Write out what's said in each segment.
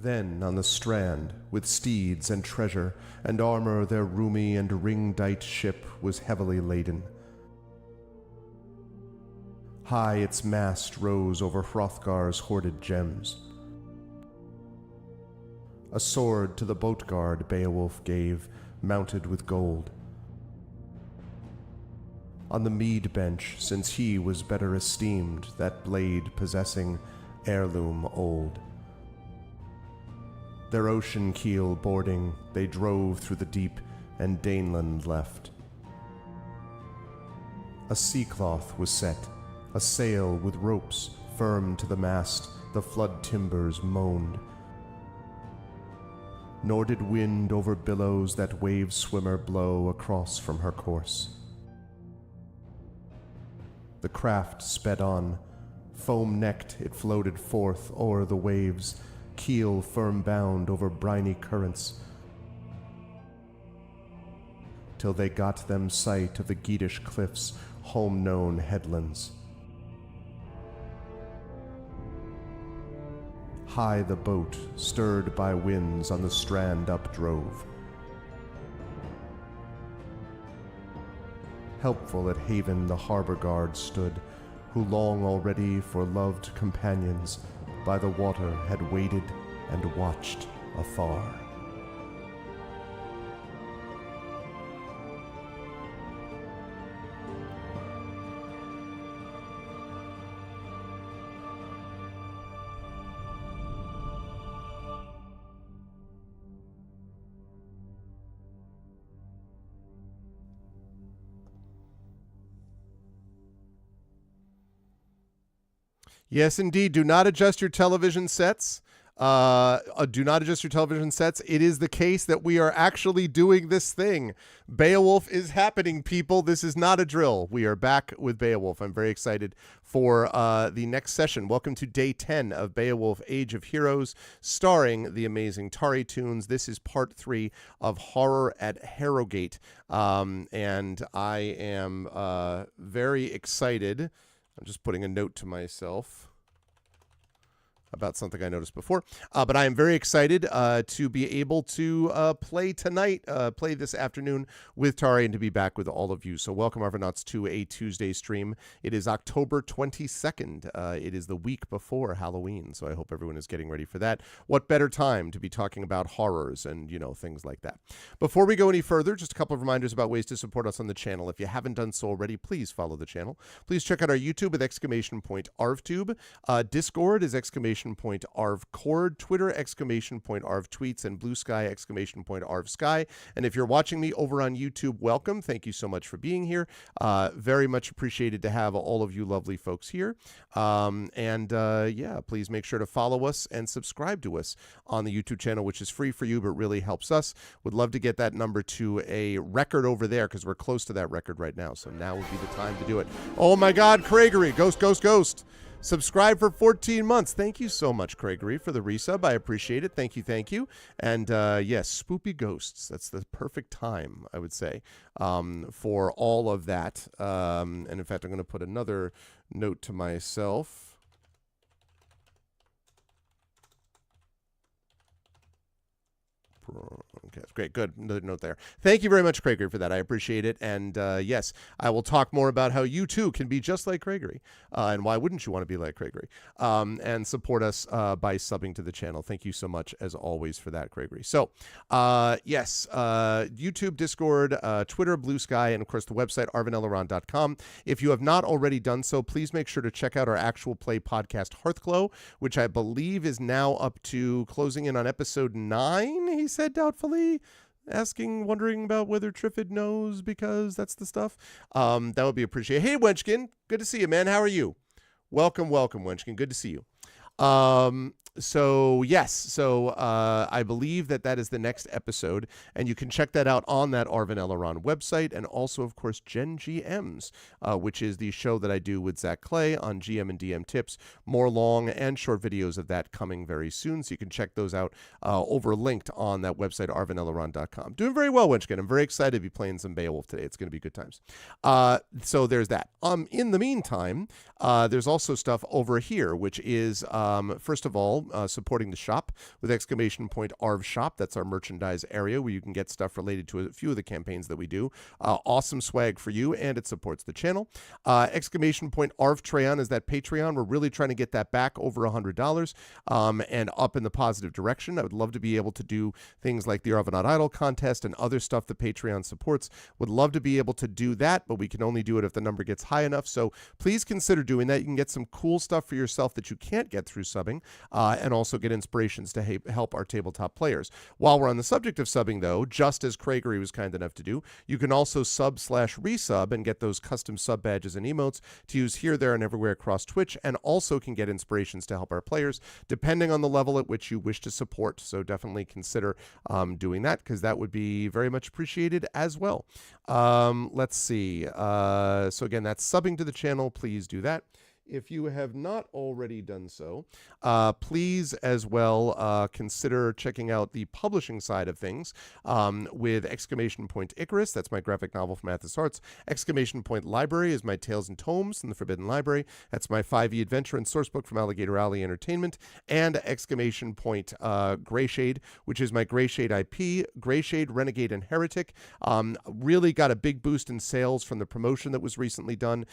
Then on the strand, with steeds and treasure and armor, their roomy and ring-dight ship was heavily laden. High its mast rose over Hrothgar's hoarded gems. A sword to the boat guard Beowulf gave, mounted with gold. On the mead bench, since he was better esteemed, that blade possessing heirloom old. Their ocean keel boarding, they drove through the deep, and Daneland left. A sea-cloth was set, a sail with ropes firm to the mast, the flood timbers moaned. Nor did wind over billows that wave-swimmer blow across from her course. The craft sped on, foam-necked it floated forth o'er the waves, keel firm-bound over briny currents, till they got them sight of the Geatish cliffs, home-known headlands. High the boat, stirred by winds, on the strand updrove. Helpful at haven the harbor guard stood, who long already for loved companions by the water had waited and watched afar. Yes, indeed. Do not adjust your television sets. Do not adjust your television sets. It is the case that we are actually doing this thing. Beowulf is happening, people. This is not a drill. We are back with Beowulf. I'm very excited for the next session. Welcome to day 10 of Beowulf Age of Heroes, starring the amazing TariToons. This is part 3 of Horror at Herrogate. And I am very excited. I'm just putting a note to myself about something I noticed before. But I am very excited to be able to play tonight, play this afternoon with Tari, and to be back with all of you. So welcome, Arvanauts, to a Tuesday stream. It is October 22nd. It is the week before Halloween, so I hope everyone is getting ready for that. What better time to be talking about horrors and, you know, things like that. Before we go any further, just a couple of reminders about ways to support us on the channel. If you haven't done so already, please follow the channel. Please check out our YouTube with !ArvTube. Discord is !ArvCord, Twitter !ArvTweets, and Blue Sky !ArvSky. And if you're watching me over on YouTube, welcome. Thank you so much for being here. Very much appreciated to have all of you lovely folks here. Yeah, please make sure to follow us and subscribe to us on the YouTube channel, which is free for you, but really helps us. Would love to get that number to a record over there, because we're close to that record right now. So now would be the time to do it. Oh my God, Craigery, Ghost. Subscribe for 14 months. Thank you so much, Craigery, for the resub. I appreciate it. Thank you. And yes, spoopy ghosts. That's the perfect time, I would say, for all of that. And in fact, I'm going to put another note to myself. Okay, great. Good. Another note there. Thank you very much, Craigery, for that. I appreciate it. And yes, I will talk more about how you too can be just like Craigery. And why wouldn't you want to be like Craigery? And support us by subbing to the channel. Thank you so much, as always, for that, Craigery. So, yes, YouTube, Discord, Twitter, Blue Sky, and of course the website, arvanelleron.com. If you have not already done so, please make sure to check out our actual play podcast, Hearthglow, which I believe is now up to closing in on episode 9, he said doubtfully, wondering about whether Triffid knows, because that's the stuff. That would be appreciated. Hey, Wenchkin, good to see you, man. How are you? Welcome, Wenchkin. Good to see you. So I believe that is the next episode, and you can check that out on that Arvin Elleron website, and also, of course, Gen GMs, which is the show that I do with Zach Clay on GM and DM tips. More long and short videos of that coming very soon, so you can check those out over linked on that website, arvanelleron.com. Doing very well, Winchkin. I'm very excited to be playing some Beowulf today. It's going to be good times. So there's that. In the meantime, there's also stuff over here, which is, first of all, supporting the shop with !ARV shop. That's our merchandise area where you can get stuff related to a few of the campaigns that we do. Awesome swag for you, and it supports the channel. !ARV Treon is that Patreon. We're really trying to get that back over $100 and up in the positive direction. I would love to be able to do things like the Arva Not Idle contest and other stuff that Patreon supports. Would love to be able to do that, but we can only do it if the number gets high enough. So please consider doing that. You can get some cool stuff for yourself that you can't get through subbing, and also get inspirations to help our tabletop players. While we're on the subject of subbing, though, just as Craigery was kind enough to do, you can also sub/resub and get those custom sub badges and emotes to use here, there, and everywhere across Twitch, and also can get inspirations to help our players, depending on the level at which you wish to support. So definitely consider doing that, because that would be very much appreciated as well. Let's see. So again, that's subbing to the channel. Please do that. If you have not already done so, please as well consider checking out the publishing side of things with !Icarus. That's my graphic novel from Athos Arts. !Library is my Tales and Tomes from the Forbidden Library. That's my 5e adventure and sourcebook from Alligator Alley Entertainment. And Greyshade, which is my Greyshade IP. Greyshade, Renegade, and Heretic. Really got a big boost in sales from the promotion that was recently done,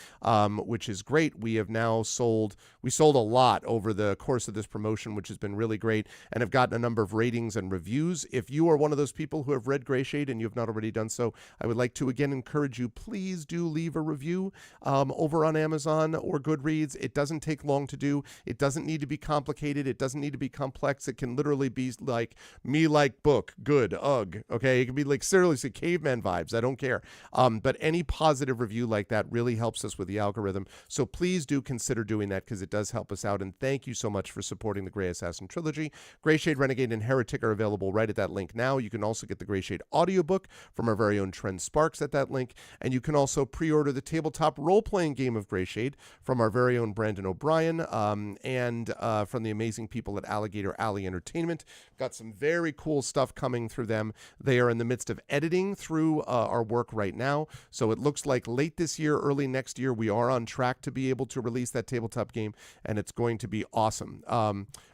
which is great. We have now sold a lot over the course of this promotion, which has been really great, and have gotten a number of ratings and reviews. If you are one of those people who have read Greyshade and you have not already done so, I would like to again encourage you, please do leave a review over on Amazon or Goodreads. It doesn't take long to do. It doesn't need to be complicated. It doesn't need to be complex. It can literally be like, me like book, good, ugh, okay? It can be like seriously caveman vibes. I don't care. But any positive review like that really helps us with the algorithm. So please do consider doing that, because it does help us out. And thank you so much for supporting the Grey Assassin trilogy. Greyshade, Renegade, and Heretic are available right at that link now. You can also get the Greyshade audiobook from our very own Trent Sparks at that link. And you can also pre-order the tabletop role-playing game of Greyshade from our very own Brandon O'Brien and from the amazing people at Alligator Alley Entertainment. Got some very cool stuff coming through them. They are in the midst of editing through our work right now. So it looks like late this year, early next year, we are on track to be able to release that tabletop game, and it's going to be awesome.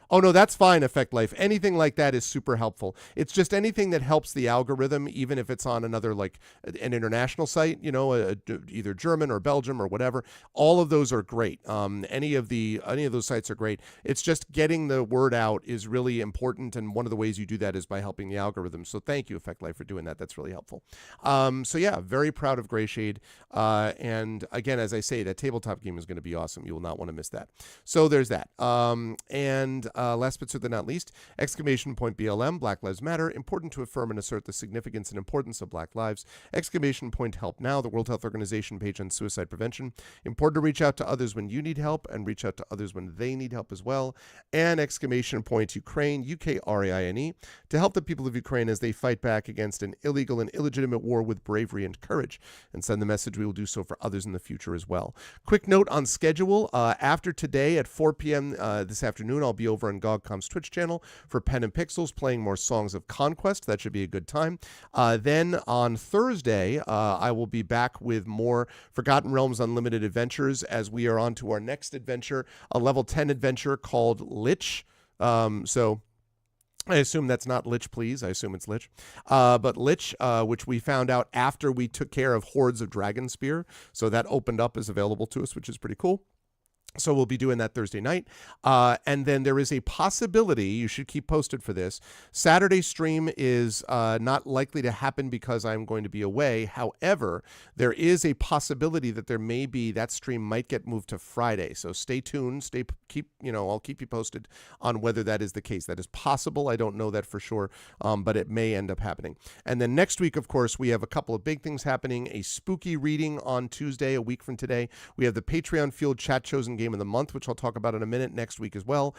Oh, no, that's fine, Effect Life. Anything like that is super helpful. It's just anything that helps the algorithm, even if it's on another, like an international site, you know, either German or Belgium or whatever. All of those are great. Any of those sites are great. It's just getting the word out is really important, and one of the ways you do that is by helping the algorithm. So thank you, Effect Life, for doing that. That's really helpful. So yeah, very proud of Greyshade. And again, as I say, that tabletop game is going to be awesome. You will not want to miss that. So there's that. Last but certainly not least, !BLM, Black Lives Matter, important to affirm and assert the significance and importance of Black lives. !Help Now, the World Health Organization page on suicide prevention. Important to reach out to others when you need help, and reach out to others when they need help as well. And Ukraine, UKRAINE, to help the people of Ukraine as they fight back against an illegal and illegitimate war with bravery and courage, and send the message we will do so for others in the future as well. Quick note on schedule. After today at 4 p.m. This afternoon, I'll be over on GogCom's Twitch channel for Pen and Pixels, playing more Songs of Conquest. That should be a good time. Then on Thursday, I will be back with more Forgotten Realms Unlimited Adventures, as we are on to our next adventure, a level 10 adventure called Lich. So I assume that's not Lich, please. I assume it's Lich. But Lich, which we found out after we took care of hordes of Dragonspear. So that opened up, is available to us, which is pretty cool. So we'll be doing that Thursday night. And then there is a possibility, you should keep posted for this, Saturday stream is not likely to happen because I'm going to be away. However, there is a possibility that that stream might get moved to Friday. So stay tuned, I'll keep you posted on whether that is the case. That is possible. I don't know that for sure, but it may end up happening. And then next week, of course, we have a couple of big things happening. A spooky reading on Tuesday, a week from today. We have the Patreon Field Chat Chosen Game of the Month, which I'll talk about in a minute, next week as well.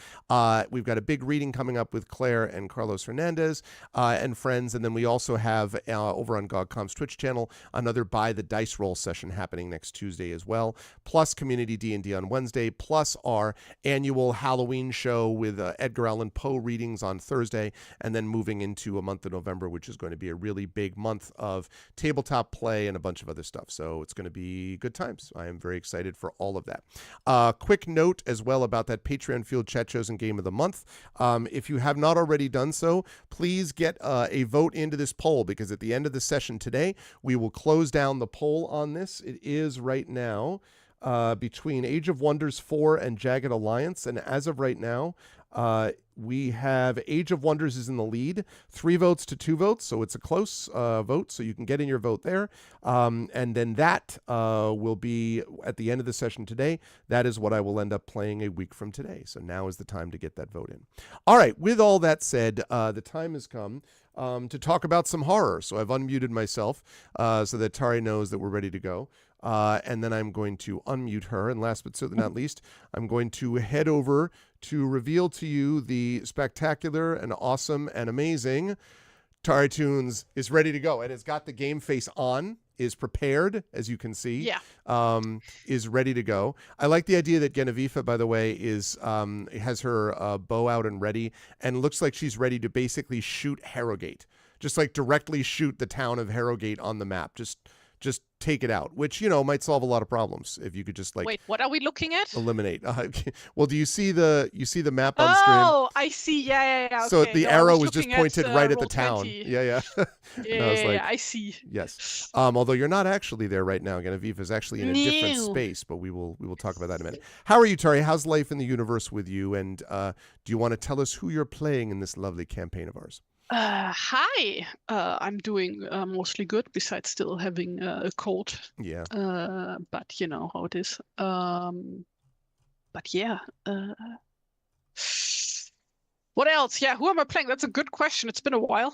We've got a big reading coming up with Claire and Carlos Hernandez and friends. And then we also have over on GogCom's Twitch channel another Buy the Dice Roll session happening next Tuesday as well, plus Community D&D on Wednesday, plus our annual Halloween show with Edgar Allan Poe readings on Thursday, and then moving into a month of November, which is going to be a really big month of tabletop play and a bunch of other stuff. So it's going to be good times. I am very excited for all of that. Quick note as well about that Patreon Field Chat Chosen Game of the Month. If you have not already done so, please get a vote into this poll, because at the end of the session today, we will close down the poll on this. It is right now between Age of Wonders 4 and Jagged Alliance, and as of right now, we have Age of Wonders is in the lead, 3 votes to 2 votes, so it's a close vote, so you can get in your vote there. And then that will be at the end of the session today. That is what I will end up playing a week from today. So now is the time to get that vote in. All right, with all that said, the time has come to talk about some horror. So I've unmuted myself so that Tari knows that we're ready to go. And then I'm going to unmute her. And last but certainly not least, I'm going to head over to reveal to you the spectacular and awesome and amazing TariToons is ready to go. And it's got the game face on, is prepared, as you can see. Yeah. Is ready to go. I like the idea that Genevieve, by the way, is has her bow out and ready, and looks like she's ready to basically shoot Herrogate. Just like directly shoot the town of Herrogate on the map. Just take it out, which, you know, might solve a lot of problems if you could just like. Wait, what are we looking at? Eliminate. Well, do you see the map on stream? Oh, I see. Yeah. Okay. So the arrow was just pointed right at the Roll town. 20. Yeah. Yeah, I see. Yes. Although you're not actually there right now. Genevieve is actually in a different space, but we will talk about that in a minute. How are you, Tari? How's life in the universe with you? And do you want to tell us who you're playing in this lovely campaign of ours? Hi. I'm doing mostly good, besides still having a cold. Yeah. But you know how it is. But yeah. What else? Yeah, who am I playing? That's a good question. It's been a while.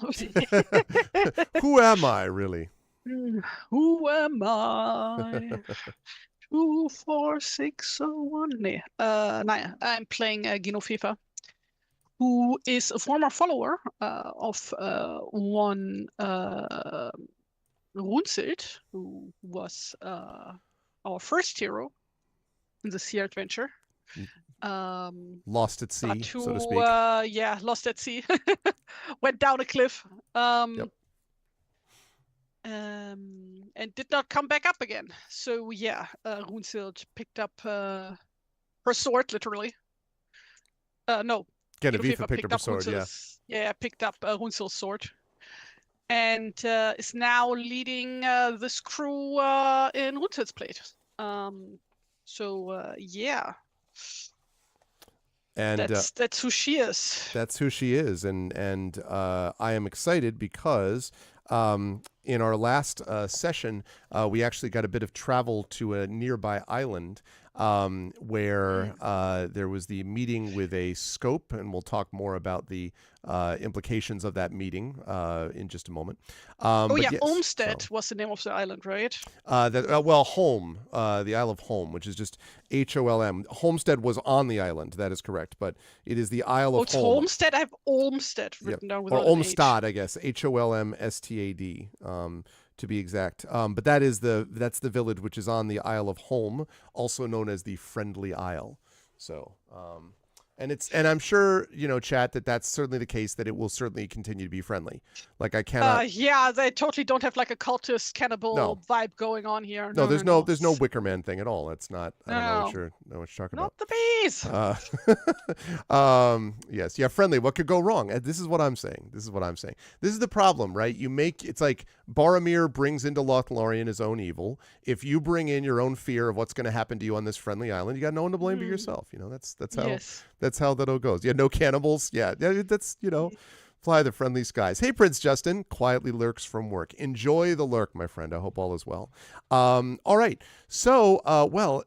Who am I, really? Who am I? 2, 4, 6, 1. Nee. I'm playing Genevieve, who is a former follower of one Runsild, who was our first hero in the sea adventure. Lost at sea, so to speak. Yeah, lost at sea. Went down a cliff. Yep. And did not come back up again. So yeah, Runsild picked up her sword, literally. No. Genevieve picked up her sword, Yeah, picked up Runsild's sword. And is now leading this crew in Runsild's plate. Yeah. And that's who she is. That's who she is. And I am excited because in our last session, we actually got a bit of travel to a nearby island where there was the meeting with a scope, and we'll talk more about the implications of that meeting in just a moment. Yes, Olmsted was the name of the island, right? Holm, the Isle of Holm, which is just Holm. Homestead was on the island, that is correct, but it is the Isle of Holm. Homestead? I have Olmsted written down with or Olmstad, I guess. Holmstad. To be exact. But that's the village which is on the Isle of Holm, also known as the Friendly Isle. So, and I'm sure, you know, chat, that's certainly the case, that it will certainly continue to be friendly. Like I cannot. Yeah, they totally don't have like a cultist cannibal vibe going on here. No, there's no Wicker Man thing at all. That's not. I don't know what you're talking about. Not the bees. Yes, yeah, friendly. What could go wrong? This is what I'm saying. This is the problem, right? It's like Boromir brings into Lothlorien his own evil. If you bring in your own fear of what's going to happen to you on this friendly island, you got no one to blame but yourself. You know, that's how. Yes. That's how that all goes. Yeah, no cannibals. Yeah, that's, you know, fly the friendly skies. Hey, Prince Justin, quietly lurks from work. Enjoy the lurk, my friend. I hope all is well. All right. So,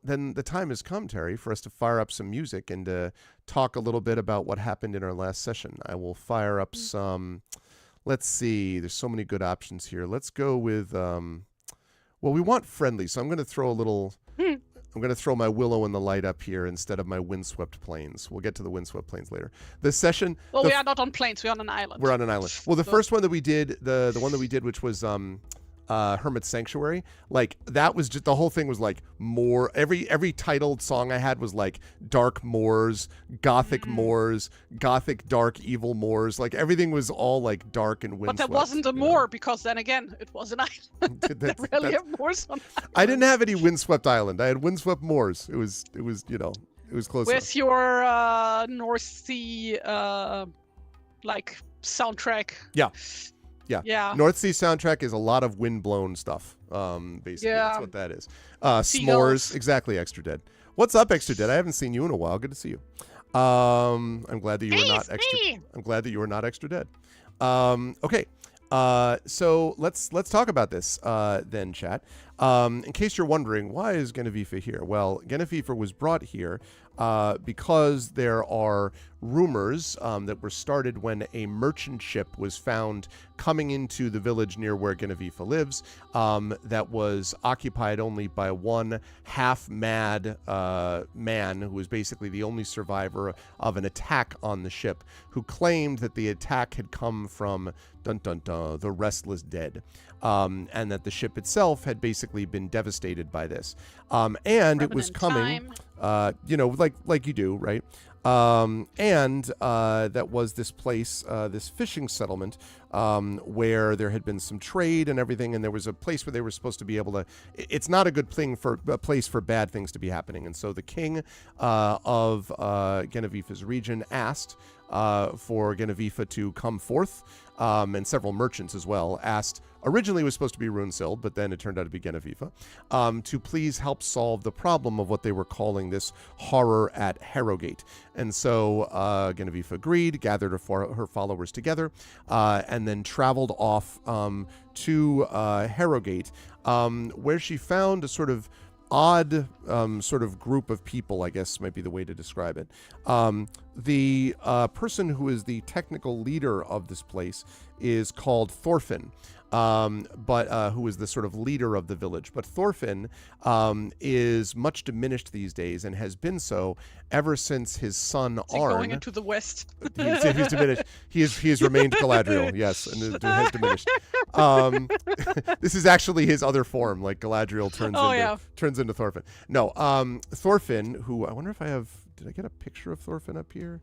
then the time has come, Terry, for us to fire up some music and to talk a little bit about what happened in our last session. I will fire up some, let's see, there's so many good options here. Let's go with, we want friendly, so I'm going to throw a little... I'm going to throw my Willow in the Light up here instead of my Windswept Plains. We'll get to the Windswept Plains later. This session... we are not on plains. We're on an island. We're on an island. Well, the first one that we did, the one that we did, which was Hermit Sanctuary. Like that was just the whole thing was like more every titled song I had was like dark moors, gothic moors, gothic dark evil moors. Like everything was all like dark and windswept. But that wasn't a moor because then again it was an island. They rarely have moors on islands. I didn't have any windswept island. I had windswept moors. It was it was close. Where's your North Sea like soundtrack? Yeah. North Sea soundtrack is a lot of windblown stuff. Basically, that's what that is. Seagulls. S'mores, exactly. Extra Dead. What's up, Extra Dead? I haven't seen you in a while. Good to see you. I'm glad that you were not extra. I'm glad that you were not Extra Dead. Okay. So let's talk about this then, chat. In case you're wondering, why is Genevieve here? Well, Genevieve was brought here because there are rumors that were started when a merchant ship was found coming into the village near where Genevieve lives that was occupied only by one half-mad man who was basically the only survivor of an attack on the ship, who claimed that the attack had come from the Restless Dead, and that the ship itself had basically been devastated by this. And it was coming, like you do, right? And that was this place, this fishing settlement, where there had been some trade and everything, and there was a place where they were supposed to be able to. It's not a good place for bad things to be happening, and so the king of Genevieve's region asked for Genevieve to come forth, and several merchants as well asked. Originally it was supposed to be Runesild, but then it turned out to be Genevieve, to please help solve the problem of what they were calling this horror at Herrogate. And so Genevieve agreed, gathered her followers together, and then traveled off to Herrogate, where she found a sort of odd sort of group of people, I guess might be the way to describe it. The person who is the technical leader of this place is called Thorfinn, but who is the sort of leader of the village. But Thorfinn is much diminished these days and has been so ever since his son Arn. Going into the west. He's diminished. He has remained Galadriel, yes, and has diminished. This is actually his other form, like Galadriel turns into Thorfinn. No, Thorfinn, who I wonder if I have. Did I get a picture of Thorfinn up here?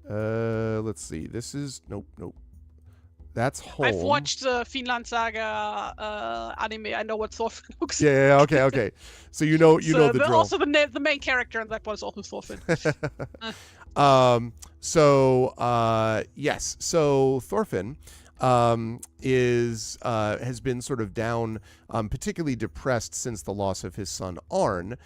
Let's see. This is nope. That's home. I've watched the Finland Saga anime. I know what Thorfinn looks like. Yeah. Okay. So you know the drill. Also, the main character in that one is also Thorfinn. Yes. So Thorfinn has been sort of down, particularly depressed since the loss of his son Arn,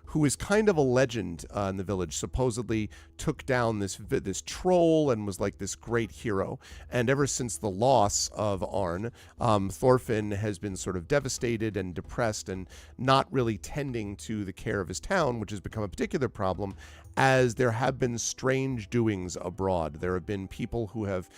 who is kind of a legend in the village. Supposedly took down this troll and was like this great hero. And ever since the loss of Arn, Thorfinn has been sort of devastated and depressed and not really tending to the care of his town, which has become a particular problem, as there have been strange doings abroad. There have been people who have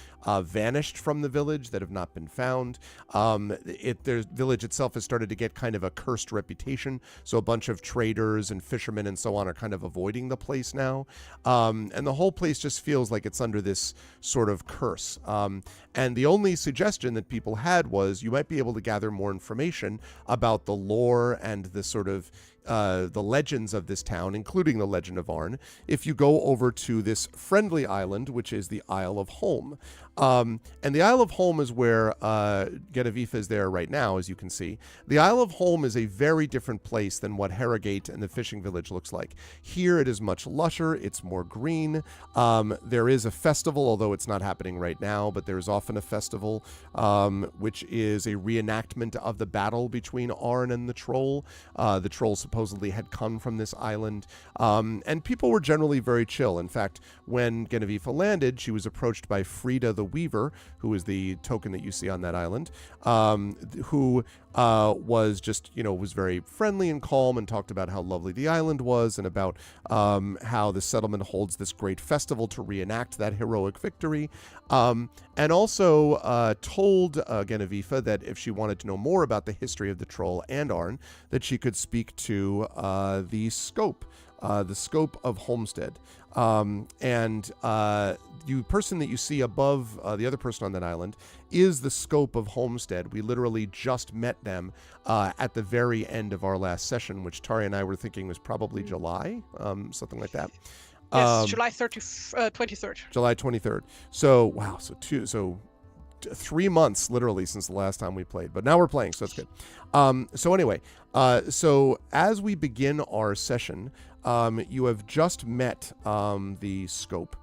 vanished from the village that have not been found. The village itself has started to get kind of a cursed reputation, so a bunch of traders and fishermen and so on are kind of avoiding the place now. And the whole place just feels like it's under this sort of curse. And the only suggestion that people had was you might be able to gather more information about the lore and the sort of the legends of this town, including the legend of Arn, if you go over to this friendly island, which is the Isle of Holm. And the Isle of Holm is where Genevieve is there right now, as you can see. The Isle of Holm is a very different place than what Herrogate and the fishing village looks like. Here it is much lusher, it's more green. There is a festival, although it's not happening right now, but there is often a festival, which is a reenactment of the battle between Arn and the troll. The troll supposedly had come from this island, and people were generally very chill. In fact, when Genevieve landed, she was approached by Frida the Weaver, who is the token that you see on that island, who was just, was very friendly and calm and talked about how lovely the island was and about how the settlement holds this great festival to reenact that heroic victory, and also told Genevieve that if she wanted to know more about the history of the troll and Arn, that she could speak to to the scope of Homestead. And the person that you see above the other person on that island is the scope of Homestead. We literally just met them at the very end of our last session, which Tari and I were thinking was probably July, something like that. Yes, July 23rd. July 23rd. So, wow. So 3 months literally since the last time we played, but now we're playing, so that's good. So anyway, so as we begin our session, you have just met the scope,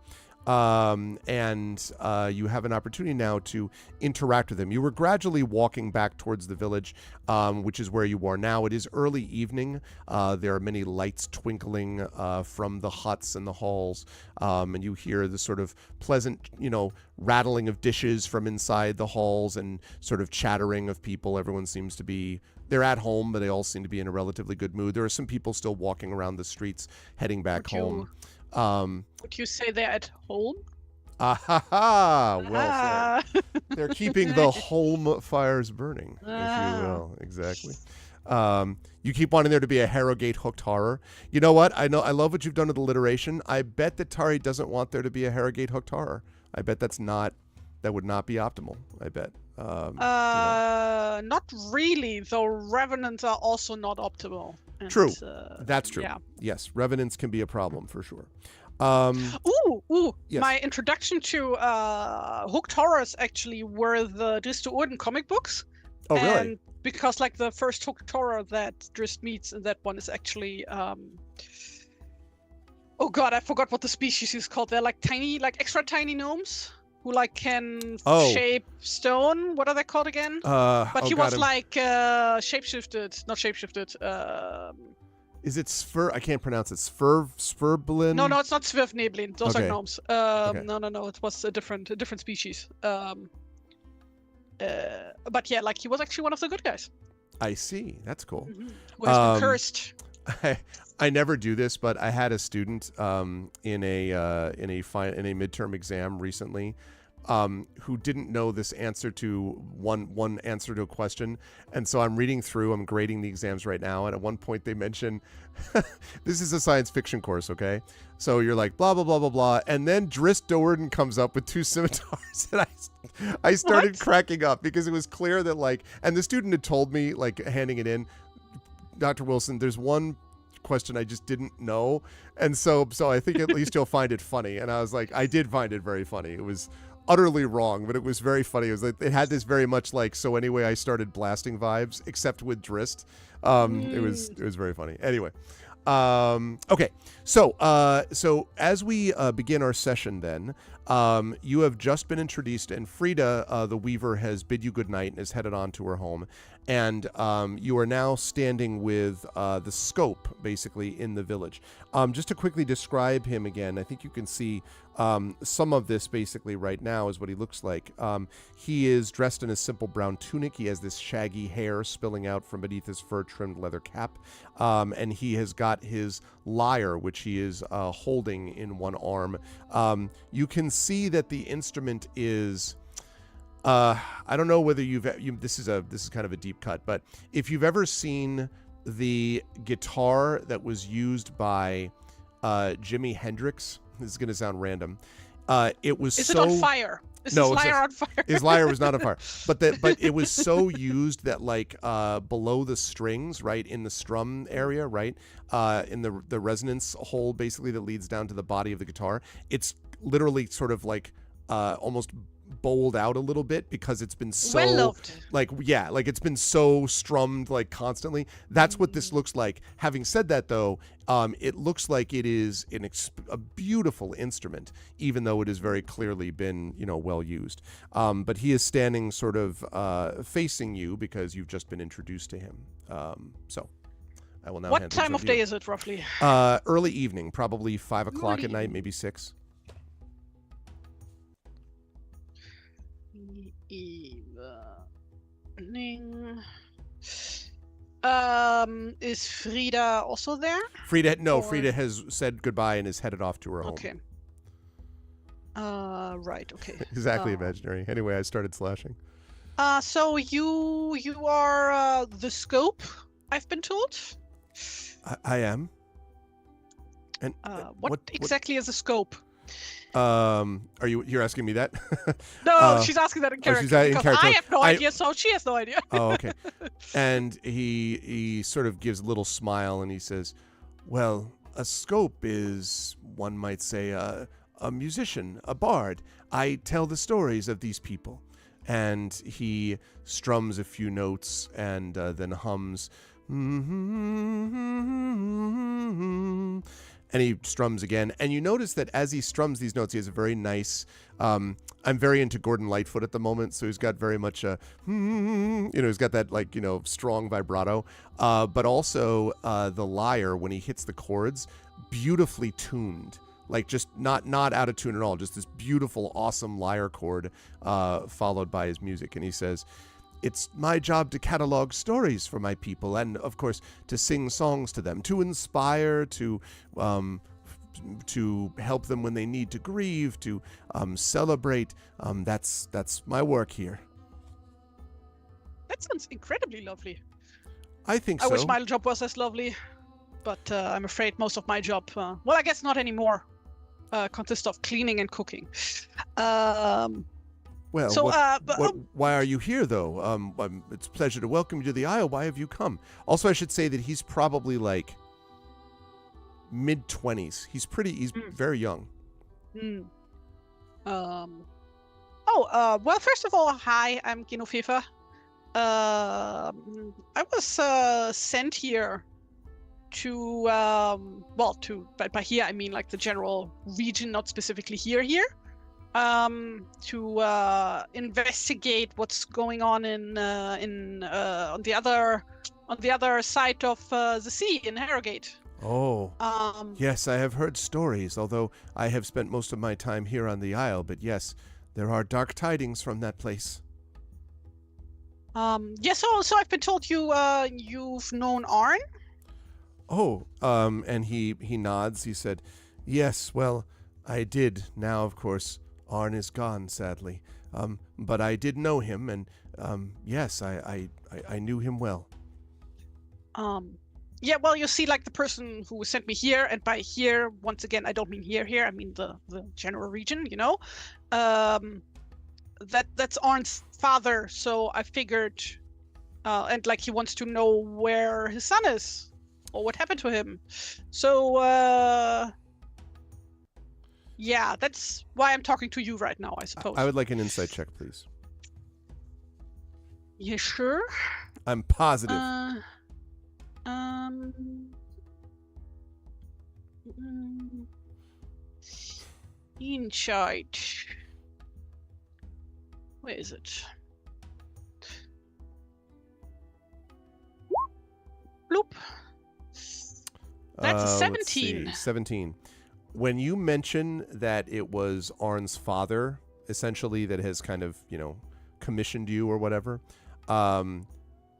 and you have an opportunity now to interact with them. You were gradually walking back towards the village, which is where you are now. It is early evening. There are many lights twinkling from the huts and the halls, and you hear the sort of pleasant, rattling of dishes from inside the halls and sort of chattering of people. Everyone seems to be... They're at home, but they all seem to be in a relatively good mood. There are some people still walking around the streets, heading back home. Would you say they're at home? Well said. They're keeping the home fires burning, if you will. Exactly. You keep wanting there to be a Herrogate hooked horror. You know what? I love what you've done with alliteration. I bet that Tari doesn't want there to be a Herrogate hooked horror. I bet that would not be optimal. I bet. Not really, though revenants are also not optimal. And, true. That's true. Yeah. Yes, revenants can be a problem for sure. Yes. My introduction to hooked horrors actually were the Drizzt Do'Urden comic books. Oh, really? And because the first hooked horror that Drizzt meets in that one is actually oh god, I forgot what the species is called. They're tiny, extra tiny gnomes who can shape stone. What are they called again? But he was shapeshifted, not shapeshifted. Is it Sver? I can't pronounce it. Sverblin? No, it's not Svirfneblin. Those Okay. are gnomes. Okay. No. It was a different species. But yeah, he was actually one of the good guys. I see. That's cool. Mm-hmm. Who has been cursed. I never do this, but I had a student in a midterm exam recently who didn't know this answer to one answer to a question, and so I'm grading the exams right now, and at one point they mention this is a science fiction course, okay? So you're like blah blah blah blah blah, and then Drizzt Do'Urden comes up with 2 scimitars, and I started cracking up because it was clear that and the student had told me handing it in, Dr. Wilson, there's one question I just didn't know, and so I think at least you'll find it funny. And I was like, I did find it very funny. It was utterly wrong, but it was very funny. It was it had this very much so anyway I started blasting vibes, except with Drizzt. It was very funny. Anyway, okay, so as we begin our session, then you have just been introduced, and Frida, the Weaver, has bid you good night and is headed on to her home. And you are now standing with the scope, basically, in the village. Just to quickly describe him again, I think you can see some of this basically right now is what he looks like. He is dressed in a simple brown tunic. He has this shaggy hair spilling out from beneath his fur-trimmed leather cap. And he has got his lyre, which he is holding in one arm. You can see that the instrument is... I don't know whether this is kind of a deep cut, but if you've ever seen the guitar that was used by Jimi Hendrix, this is going to sound random. It was Is it on fire? Is his lyre on fire? His lyre was not on fire, but it was so used that below the strings, right in the strum area, right in the resonance hole, basically that leads down to the body of the guitar, it's literally sort of almost bowled out a little bit because it's been so well-loved. It's been so strummed constantly. That's what this looks like. Having said that, though, it looks like it is a beautiful instrument, even though it has very clearly been well used. But he is standing sort of facing you because you've just been introduced to him. So I will now. What time of day is it roughly? Early evening, probably 5 o'clock at night, maybe 6. Evening. Is Frida also there? Frida has said goodbye and is headed off to her home. Okay. Right. Okay. Exactly imaginary. Anyway, I started slashing. So you are the scope, I've been told. I am. And what exactly is a scope? You're asking me that? No, she's asking that in character. She's in character. I have no idea, so she has no idea. Oh, okay. And he sort of gives a little smile and he says, well, a scope is, one might say, a musician, a bard. I tell the stories of these people. And he strums a few notes and then hums. And he strums again. And you notice that as he strums these notes, he has a very nice... I'm very into Gordon Lightfoot at the moment, so he's got very much a... he's got that, strong vibrato. But also the lyre, when he hits the chords, beautifully tuned. Like, just not out of tune at all. Just this beautiful, awesome lyre chord followed by his music. And he says... It's my job to catalog stories for my people and, of course, to sing songs to them, to inspire, to help them when they need to grieve, to celebrate. That's my work here. That sounds incredibly lovely. I think so. I wish my job was as lovely, but I'm afraid most of my job, I guess not anymore, consists of cleaning and cooking. Well, so, why are you here, though? It's a pleasure to welcome you to the Isle. Why have you come? Also, I should say that he's probably like mid-20s. He's very young. Well, first of all, hi, I'm Genoveva. I was sent here to, by here I mean like the general region, not specifically here. To investigate what's going on on the other side of the sea in Herrogate. Oh, yes, I have heard stories, although I have spent most of my time here on the Isle, but yes, there are dark tidings from that place. Yes, so I've been told you've known Arn? Oh, and he nods. He said, yes, well, I did. Now, of course, Arn is gone, sadly. But I did know him, and yes, I knew him well. Yeah, well, you see, like the person who sent me here, and by here, once again, I don't mean here, I mean the general region, that's Arn's father, so I figured, and like he wants to know where his son is, or what happened to him. So, yeah, that's why I'm talking to you right now, I suppose. I would like an insight check, please. You sure? I'm positive. Insight. Where is it? Bloop. That's a 17. 17. When you mention that it was Arn's father, essentially, that has kind of, commissioned you or whatever,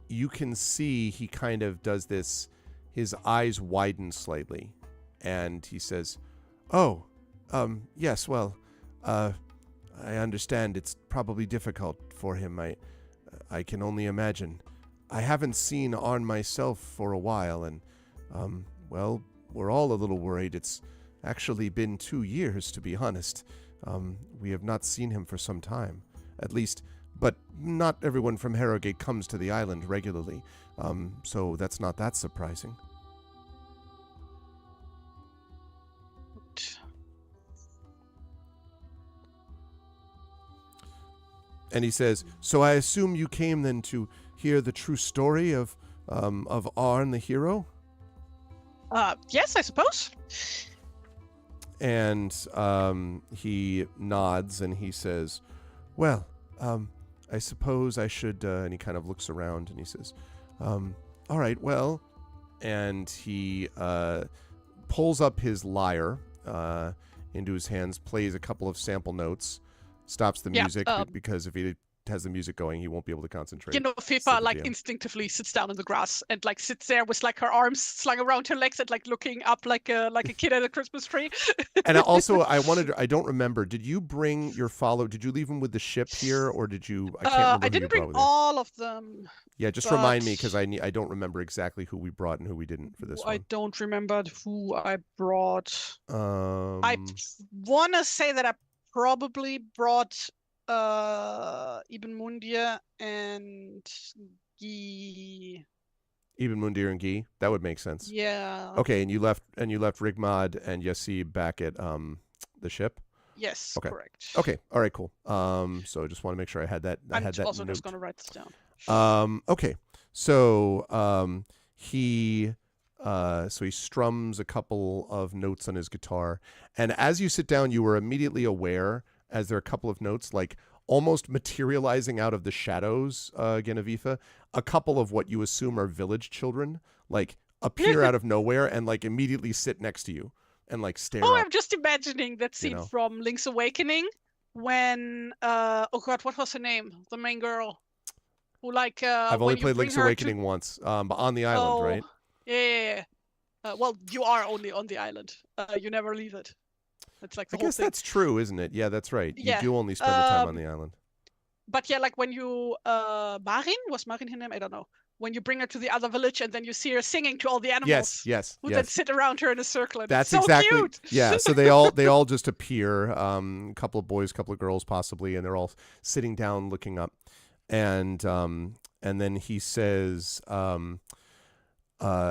you can see he kind of does this, his eyes widen slightly, and he says, oh, yes, well, I understand it's probably difficult for him. I can only imagine. I haven't seen Arn myself for a while, and, well, we're all a little worried. It's actually been 2 years, to be honest. We have not seen him for some time, at least, but not everyone from Herrogate comes to the island regularly, so that's not that surprising. And he says, so I assume you came then to hear the true story of Arn the hero? Yes, I suppose. And he nods and he says, well, I suppose I should, and he kind of looks around and he says, all right, well, and he pulls up his lyre into his hands, plays a couple of sample notes, stops the music because if he has the music going, he won't be able to concentrate. You know, Fifa like instinctively sits down in the grass and like sits there with like her arms slung around her legs and like looking up like a kid at a Christmas tree. And also, I don't remember. Did you bring your Did you leave him with the ship here, or did you? I can't remember. I didn't bring all of them. Yeah, just remind me, because I don't remember exactly who we brought and who we didn't for this one. I don't remember who I brought. I want to say that I probably brought Ibn Mundir and Guy. Ibn Mundir and Guy? That would make sense. Yeah. Okay, and you left Rigmad and Yassib back at the ship? Yes, okay. Correct. Okay, all right, cool. So I just want to make sure I had that. I'm had that also note. Just going to write this down. Okay, so he strums a couple of notes on his guitar, and as you sit down, you were immediately aware, as there are a couple of notes, like almost materializing out of the shadows, Genevieve, a couple of what you assume are village children, like appear out of nowhere and like immediately sit next to you and like stare. Oh, I'm just imagining that scene from Link's Awakening when oh god, what was her name? The main girl who like I've only played Link's Awakening once, but on the island, right? Yeah. Well, you are only on the island. You never leave it. It's like the whole thing. I guess that's true, isn't it? Yeah, that's right. You do only spend the time on the island. But yeah, like when you was Marin her name? I don't know. When you bring her to the other village and then you see her singing to all the animals. Yes. Who then sit around her in a circle. And that's it's so exactly cute. Yeah. So they all just appear. A couple of boys, couple of girls, possibly, and they're all sitting down, looking up, and then he says,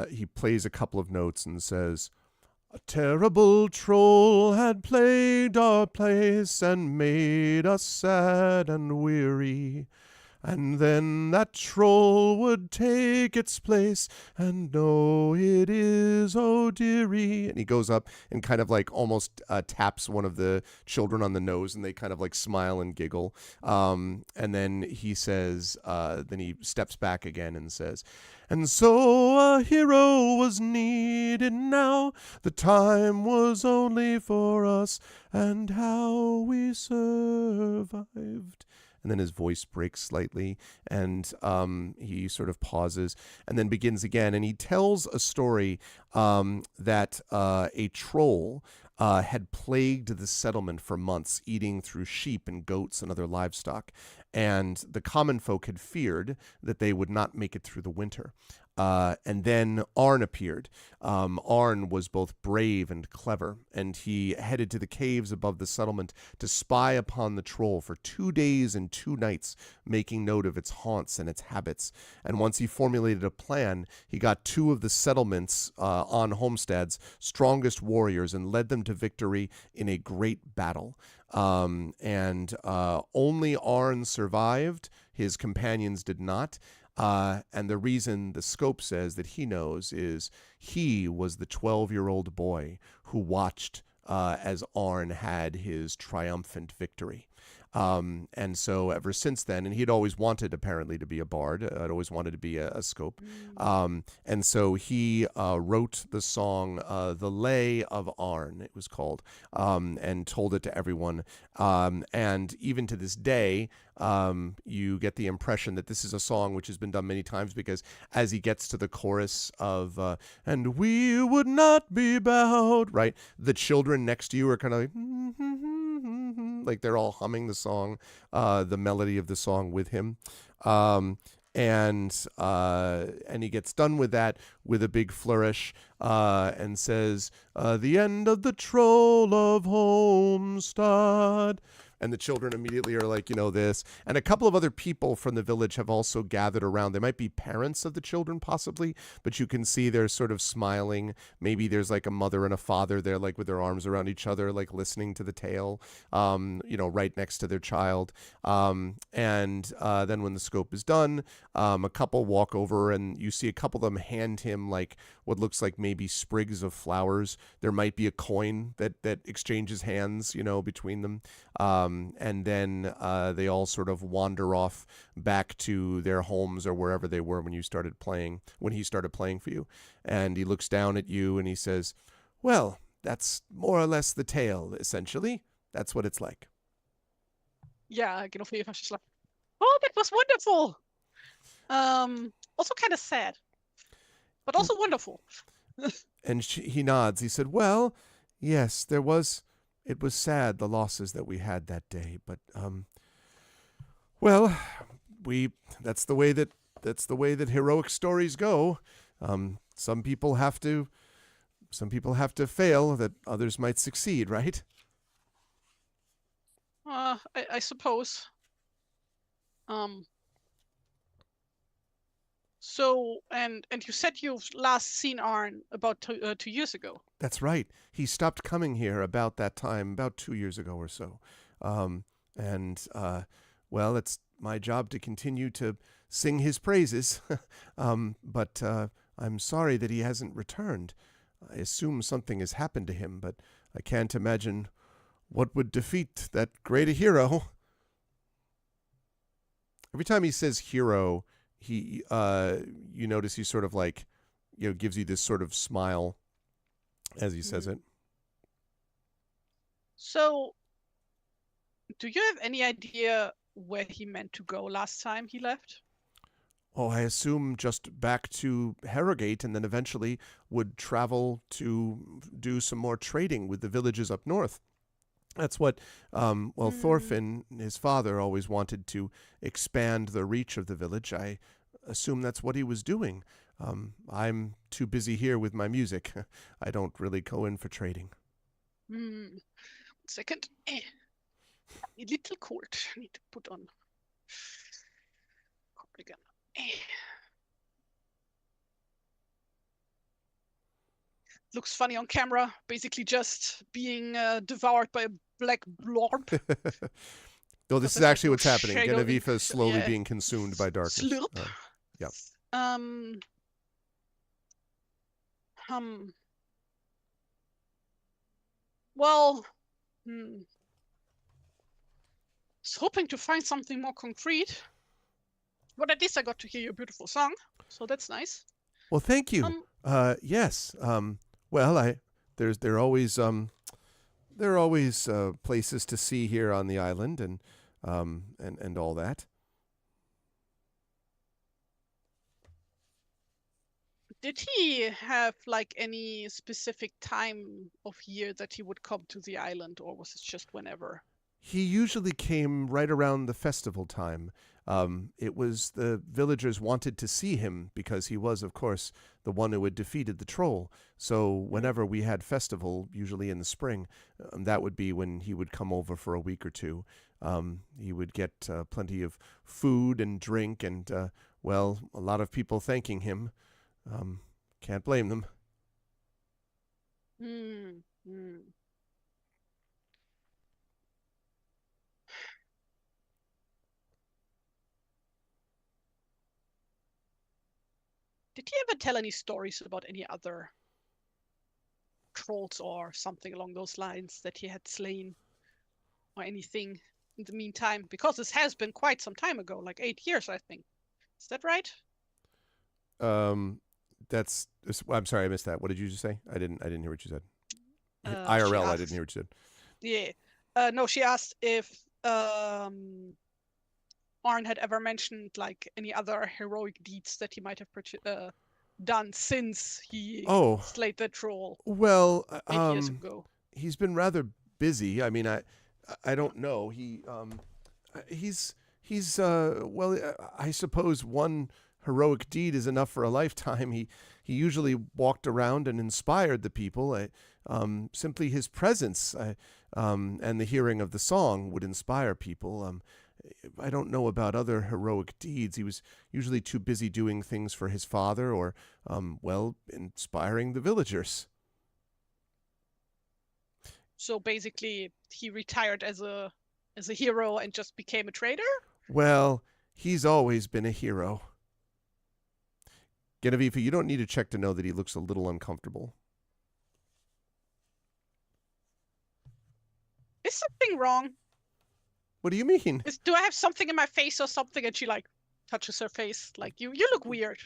he plays a couple of notes and says, "A terrible troll had plagued our place and made us sad and weary. And then that troll would take its place and know it is, oh dearie." And he goes up and kind of like almost taps one of the children on the nose, and they kind of like smile and giggle. And then he says, then he steps back again and says, "And so a hero was needed now. The time was only for us, and how we survived." And then his voice breaks slightly, and he sort of pauses and then begins again. And he tells a story that a troll had plagued the settlement for months, eating through sheep and goats and other livestock. And the common folk had feared that they would not make it through the winter. And then Arn appeared. Arn was both brave and clever, and he headed to the caves above the settlement to spy upon the troll for 2 days and 2 nights, making note of its haunts and its habits. And once he formulated a plan, he got 2 of the settlements on homesteads strongest warriors and led them to victory in a great battle. And only Arn survived. His companions did not. And the reason the scope says that he knows is he was the 12-year-old boy who watched as Arn had his triumphant victory. And so ever since then, and he'd always wanted apparently to be a bard, had always wanted to be a scope. And so he wrote the song, The Lay of Arn, it was called, and told it to everyone. And even to this day, you get the impression that this is a song which has been done many times, because as he gets to the chorus of, "And we would not be bowed," right? The children next to you are kind of like they're all humming the song, the melody of the song with him. And he gets done with that with a big flourish and says, "The end of the troll of Homestad." And the children immediately are like, this. And a couple of other people from the village have also gathered around. They might be parents of the children, possibly, but you can see they're sort of smiling. Maybe there's like a mother and a father there, like with their arms around each other, like listening to the tale, right next to their child. And then when the scope is done, a couple walk over, and you see a couple of them hand him like what looks like maybe sprigs of flowers. There might be a coin that exchanges hands, between them. And then they all sort of wander off back to their homes or wherever they were when he started playing for you. And he looks down at you and he says, "Well, that's more or less the tale, essentially. That's what it's like." Yeah, Genevieve was just like, Oh, that was wonderful. Also kind of sad, but also wonderful. And he nods. He said, "Well, yes, it was sad, the losses that we had that day, but well, that's the way that heroic stories go. Some people have to fail that others might succeed, right?" I suppose. So, and you said you've last seen Arn about 2 years ago. That's right. He stopped coming here about that time, about 2 years ago or so. Well, it's my job to continue to sing his praises. But I'm sorry that he hasn't returned. I assume something has happened to him, but I can't imagine what would defeat that great a hero. Every time he says hero, he you notice he sort of like, gives you this sort of smile as he says it. So, do you have any idea where he meant to go last time he left? Oh, I assume just back to Herrogate, and then eventually would travel to do some more trading with the villages up north. That's what, Thorfinn, his father, always wanted to expand the reach of the village. I assume that's what he was doing. I'm too busy here with my music. I don't really go in for trading. 1 second. A little cold. I need to put on cardigan. Looks funny on camera. Basically just being devoured by a black blob. No, this is actually what's happening. Genevieve is slowly being consumed by darkness. Slurp. Yep. Well, I was hoping to find something more concrete. But at least I got to hear your beautiful song, so that's nice. Well, thank you. Yes. Well, there are always places to see here on the island, and all that. Did he have like any specific time of year that he would come to the island, or was it just whenever? He usually came right around the festival time. It was the villagers wanted to see him because he was, of course, the one who had defeated the troll. So whenever we had festival, usually in the spring, that would be when he would come over for a week or two. He would get plenty of food and drink, and a lot of people thanking him. Can't blame them. Did he ever tell any stories about any other trolls or something along those lines that he had slain, or anything in the meantime? Because this has been quite some time ago, like 8 years, I think. Is that right? I'm sorry, I missed that. What did you just say? I didn't hear what you said. IRL, I didn't hear what you said. Yeah. No, she asked if Arn had ever mentioned like any other heroic deeds that he might have done since he slayed the troll. Well, 8 years ago. He's been rather busy. I mean, I don't know. He's I suppose one heroic deed is enough for a lifetime. He usually walked around and inspired the people. Simply his presence and the hearing of the song would inspire people. I don't know about other heroic deeds. He was usually too busy doing things for his father or, inspiring the villagers. So basically, he retired as a hero and just became a trader? Well, he's always been a hero. Genevieve, you don't need to check to know that he looks a little uncomfortable. Is something wrong? What do you mean? Do I have something in my face or something? And she like touches her face. Like, you look weird.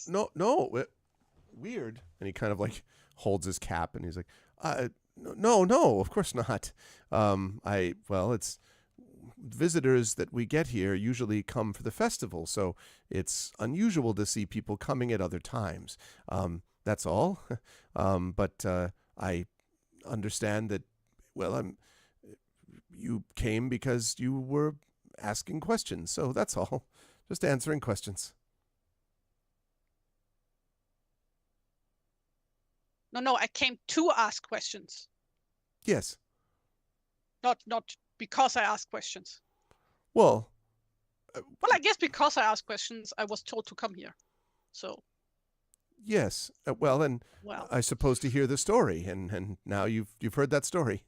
No, weird. And he kind of like holds his cap and he's like, no, of course not. It's visitors that we get here usually come for the festival, so it's unusual to see people coming at other times. That's all. But I understand that, well, you came because you were asking questions, so that's all. Just answering questions. No, I came to ask questions. Yes. Not because I asked questions. Well, I guess because I asked questions, I was told to come here. So. Yes. Well, I suppose to hear the story, and now you've heard that story.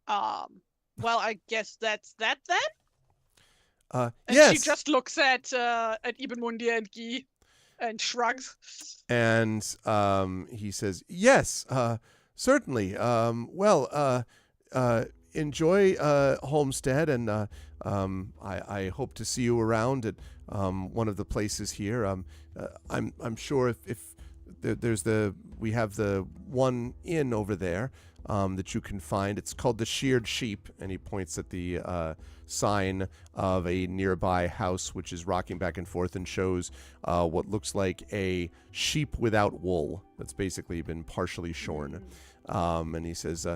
Well, I guess that's that then. And yes. She just looks at Ibn-Mundir and Guy and shrugs. And he says, "Yes, certainly. Enjoy Homestead, and I hope to see you around at one of the places here. I'm sure if we have the one inn over there that you can find. It's called the Sheared Sheep," and he points at the sign of a nearby house which is rocking back and forth and shows what looks like a sheep without wool that's basically been partially shorn. And he says,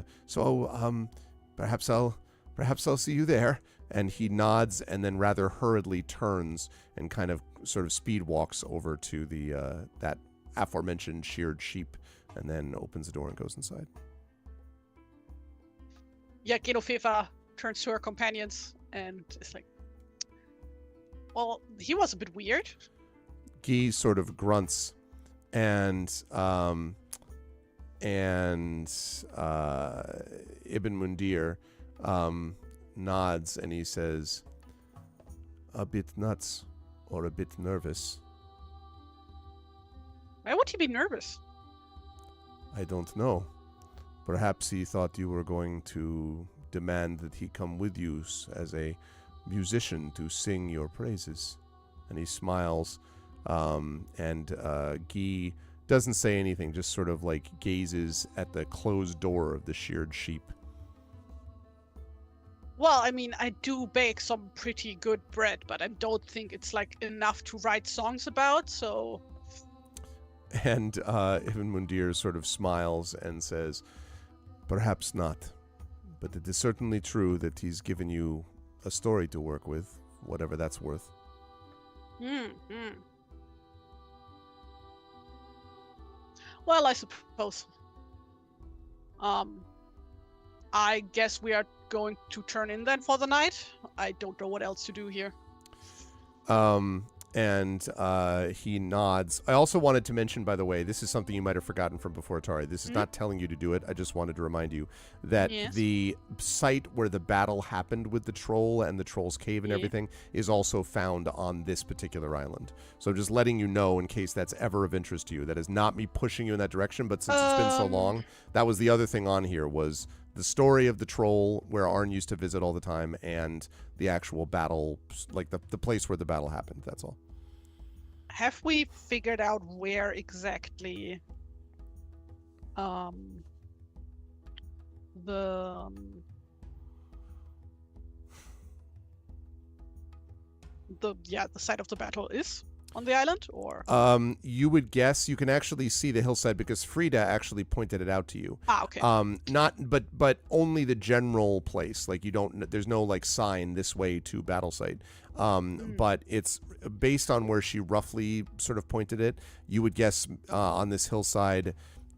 perhaps I'll see you there. And he nods and then rather hurriedly turns and kind of sort of speed walks over to the that aforementioned Sheared Sheep, and then opens the door and goes inside. Yeah, Genoveva turns to her companions and is like, well, he was a bit weird. Guy sort of grunts and Ibn-Mundir nods and he says, "A bit nuts or a bit nervous." Why would he be nervous? I don't know. Perhaps he thought you were going to demand that he come with you as a musician to sing your praises. And he smiles, and Guy doesn't say anything, just sort of like gazes at the closed door of the Sheared Sheep. Well, I mean, I do bake some pretty good bread, but I don't think it's like enough to write songs about, so... And Ibn-Mundir sort of smiles and says, "Perhaps not, but it is certainly true that he's given you a story to work with, whatever that's worth." Well, I suppose. I guess we are going to turn in then for the night. I don't know what else to do here. And he nods. I also wanted to mention, by the way, this is something you might have forgotten from before, Tari. This is not telling you to do it. I just wanted to remind you that the site where the battle happened with the troll and the troll's cave and everything is also found on this particular island. So just letting you know in case that's ever of interest to you. That is not me pushing you in that direction, but since it's been so long, that was the other thing on here was the story of the troll where Arn used to visit all the time and the actual battle, like the place where the battle happened. That's all. Have we figured out where exactly the site of the battle is on the island, or you would guess. You can actually see the hillside because Frida actually pointed it out to you. Okay. But only the general place. Like you don't. There's no like sign this way to battle site. But it's based on where she roughly sort of pointed it. You would guess on this hillside,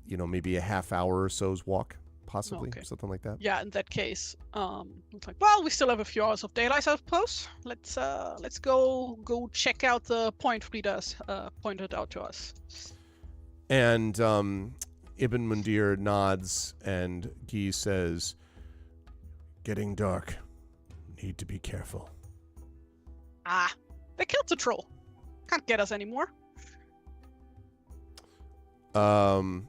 maybe a half hour or so's walk, possibly, something like that. Yeah, in that case, it's like, well, we still have a few hours of daylight, I suppose. Let's go check out the point Frida's pointed out to us. And Ibn-Mundir nods, and Guy says, "Getting dark. Need to be careful." They killed the troll. Can't get us anymore. And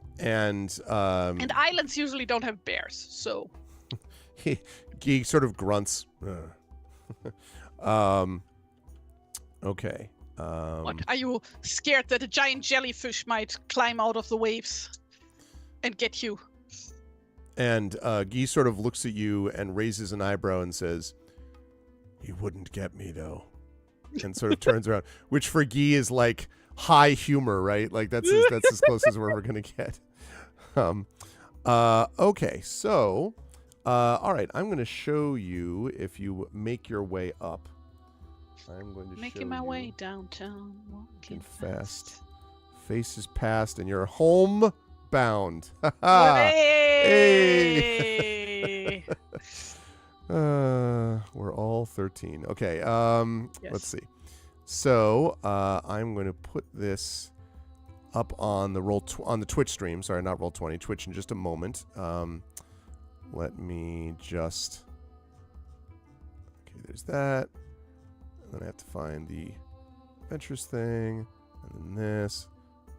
islands usually don't have bears, so... He sort of grunts. Okay. What, are you scared that a giant jellyfish might climb out of the waves and get you? And Guy sort of looks at you and raises an eyebrow and says, "He wouldn't get me, though." And sort of turns around, which for Guy is like high humor, right? Like that's as close as we're ever going to get. Okay, so, all right, I'm going to show you if you make your way up. I'm going to making my way downtown, walking fast. Face is past, and you're homebound. Hey! We're all 13. Okay. Yes. Let's see. So I'm going to put this up on the on the Twitch stream. Sorry, not Roll20. Twitch in just a moment. Let me just. Okay, there's that. And then I have to find the adventures thing, and then this,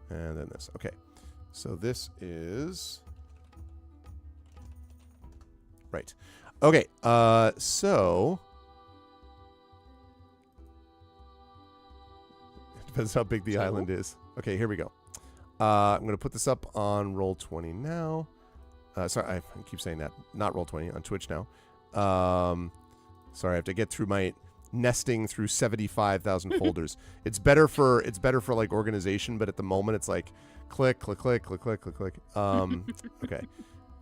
and then this. Okay. So this is right. Okay. So it depends how big the island is. Okay, here we go. I'm going to put this up on Roll20 now. Sorry, I keep saying that. Not Roll20, on Twitch now. Sorry, I have to get through my nesting through 75,000 folders. It's better for like organization, but at the moment it's like click, click, click, click, click, click, click. Okay.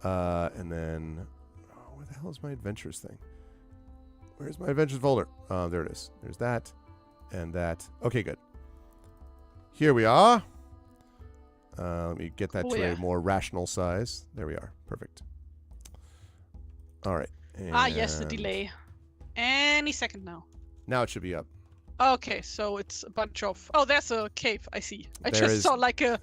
And then where the hell is my adventures thing? Where's my adventures folder? There it is. There's that and that. Okay, good. Here we are. Let me get that to a more rational size. There we are. Perfect. All right. Yes, the delay. Any second now. Now it should be up. Okay, so it's a bunch of... Oh, there's a cave. I see. I just saw like a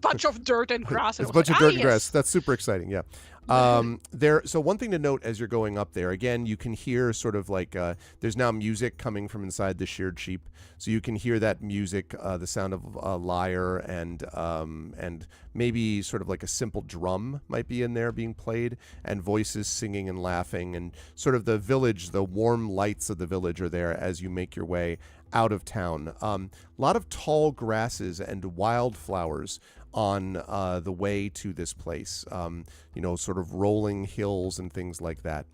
bunch of dirt and grass. It's a bunch of dirt and grass. That's super exciting. Yeah. So one thing to note as you're going up there, again, you can hear sort of like there's now music coming from inside the sheared sheep. So you can hear that music, the sound of a lyre and maybe sort of like a simple drum might be in there being played, and voices singing and laughing, and sort of the village, the warm lights of the village are there as you make your way out of town. A lot of tall grasses and wildflowers on the way to this place, sort of rolling hills and things like that.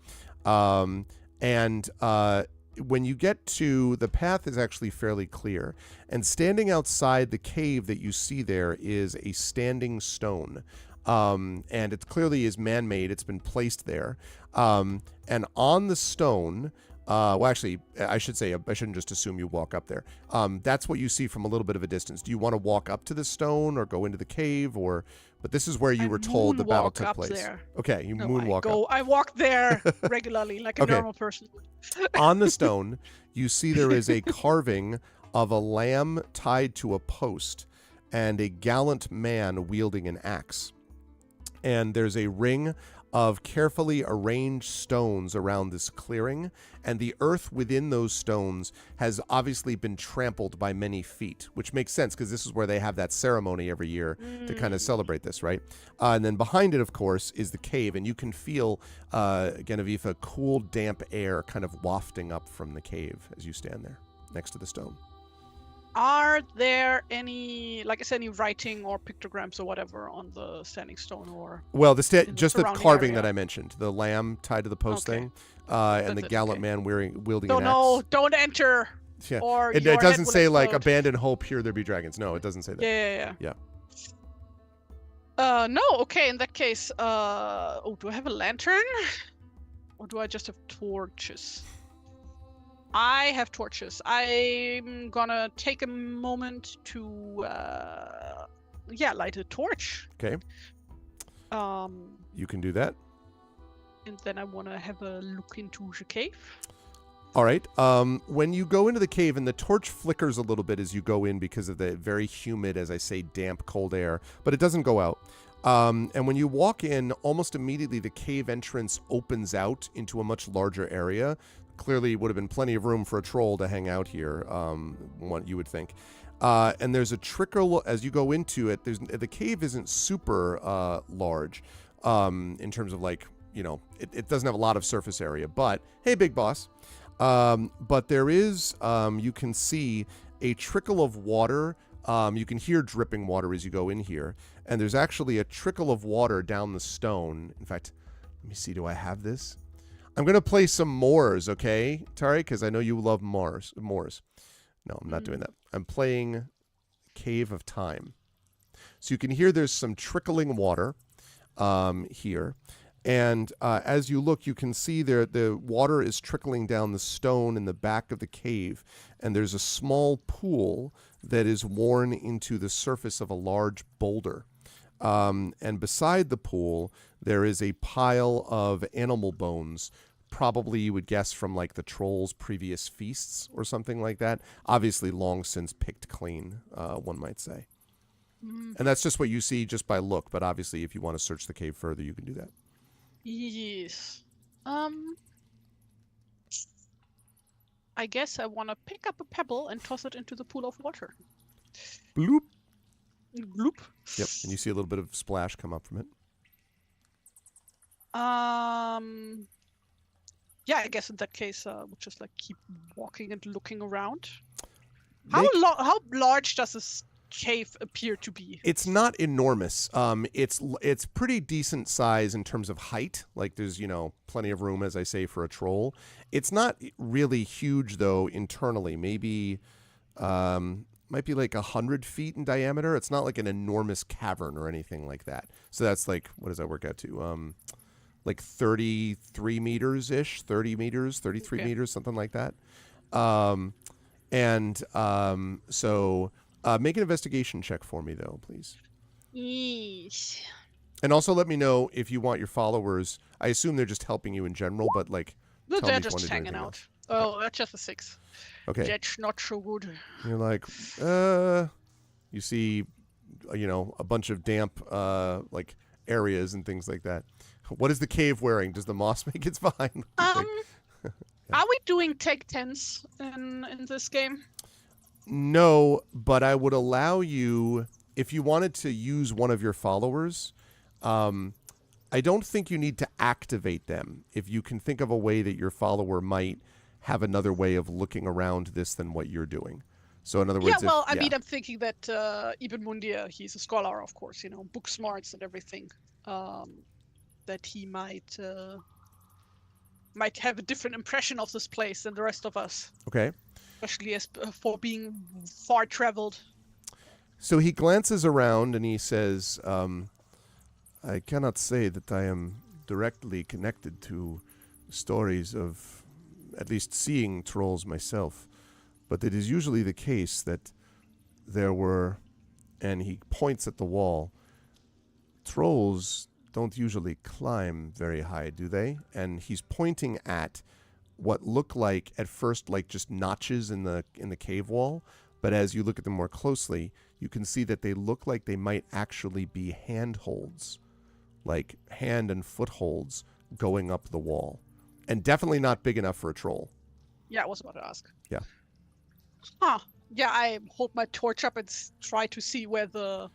When you get to the path is actually fairly clear, and standing outside the cave that you see there is a standing stone. And it clearly is man-made. It's been placed there. And on the stone, well, actually, I should say, I shouldn't just assume you walk up there. That's what you see from a little bit of a distance. Do you want to walk up to the stone or go into the cave, or? But this is where you were told the battle took place. There. Okay, you moonwalk up. I walk there regularly, like a normal person. On the stone, you see there is a carving of a lamb tied to a post and a gallant man wielding an axe. And there's a ring of carefully arranged stones around this clearing, and the earth within those stones has obviously been trampled by many feet, which makes sense because this is where they have that ceremony every year to kind of celebrate this, right? And then behind it, of course, is the cave, and you can feel, Genevieve, a cool, damp air kind of wafting up from the cave as you stand there next to the stone. Are there any, like I said, any writing or pictograms or whatever on the standing stone, or? Well, just the carving that I mentioned, the lamb tied to the post thing, and the gallant man wielding an axe. No, don't enter. Yeah. Or it doesn't say like abandon hope, here there be dragons. No, it doesn't say that. Yeah. No. Okay. In that case, do I have a lantern, or do I just have torches? I have torches. I'm gonna take a moment to, light a torch. Okay. You can do that. And then I want to have a look into the cave. All right. When you go into the cave, and the torch flickers a little bit as you go in because of the very humid, as I say, damp, cold air, but it doesn't go out. And when you walk in, almost immediately the cave entrance opens out into a much larger area. Clearly would have been plenty of room for a troll to hang out here, what you would think. And there's a trickle as you go into it. The cave isn't super large in terms of like, it doesn't have a lot of surface area, but hey, big boss. But there is, you can see a trickle of water You can hear dripping water as you go in here. And there's actually a trickle of water down the stone. In fact, let me see. Do I have this? I'm going to play some Moors, okay, Tari? Because I know you love Moors. No, I'm not doing that. I'm playing Cave of Time. So you can hear there's some trickling water here. And as you look, you can see there the water is trickling down the stone in the back of the cave. And there's a small pool that is worn into the surface of a large boulder. And beside the pool, there is a pile of animal bones. Probably you would guess from like the trolls' previous feasts or something like that. Obviously long since picked clean, one might say. And that's just what you see just by look. But obviously if you want to search the cave further, you can do that. Yes. I guess I want to pick up a pebble and toss it into the pool of water. Bloop. Bloop. Yep, and you see a little bit of splash come up from it. Yeah, I guess in that case, we'll just like keep walking and looking around. How large does this cave appear to be? It's not enormous. It's pretty decent size in terms of height. Like there's, plenty of room, as I say, for a troll. It's not really huge though internally. Maybe might be like 100 feet in diameter. It's not like an enormous cavern or anything like that. So that's like, what does that work out to? Like 33 meters ish, 30 meters, 33 meters, something like that. So make an investigation check for me, though, please. Yeesh. And also let me know if you want your followers. I assume they're just helping you in general, but like. No, they're just hanging out. Else. Oh, okay. That's just a 6. Okay. That's not so good. You're like, you see, a bunch of damp, like areas and things like that. What is the cave wearing? Does the moss make its vine? Yeah. Are we doing take 10s in this game? No, but I would allow you, if you wanted to use one of your followers, I don't think you need to activate them. If you can think of a way that your follower might have another way of looking around this than what you're doing. So in other words, I mean, I'm thinking that Ibn Mundir, he's a scholar, of course, book smarts and everything. That he might have a different impression of this place than the rest of us. Okay. Especially as for being far traveled. So he glances around and he says, I cannot say that I am directly connected to stories of at least seeing trolls myself, but it is usually the case that there were, and he points at the wall, trolls don't usually climb very high, do they? And he's pointing at what look like at first like just notches in the cave wall, but as you look at them more closely, you can see that they look like they might actually be handholds, like hand and footholds going up the wall, and definitely not big enough for a troll. Yeah, I was about to ask. Yeah. Huh. Yeah, I hold my torch up and try to see where the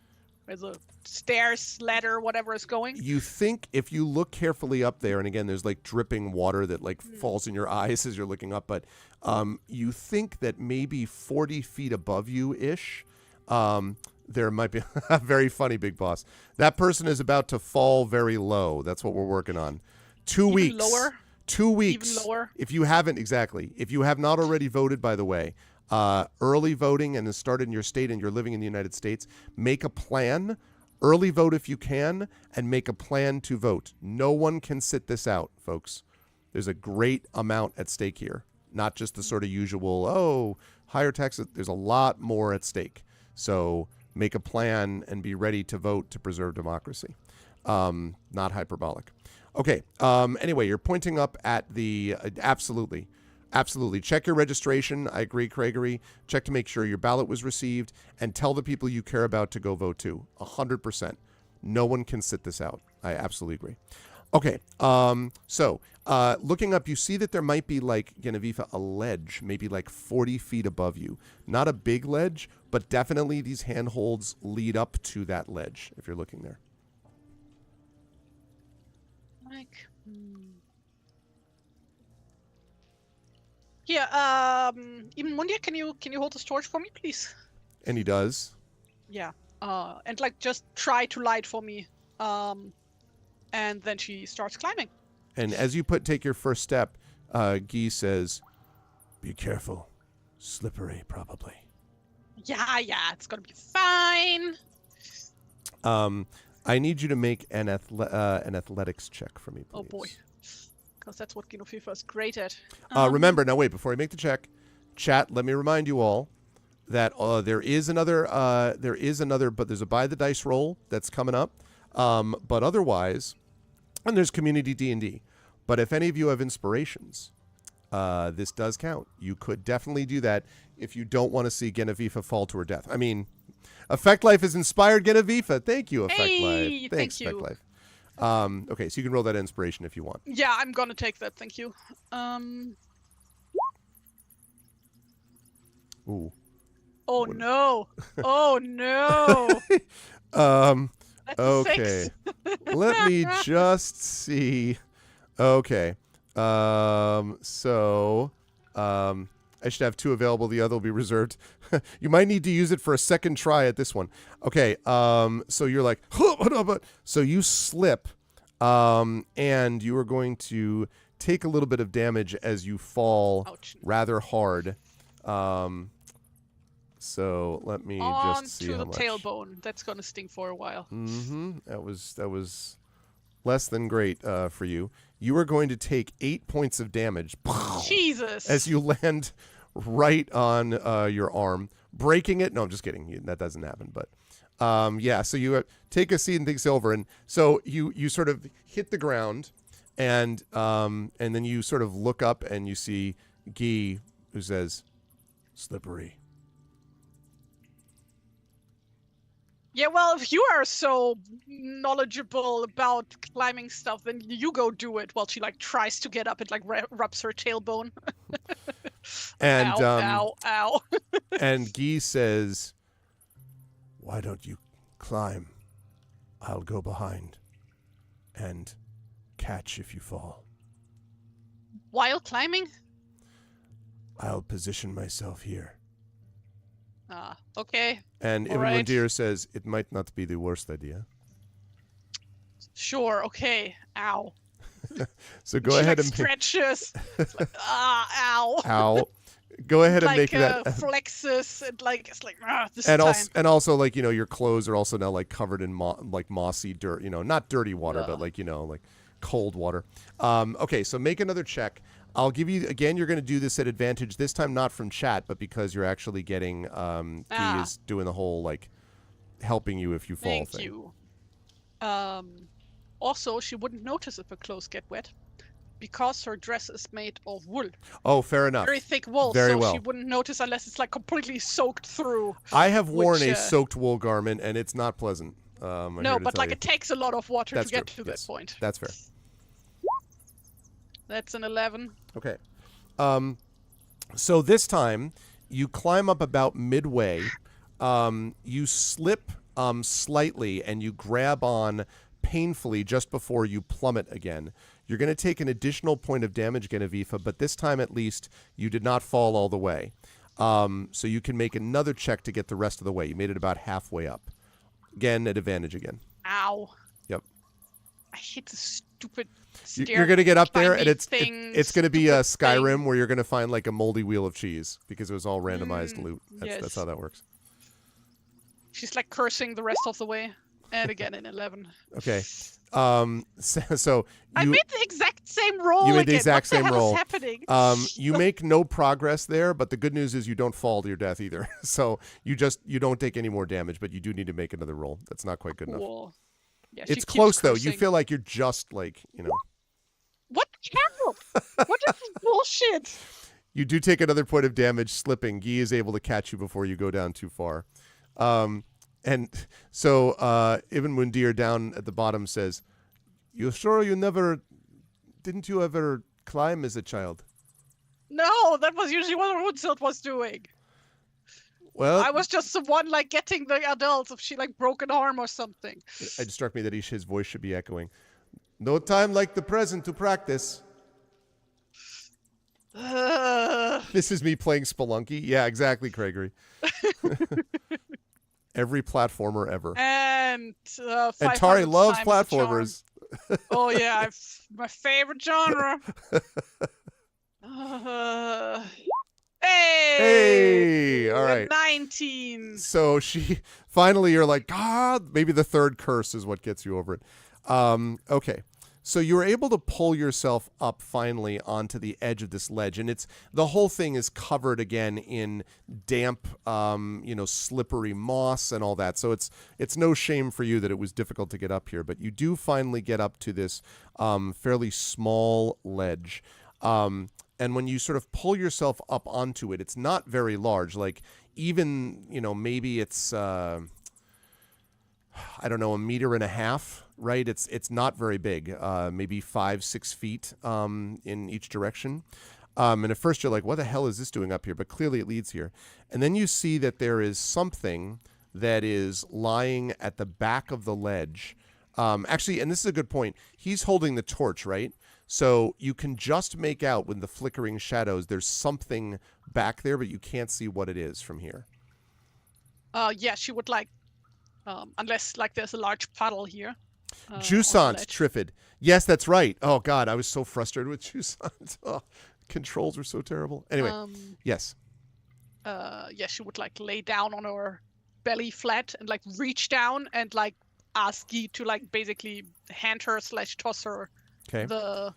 stairs, ladder, whatever is going. You think if you look carefully up there, and again, there's like dripping water that like falls in your eyes as you're looking up, but you think that maybe 40 feet above you-ish, there might be a very funny, Big Boss. That person is about to fall very low. That's what we're working on. 2 weeks. Even lower? 2 weeks. Even lower? If you haven't, exactly. If you have not already voted, by the way, early voting and has started in your state and you're living in the United States, make a plan. Early vote if you can, and make a plan to vote. No one can sit this out, folks. There's a great amount at stake here. Not just the sort of usual, higher taxes. There's a lot more at stake. So make a plan and be ready to vote to preserve democracy. Not hyperbolic. Okay. Anyway, you're pointing up at the absolutely. Absolutely. Check your registration. I agree, Craigery. Check to make sure your ballot was received, and tell the people you care about to go vote too. 100%. No one can sit this out. I absolutely agree. Okay. So looking up, you see that there might be, like, Genevieve, a ledge, maybe like 40 feet above you. Not a big ledge, but definitely these handholds lead up to that ledge if you're looking there. Like, Yeah, Ibn Mundir, can you hold this torch for me, please? And he does. Yeah. And like just try to light for me. And then she starts climbing. And as you take your first step, Guy says, "Be careful. Slippery, probably." Yeah, it's gonna be fine. I need you to make an athletics check for me, please. Oh boy, because that's what Genofifa is great at. Remember, now wait, before you make the check, chat, let me remind you all that there is another, but there's a buy the dice roll that's coming up. But otherwise, and there's community D&D. But if any of you have inspirations, this does count. You could definitely do that if you don't want to see Genovifa fall to her death. I mean, Effect Life has inspired Genovifa. Thank you, Effect Life. Thanks, thank you. Effect Life. Okay, so you can roll that inspiration if you want. Yeah, I'm gonna take that. Thank you. Ooh. Oh no! Oh no! That's okay. Let me just see. Okay. I should have 2 available. The other will be reserved. You might need to use it for a second try at this one. Okay. So you're like, so you slip, and you are going to take a little bit of damage as you fall. Ouch. Rather hard. So let me just see how much. On to the tailbone. That's gonna sting for a while. Mm-hmm. That was less than great for you. You are going to take 8 points of damage. Jesus! As you land right on your arm, breaking it. No, I'm just kidding. That doesn't happen. But yeah. So you take a seat and think over, and so you sort of hit the ground, and then you sort of look up and you see Guy, who says, "Slippery." Yeah, well, if you are so knowledgeable about climbing stuff, then you go do it while she like tries to get up and like rubs her tailbone. And ow. And Guy says, "Why don't you climb? I'll go behind and catch if you fall." While climbing? "I'll position myself here." Okay. And Ibn Mundir says, "It might not be the worst idea." Sure, okay. Ow. So go ahead and stretches. It's like, ow. Ow. Go ahead and make that flexes and like it's like this and time. Also like your clothes are also now like covered in like mossy dirt, not dirty water, but like like cold water. Okay, so make another check. I'll give you, again, you're going to do this at advantage, this time not from chat, but because you're actually getting, Guy is doing the whole, like, helping you if you fall thing. Thank you. Also, she wouldn't notice if her clothes get wet, because her dress is made of wool. Oh, fair enough. Very thick wool, so she wouldn't notice unless it's, like, completely soaked through. I have worn a soaked wool garment, and it's not pleasant. No, but, like, it takes a lot of water to get to that point. That's fair. That's an 11. Okay. So this time, you climb up about midway. You slip slightly, and you grab on painfully just before you plummet again. You're going to take an additional point of damage, Genovifa, but this time at least you did not fall all the way. So you can make another check to get the rest of the way. You made it about halfway up. Again, at advantage again. Ow. Yep. I hate the stupid... You're going to get up there, and it's going to be a Skyrim where you're going to find like a moldy wheel of cheese because it was all randomized loot. That's how that works. She's like cursing the rest of the way, and again in 11. Okay. So I made the exact same roll. You made the exact same roll. What's happening? You make no progress there, but the good news is you don't fall to your death either. So you don't take any more damage, but you do need to make another roll. That's not quite good enough. Yeah, it's close though. You feel like you're just like, What the hell? What is this bullshit? You do take another point of damage slipping. Guy is able to catch you before you go down too far. And so Ibn Mundir down at the bottom says, "You sure didn't you ever climb as a child?" No, that was usually what Runsilt was doing. Well, I was just the one like getting the adults if she like broke an arm or something. It struck me that his voice should be echoing. "No time like the present to practice." This is me playing Spelunky. Yeah, exactly, Craigery. Every platformer ever. And Tari loves platformers. Oh yeah, my favorite genre. Hey! All right. 19. So finally you're like, God, maybe the third curse is what gets you over it. Okay. So you were able to pull yourself up finally onto the edge of this ledge, and the whole thing is covered again in damp, slippery moss and all that. So it's no shame for you that it was difficult to get up here, but you do finally get up to this fairly small ledge. And when you sort of pull yourself up onto it, it's not very large. Like even, maybe it's I don't know, 1.5 meters, right? It's not very big, maybe 5-6 feet in each direction. And at first you're like, what the hell is this doing up here? But clearly it leads here. And then you see that there is something that is lying at the back of the ledge. Actually, and this is a good point, he's holding the torch, right? So you can just make out with the flickering shadows, there's something back there, but you can't see what it is from here. Yeah, she would like, unless like there's a large puddle here. Jusant Triffid. Yes, that's right. Oh God, I was so frustrated with Jusant. Oh, controls were so terrible. Anyway, yes. Yeah, she would like lay down on her belly flat and like reach down and like ask Guy to like basically hand her / toss her the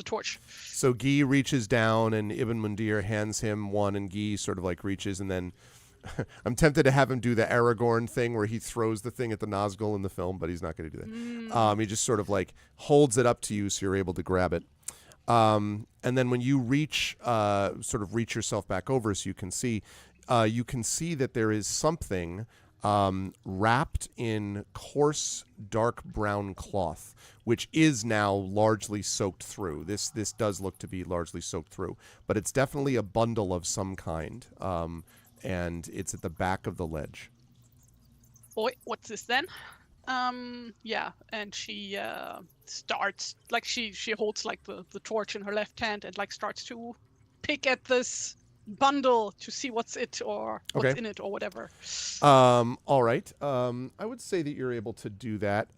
torch. So Guy reaches down and Ibn Mundir hands him one, and Guy sort of like reaches, and then I'm tempted to have him do the Aragorn thing where he throws the thing at the Nazgul in the film, but he's not going to do that. He just sort of like holds it up to you so you're able to grab it. And then when you reach yourself back over so you can see that there is something wrapped in coarse dark brown cloth, which is now largely soaked through. This does look to be largely soaked through, but it's definitely a bundle of some kind. And it's at the back of the ledge. Oh, what's this then? Yeah, and she starts, like she holds like the torch in her left hand and like starts to pick at this bundle to see what's in it or whatever. All right. I would say that you're able to do that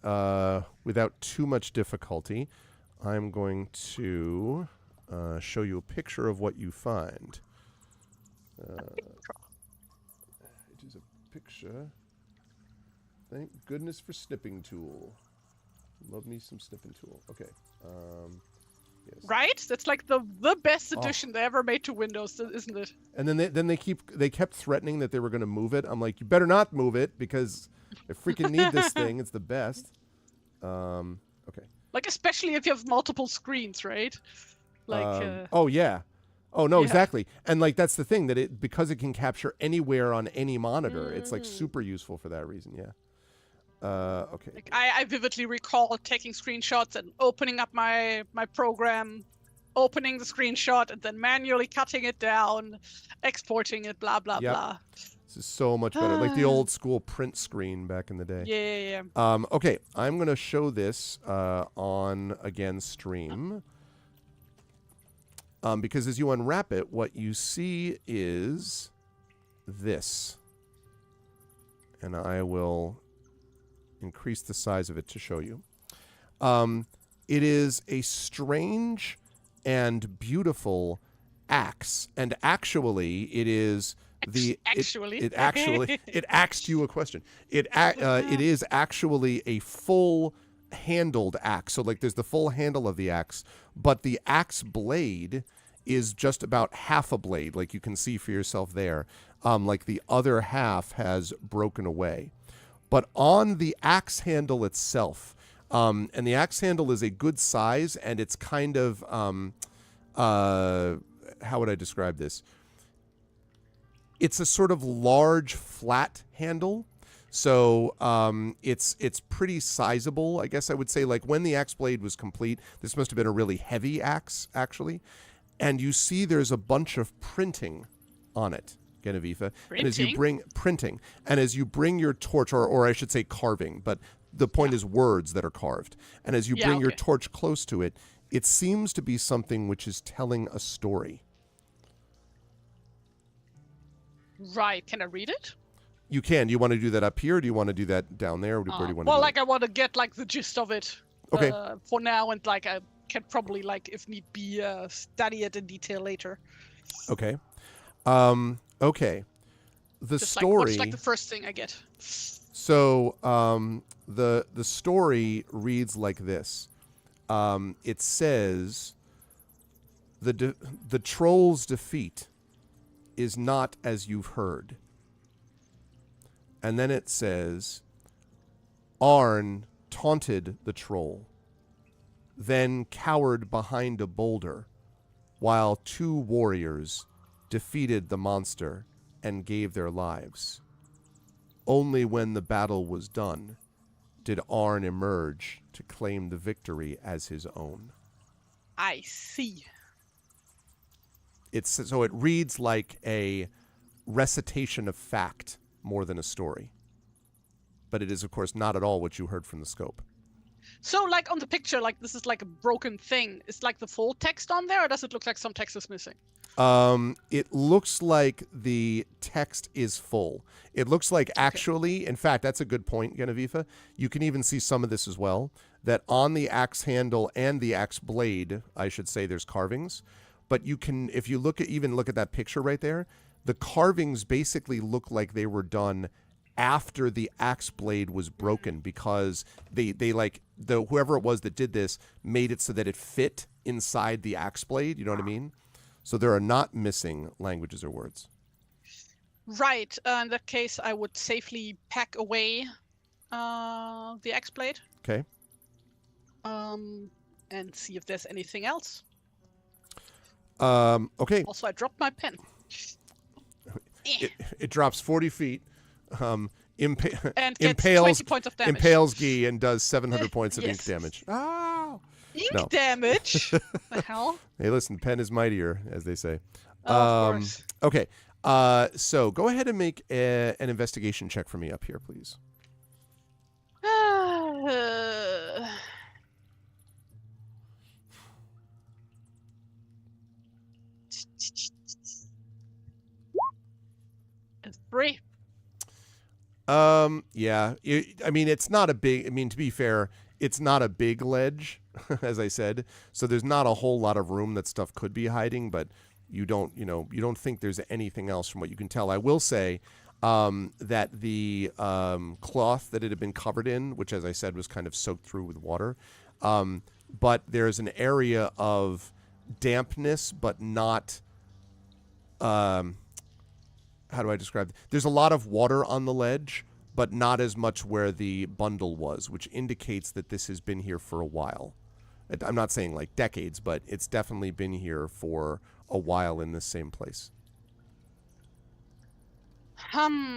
without too much difficulty. I'm going to show you a picture of what you find. It is a picture. Thank goodness for snipping tool. Love me some snipping tool. Okay. Yes. Right? That's like the best addition they ever made to Windows, isn't it? And then they kept threatening that they were going to move it. I'm like, you better not move it because I freaking need this thing. It's the best. Okay. Like especially if you have multiple screens, right? Like. Oh yeah. Oh no, exactly. And like that's the thing, that because it can capture anywhere on any monitor, it's like super useful for that reason. Yeah. Okay. Like I vividly recall taking screenshots and opening up my program, opening the screenshot and then manually cutting it down, exporting it, blah blah blah. This is so much better, like the old school print screen back in the day. Yeah. Okay, I'm gonna show this on again stream. Because as you unwrap it, what you see is this. And I will increase the size of it to show you. It is a strange and beautiful axe. And actually, it is the... It axed you a question. It is actually a full handled axe. So like there's the full handle of the axe, but the axe blade is just about half a blade, like you can see for yourself there. Like the other half has broken away. But on the axe handle itself, and the axe handle is a good size, and it's kind of how would I describe this? It's a sort of large flat handle. So it's pretty sizable, I guess I would say. Like when the axe blade was complete, this must have been a really heavy axe, actually. And you see there's a bunch of printing on it, Genevieve. And as you bring your torch, or I should say carving, but the point is words that are carved. And as you bring your torch close to it, it seems to be something which is telling a story. Right. Can I read it? You can. Do you want to do that up here? Or do you want to do that down there? Where do you want to do like, I want to get, like, the gist of it. Okay. For now, and, like, I can probably, like, if need be, study it in detail later. Okay. Okay. The Just, story. Like, what's, like, the first thing I get? So, the story reads like this. It says, the troll's defeat is not as you've heard. And then it says, Arn taunted the troll, then cowered behind a boulder, while 2 warriors defeated the monster and gave their lives. Only when the battle was done did Arn emerge to claim the victory as his own. I see. So it reads like a recitation of fact more than a story. But it is, of course, not at all what you heard from the scope. So, like, on the picture, like, this is like a broken thing. Is, like, the full text on there, or does it look like some text is missing? It looks like the text is full. It looks like actually, in fact, that's a good point, Genevieve. You can even see some of this as well, that on the axe handle and the axe blade, I should say, there's carvings. But you can, if you look at that picture right there, the carvings basically look like they were done after the axe blade was broken, because they like whoever it was that did this made it so that it fit inside the axe blade. You know what I mean? So there are not missing languages or words. Right. In that case, I would safely pack away the axe blade. Okay. And see if there's anything else. Okay. Also, I dropped my pen. It drops 40 feet. And gets impales 20 points of damage. Impales Guy and does 700 points of ink damage. Oh! Ink damage? The hell? Hey, listen, pen is mightier, as they say. Of course. Okay. So go ahead and make an investigation check for me up here, please. It's 3. Yeah. I mean, it's not a big. I mean, to be fair, it's not a big ledge, as I said. So there's not a whole lot of room that stuff could be hiding, but you don't think there's anything else from what you can tell. I will say that the cloth that it had been covered in, which, as I said, was kind of soaked through with water, but there's an area of dampness, but not. How do I describe it? There's a lot of water on the ledge, but not as much where the bundle was, which indicates that this has been here for a while. I'm not saying like decades, but it's definitely been here for a while in this same place. Well,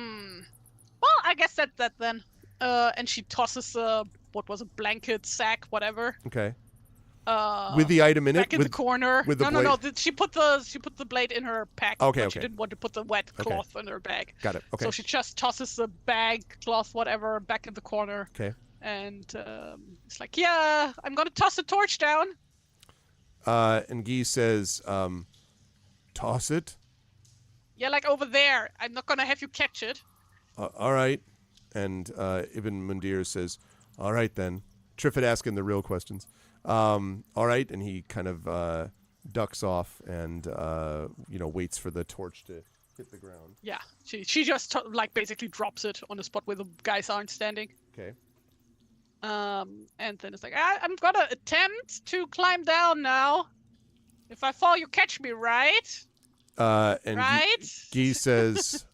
I guess that then. And she tosses what was a blanket, sack, whatever. Okay. With the item in it, back in the corner. With the no. blade? She put the blade in her pack. Okay, but she didn't want to put the wet cloth in her bag. Got it. Okay. So she just tosses the bag, cloth, whatever, back in the corner. Okay. And it's like, yeah, I'm gonna toss the torch down. And Guy says, toss it? Yeah, like over there. I'm not gonna have you catch it. All right. And Ibn Mundir says, all right then. Triffid asking the real questions. All right. And he kind of ducks off and, waits for the torch to hit the ground. Yeah. She just, basically drops it on the spot where the guys aren't standing. Okay. And then it's like, I'm gonna attempt to climb down now. If I fall, you catch me, right? And right? Guy says,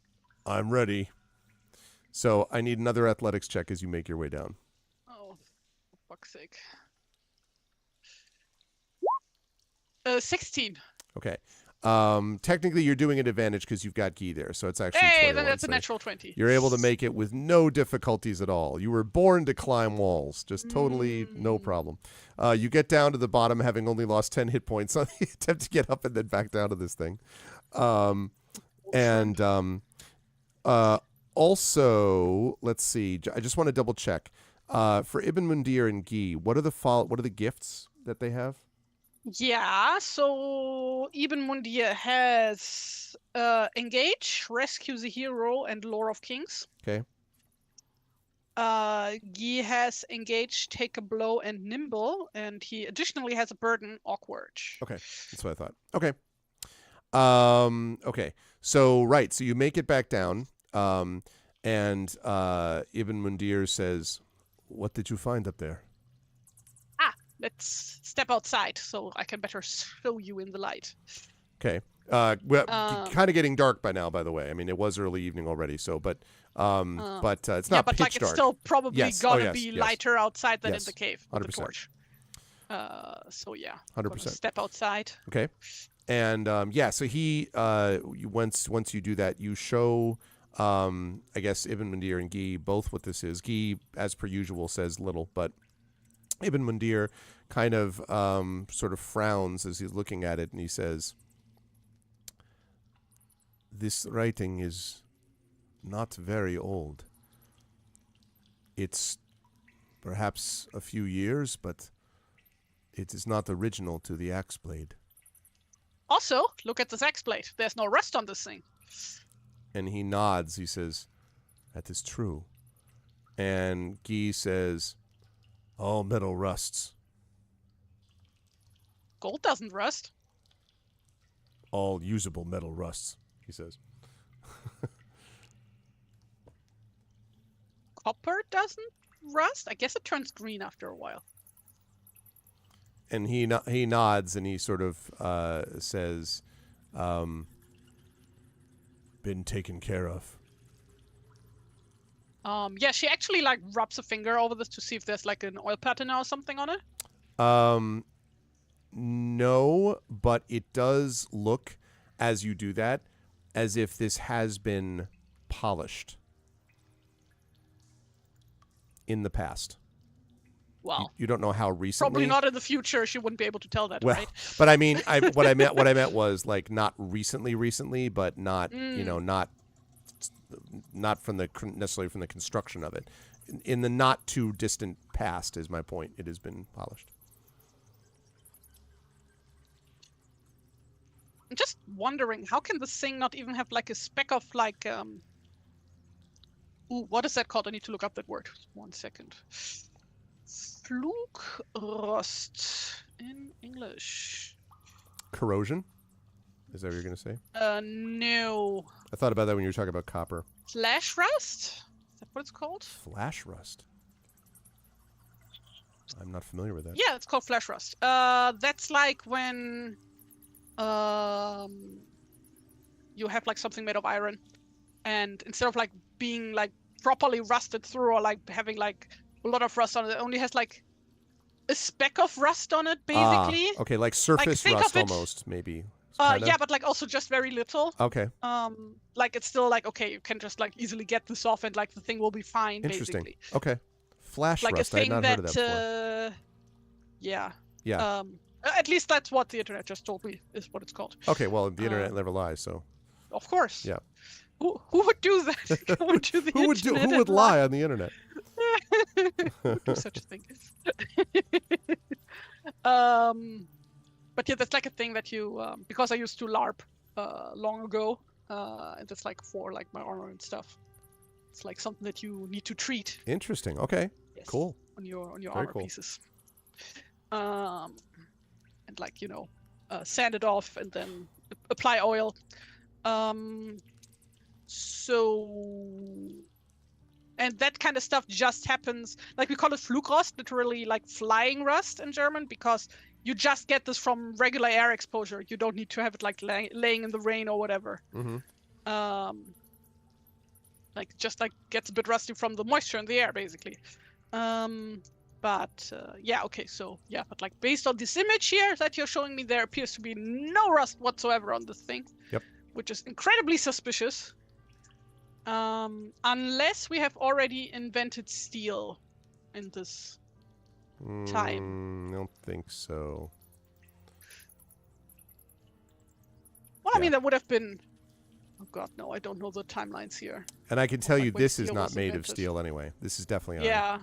I'm ready. So I need another athletics check as you make your way down. Oh, for fuck's sake. 16. Okay. Technically, you're doing an advantage because you've got Guy there, so it's actually 21. Then that's a natural 20. You're able to make it with no difficulties at all. You were born to climb walls, just totally no problem. You get down to the bottom, having only lost 10 hit points on the attempt to get up and then back down to this thing. Also, let's see. I just want to double check. For Ibn Mundir and Guy, what are the gifts that they have? Yeah, so Ibn Mundir has Engage, Rescue the Hero, and Lore of Kings. Okay. Guy has Engage, Take a Blow, and Nimble, and he additionally has a Burden, Awkward. Okay, that's what I thought. Okay. Okay. So you make it back down, and Ibn Mundir says, "What did you find up there?" Let's step outside so I can better show you in the light. Okay. Well, kind of getting dark by now, by the way. I mean, it was early evening already, so it's not pitch dark. It's still probably gonna be lighter outside than in the cave with 100%. the torch. So yeah, 100%. Step outside. Okay. And so he once you do that, you show I guess Ibn Mundir and Guy both what this is. Guy, as per usual, says little, but Ibn Mundir kind of sort of frowns as he's looking at it, and he says, "This writing is not very old. It's perhaps a few years, but it is not original to the axe blade." Also, look at this axe blade. There's no rust on this thing. And he nods. He says, "That is true." And Guy says, "All metal rusts." Gold doesn't rust. "All usable metal rusts," he says. Copper doesn't rust? I guess it turns green after a while. And he nods and he sort of says, "Been taken care of." Yeah, she actually like rubs a finger over this to see if there's like an oil patina or something on it. No, but it does look, as you do that, as if this has been polished in the past. Well, you don't know how recently. Probably not in the future. She wouldn't be able to tell that, well, right? But I mean, what I meant was like not recently, but not not from necessarily from the construction of it. In the not too distant past is my point. It has been polished. I'm just wondering, how can this thing not even have like a speck of like ooh, what is that called? I need to look up that word. 1 second. Flugrust in English. Corrosion? Is that what you're going to say? No. I thought about that when you were talking about copper. Flash rust? Is that what it's called? Flash rust? I'm not familiar with that. Yeah, it's called flash rust. That's like when you have like something made of iron, and instead of like being like properly rusted through or like having like a lot of rust on it, it only has like a speck of rust on it, basically. Okay, like surface rust almost, maybe. Yeah, but like also just very little. Okay. Like it's still like, okay, you can just like easily get this off and like the thing will be fine. Interesting. Basically. Okay. Flash like rust. A thing I had not heard of that before. Yeah. Yeah. At least that's what the internet just told me is what it's called. Okay, well, the internet never lies, so. Of course. Yeah. Who would do that? Go into the internet who would lie on the internet? Who would do such a thing? But yeah, that's like a thing that you because I used to LARP long ago, and it's like for like my armor and stuff. It's like something that you need to treat. Interesting. Okay. Yes, cool. On your Very armor cool. pieces. And like sand it off and then apply oil. And that kind of stuff just happens. Like we call it Flugrost, literally like flying rust in German, because you just get this from regular air exposure. You don't need to have it like laying in the rain or whatever. Mm-hmm. Like just like gets a bit rusty from the moisture in the air, basically. But yeah, okay, so yeah, but like based on this image here that you're showing me, there appears to be no rust whatsoever on this thing. Yep. Which is incredibly suspicious. Unless we have already invented steel in this time. I don't think so. Well, yeah. I mean, that would have been... Oh god, no, I don't know the timelines here. And I can tell you like this is not made of steel anyway. This is definitely iron. Yeah.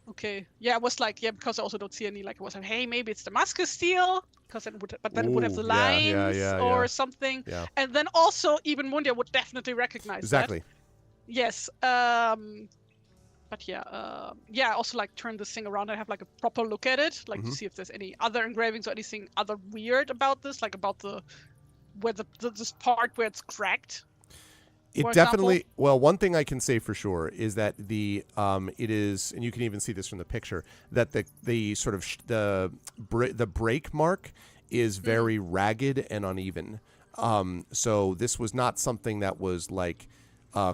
Okay. Yeah, it was like, because I also don't see any, like, it was like, hey, maybe it's Damascus steel, because it would have the lines or something. Yeah. And then also, even Mundia would definitely recognize that. Exactly. Yes. But yeah, also like turn this thing around and have like a proper look at it, like to see if there's any other engravings or anything other weird about this, like about this part where it's cracked. It definitely. Well, one thing I can say for sure is that it is, and you can even see this from the picture, that the sort of the break mark is very ragged and uneven. So this was not something that was like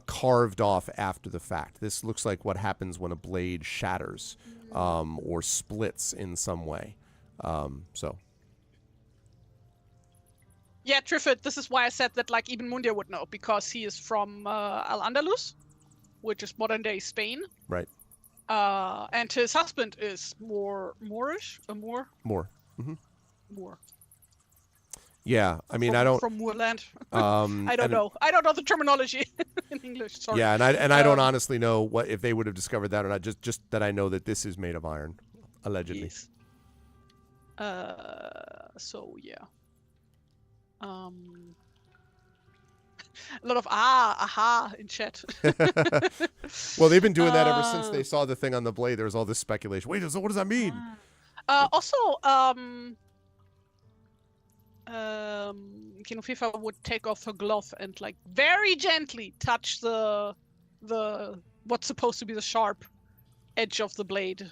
carved off after the fact. This looks like what happens when a blade shatters or splits in some way. So. Yeah, Triffid, this is why I said that like even Mundia would know, because he is from Al-Andalus, which is modern-day Spain. Right. And his husband is Moorish? Moor? Moor. Mm-hmm. Moor. Yeah, I mean, I don't... From Moorland. I don't know. I don't know the terminology in English, sorry. Yeah, and I don't honestly know what if they would have discovered that or not, just that I know that this is made of iron, allegedly. Yes. So, yeah. A lot of aha in chat. Well, they've been doing that ever since they saw the thing on the blade. There was all this speculation. Wait, so what does that mean? Also, Kinofifa would take off her glove and like very gently touch the what's supposed to be the sharp edge of the blade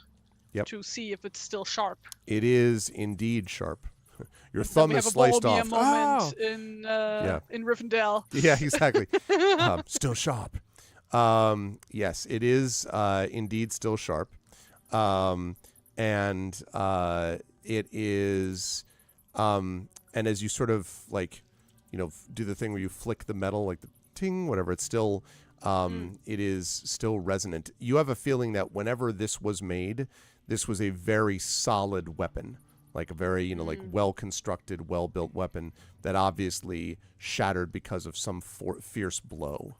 to see if it's still sharp. It is indeed sharp. Your thumb is sliced off. Moment in Rivendell. Yeah, exactly. Still sharp. Yes, it is indeed still sharp. And it is, and as you sort of like, do the thing where you flick the metal, like the ting, whatever, it's still, it is still resonant. You have a feeling that whenever this was made, this was a very solid weapon. Like a very, like well-constructed, well-built weapon that obviously shattered because of some fierce blow.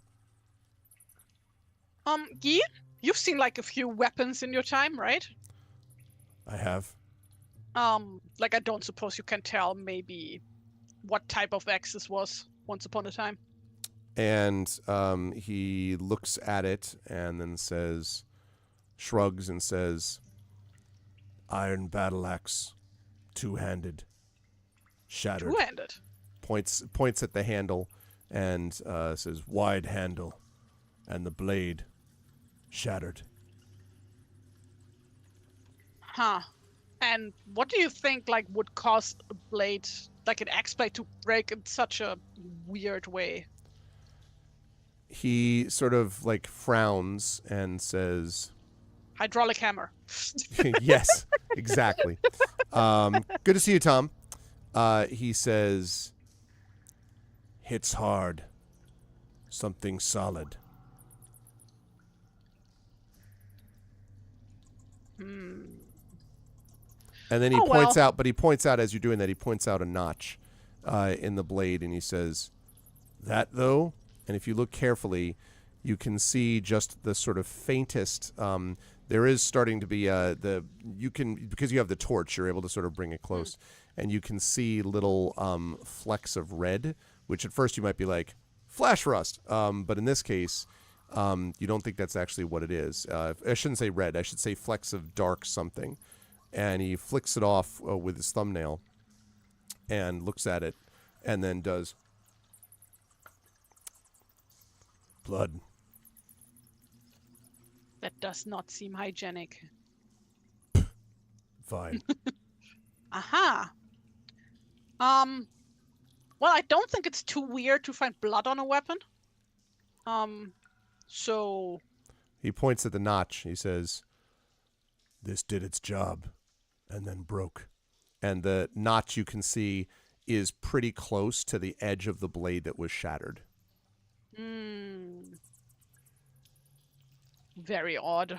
Guy, you've seen like a few weapons in your time, right? I have. Like I don't suppose you can tell maybe what type of axe this was once upon a time. And he looks at it and then shrugs and says, iron battle axe. Two-handed, shattered. Two-handed. Points at the handle and says, wide handle, and the blade shattered. Huh. And what do you think like would cause a blade, like an axe blade, to break in such a weird way? He sort of like frowns and says, hydraulic hammer. Yes, exactly. Good to see you, Tom. He says, hits hard. Something solid. And then he points out, but he points out as you're doing that, he points out a notch in the blade, and he says, that though, and if you look carefully, you can see just the sort of faintest, there is starting to be because you have the torch, you're able to sort of bring it close, and you can see little flecks of red, which at first you might be like, flash rust. But in this case, you don't think that's actually what it is. I shouldn't say red, I should say flecks of dark something. And he flicks it off with his thumbnail and looks at it and then does blood. That does not seem hygienic. Fine. Aha. Well, I don't think it's too weird to find blood on a weapon. So... He points at the notch. He says, this did its job and then broke. And the notch you can see is pretty close to the edge of the blade that was shattered. Very odd.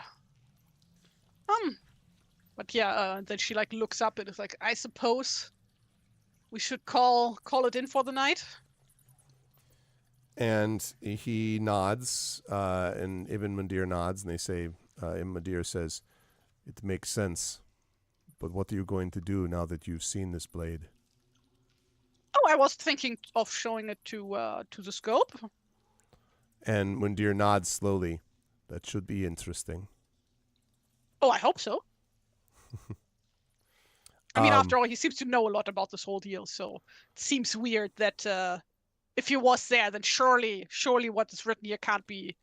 But yeah, then she like looks up and is like, I suppose we should call it in for the night. And he nods, and Ibn Mundir nods, and they say, Ibn Mundir says, It makes sense. But what are you going to do now that you've seen this blade? Oh, I was thinking of showing it to the scope. And Mundir nods slowly. That should be interesting. Oh, I hope so. I mean, after all, he seems to know a lot about this whole deal, so it seems weird that if he was there, then surely what is written here can't be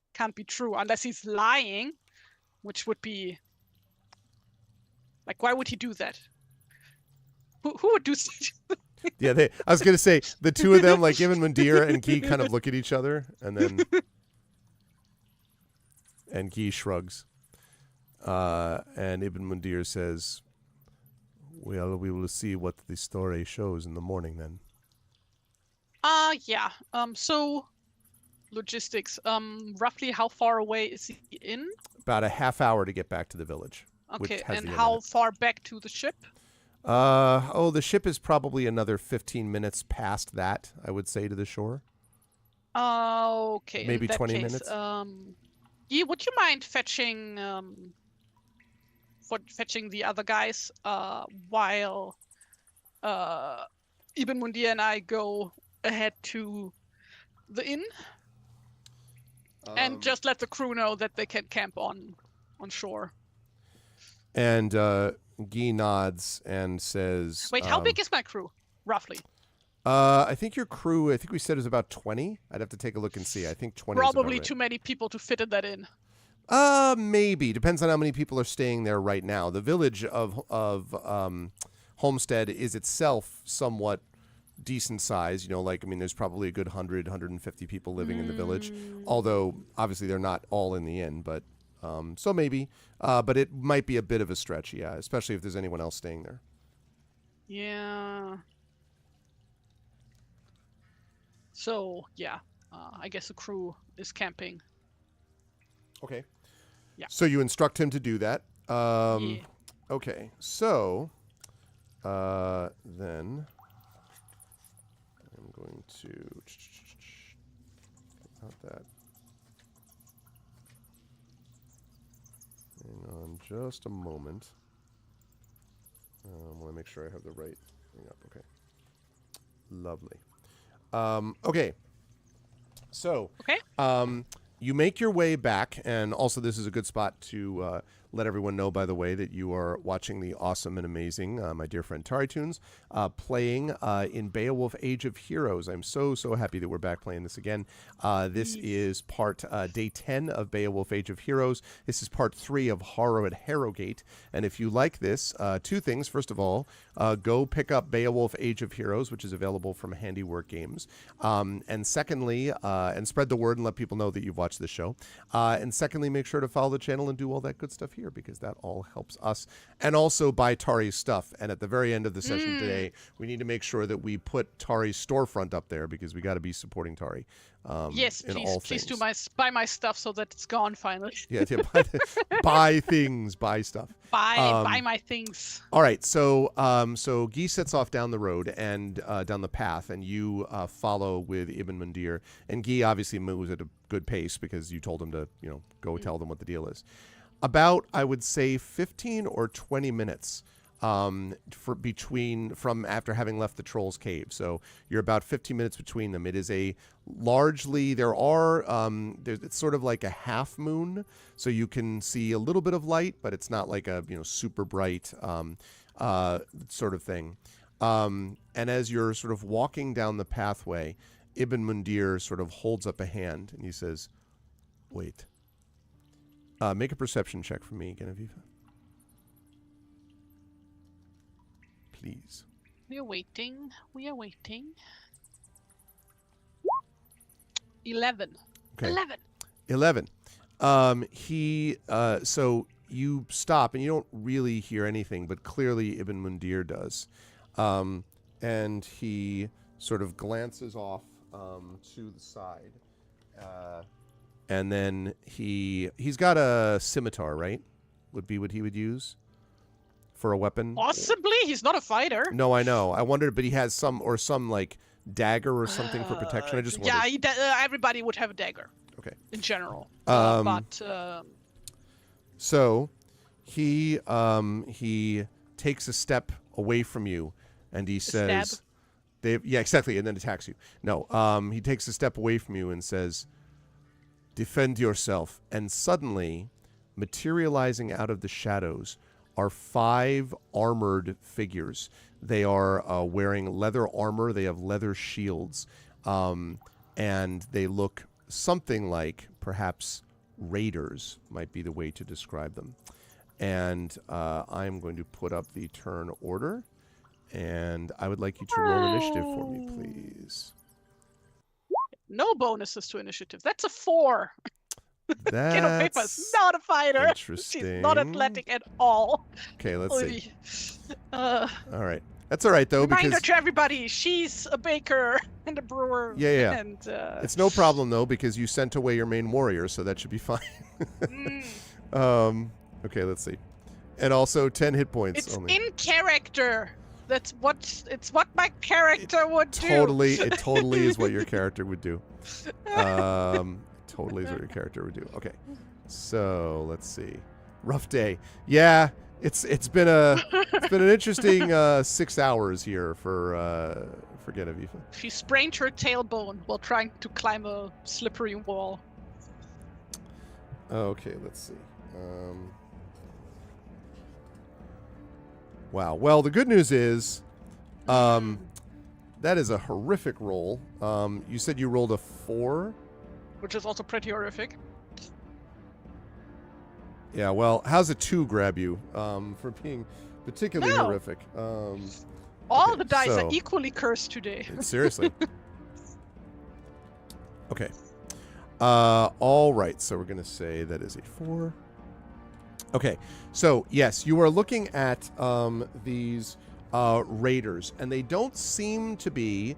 true, unless he's lying, which would be like, why would he do that? Who would do such? Yeah, I was gonna say the two of them, like Ibn Mundir and Guy, kind of look at each other, and then and Guy shrugs, and Ibn Mundir says, "Well, we will see what the story shows in the morning, then." Yeah. So logistics. Roughly how far away is the inn? About a half hour to get back to the village. Okay, and how far back to the ship? The ship is probably another 15 minutes past that, I would say, to the shore. Okay. Maybe 20 minutes. Yeah, would you mind fetching the other guys while Ibn Mundir and I go ahead to the inn? And just let the crew know that they can camp on shore. And Guy nods and says... Wait, how big is my crew, roughly? I think your crew, I think we said is about 20. I'd have to take a look and see. I think 20 Probably is about right. Too many people to fit in that inn. Maybe. Depends on how many people are staying there right now. The village of Homestead is itself somewhat decent size. You know, like, I mean, there's probably a good 100, 150 people living in the village. Although, obviously, they're not all in the inn, but... so maybe, but it might be a bit of a stretch, yeah, especially if there's anyone else staying there. Yeah. So, yeah, I guess the crew is camping. Okay. Yeah. So you instruct him to do that. Yeah. Okay, so then I'm going to... Not that. Hang on just a moment. I want to make sure I have the right thing up. Okay. Lovely. Okay. So, you make your way back, and also this is a good spot to let everyone know, by the way, that you are watching the awesome and amazing, my dear friend TariToons, playing in Beowulf Age of Heroes. I'm so happy that we're back playing this again. This is part day 10 of Beowulf Age of Heroes. This is part 3 of Horror at Herrogate. And if you like this, two things. First of all, go pick up Beowulf Age of Heroes, which is available from Handiwork Games. And secondly, and spread the word and let people know that you've watched this show. And secondly, make sure to follow the channel and do all that good stuff here, because that all helps us. And also buy Tari's stuff. And at the very end of the session today, we need to make sure that we put Tari's storefront up there, because we got to be supporting Tari. Yes, please do buy my stuff so that it's gone finally. Yeah, buy things, buy stuff. Buy my things. All right, so Guy sets off down the road and down the path, and you follow with Ibn Mundir. And Guy obviously moves at a good pace because you told him to, go tell them what the deal is. About, I would say, 15 or 20 minutes from after having left the Troll's Cave. So you're about 15 minutes between them. It is a largely, it's sort of like a half moon, so you can see a little bit of light, but it's not like a, super bright sort of thing. And as you're sort of walking down the pathway, Ibn Mundir sort of holds up a hand and he says, "Wait. Make a perception check for me, Genevieve. Please." We are waiting. 11. Okay. 11. So you stop and you don't really hear anything, but clearly Ibn Mundir does. And he sort of glances off to the side. And then he's got a scimitar, right? Would be what he would use for a weapon. Possibly, he's not a fighter. No, I know. I wondered, but he has some like dagger or something for protection. I just wondered. Yeah, everybody would have a dagger. Okay. In general, so He takes a step away from you, and he says, "Yeah, exactly," and then attacks you. No, he takes a step away from you and says, "Defend yourself." And suddenly, materializing out of the shadows are 5 armored figures. They are wearing leather armor. They have leather shields, and they look something like perhaps raiders might be the way to describe them. And I'm going to put up the turn order, and I would like you to roll initiative for me, please. No bonuses to initiative. That's a 4. Kid of Paper's not a fighter. Interesting. She's not athletic at all. Okay, let's see. All right. That's all right, though, reminder because... to everybody, she's a baker and a brewer. Yeah. And, it's no problem, though, because you sent away your main warrior, so that should be fine. Okay, let's see. And also 10 hit points it's only. In character. It's what my character would do. It totally is what your character would do. Totally is what your character would do. Okay. So, let's see. Rough day. Yeah, it's been an interesting 6 hours here for Genevieve. She sprained her tailbone while trying to climb a slippery wall. Okay, let's see. Wow. Well, the good news is that is a horrific roll. You said you rolled a 4? Which is also pretty horrific. Yeah, well, how's a 2 grab you for being particularly horrific? All the dice are equally cursed today. Seriously. Okay. All right, so we're going to say that is a 4. Okay, so yes, you are looking at these raiders, and they don't seem to be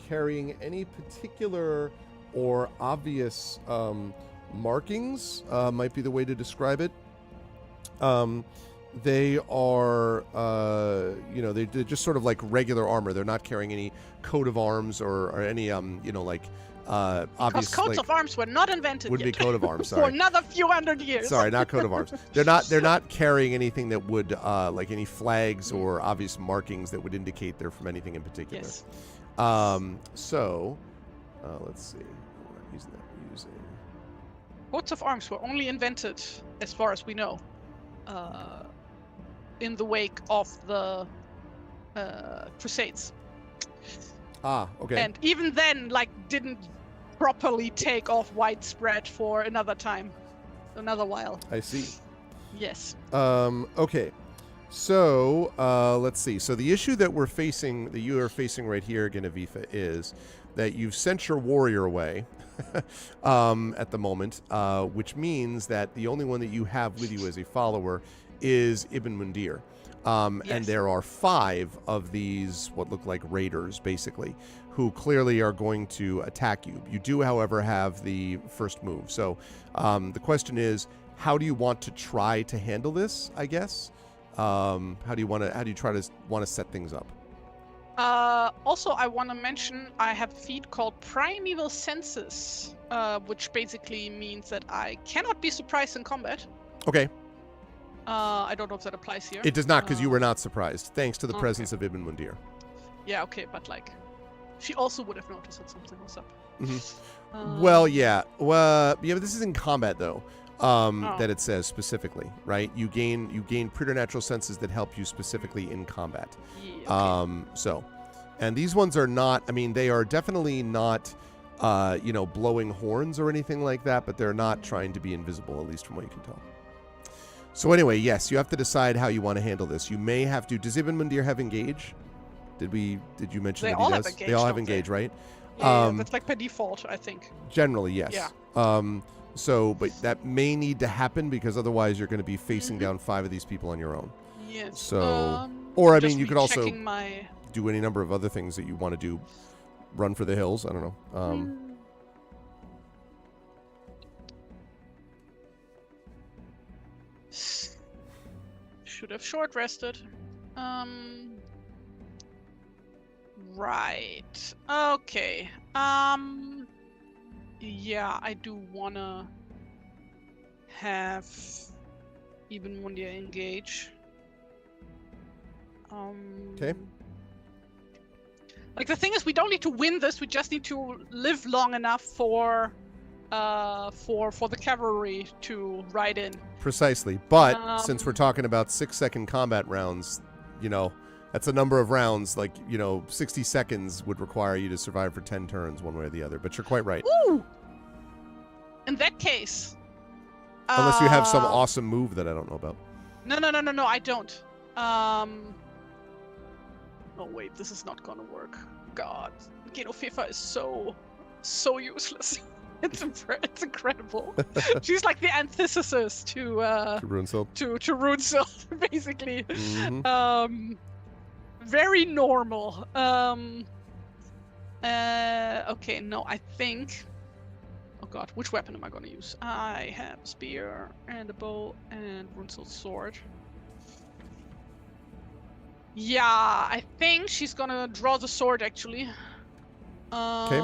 carrying any particular or obvious markings, might be the way to describe it. They are, they're just sort of like regular armor. They're not carrying any coat of arms or any, obvious. Coats of arms were not invented would yet. Be coat of arms. Sorry. For another few hundred years. Sorry, not coat of arms. They're not carrying anything that would like any flags or obvious markings that would indicate they're from anything in particular. Yes. Let's see. We're using that. Coats of arms were only invented, as far as we know, in the wake of the Crusades. Okay. And even then, didn't properly take off widespread for another while. I see. Yes. Okay. So, let's see. So the issue that you are facing right here, Genevieve, is that you've sent your warrior away at the moment, which means that the only one that you have with you as a follower is Ibn Mundir. Yes. And there are 5 of these, what look like raiders, basically, who clearly are going to attack you. You do, however, have the first move. So the question is, how do you want to try to handle this, I guess? How do you try to set things up? Also, I want to mention I have a feat called Primeval Senses, which basically means that I cannot be surprised in combat. Okay. I don't know if that applies here. It does not, because you were not surprised, thanks to the presence of Ibn Mundir. Yeah, okay, but she also would have noticed that something was up. Mm-hmm. Well, but this is in combat though. That it says specifically, right? You gain preternatural senses that help you specifically in combat. Yeah, okay. And these ones are not. I mean, they are definitely not, blowing horns or anything like that. But they're not trying to be invisible, at least from what you can tell. So anyway, yes, you have to decide how you want to handle this. You may have to. Does Ibn Mundir have engage? Did you mention that he does? They all have engage, right? Yeah, that's by default, I think. Generally, yes. Yeah. But that may need to happen because otherwise you're going to be facing down 5 of these people on your own. Yes. So, you could also do any number of other things that you want to do. Run for the hills. I don't know. Should have short rested. Right. Okay. Yeah, I do wanna have even when they engage. Okay. Like the thing is, we don't need to win this. We just need to live long enough for the cavalry to ride in. Precisely. But since we're talking about 6-second combat rounds, that's a number of rounds. 60 seconds would require you to survive for 10 turns, one way or the other. But you're quite right. Ooh. In that case. Unless you have some awesome move that I don't know about. No, I don't. Oh wait, this is not gonna work. God, Genofifa is so useless. It's incredible. She's like the antithesis to Runeshield. To Runeshield, basically. Mm-hmm. Very normal. Okay, no, I think. Oh God, which weapon am I gonna use? I have a spear and a bow and Runeshield's sword. Yeah, I think she's gonna draw the sword actually. Okay.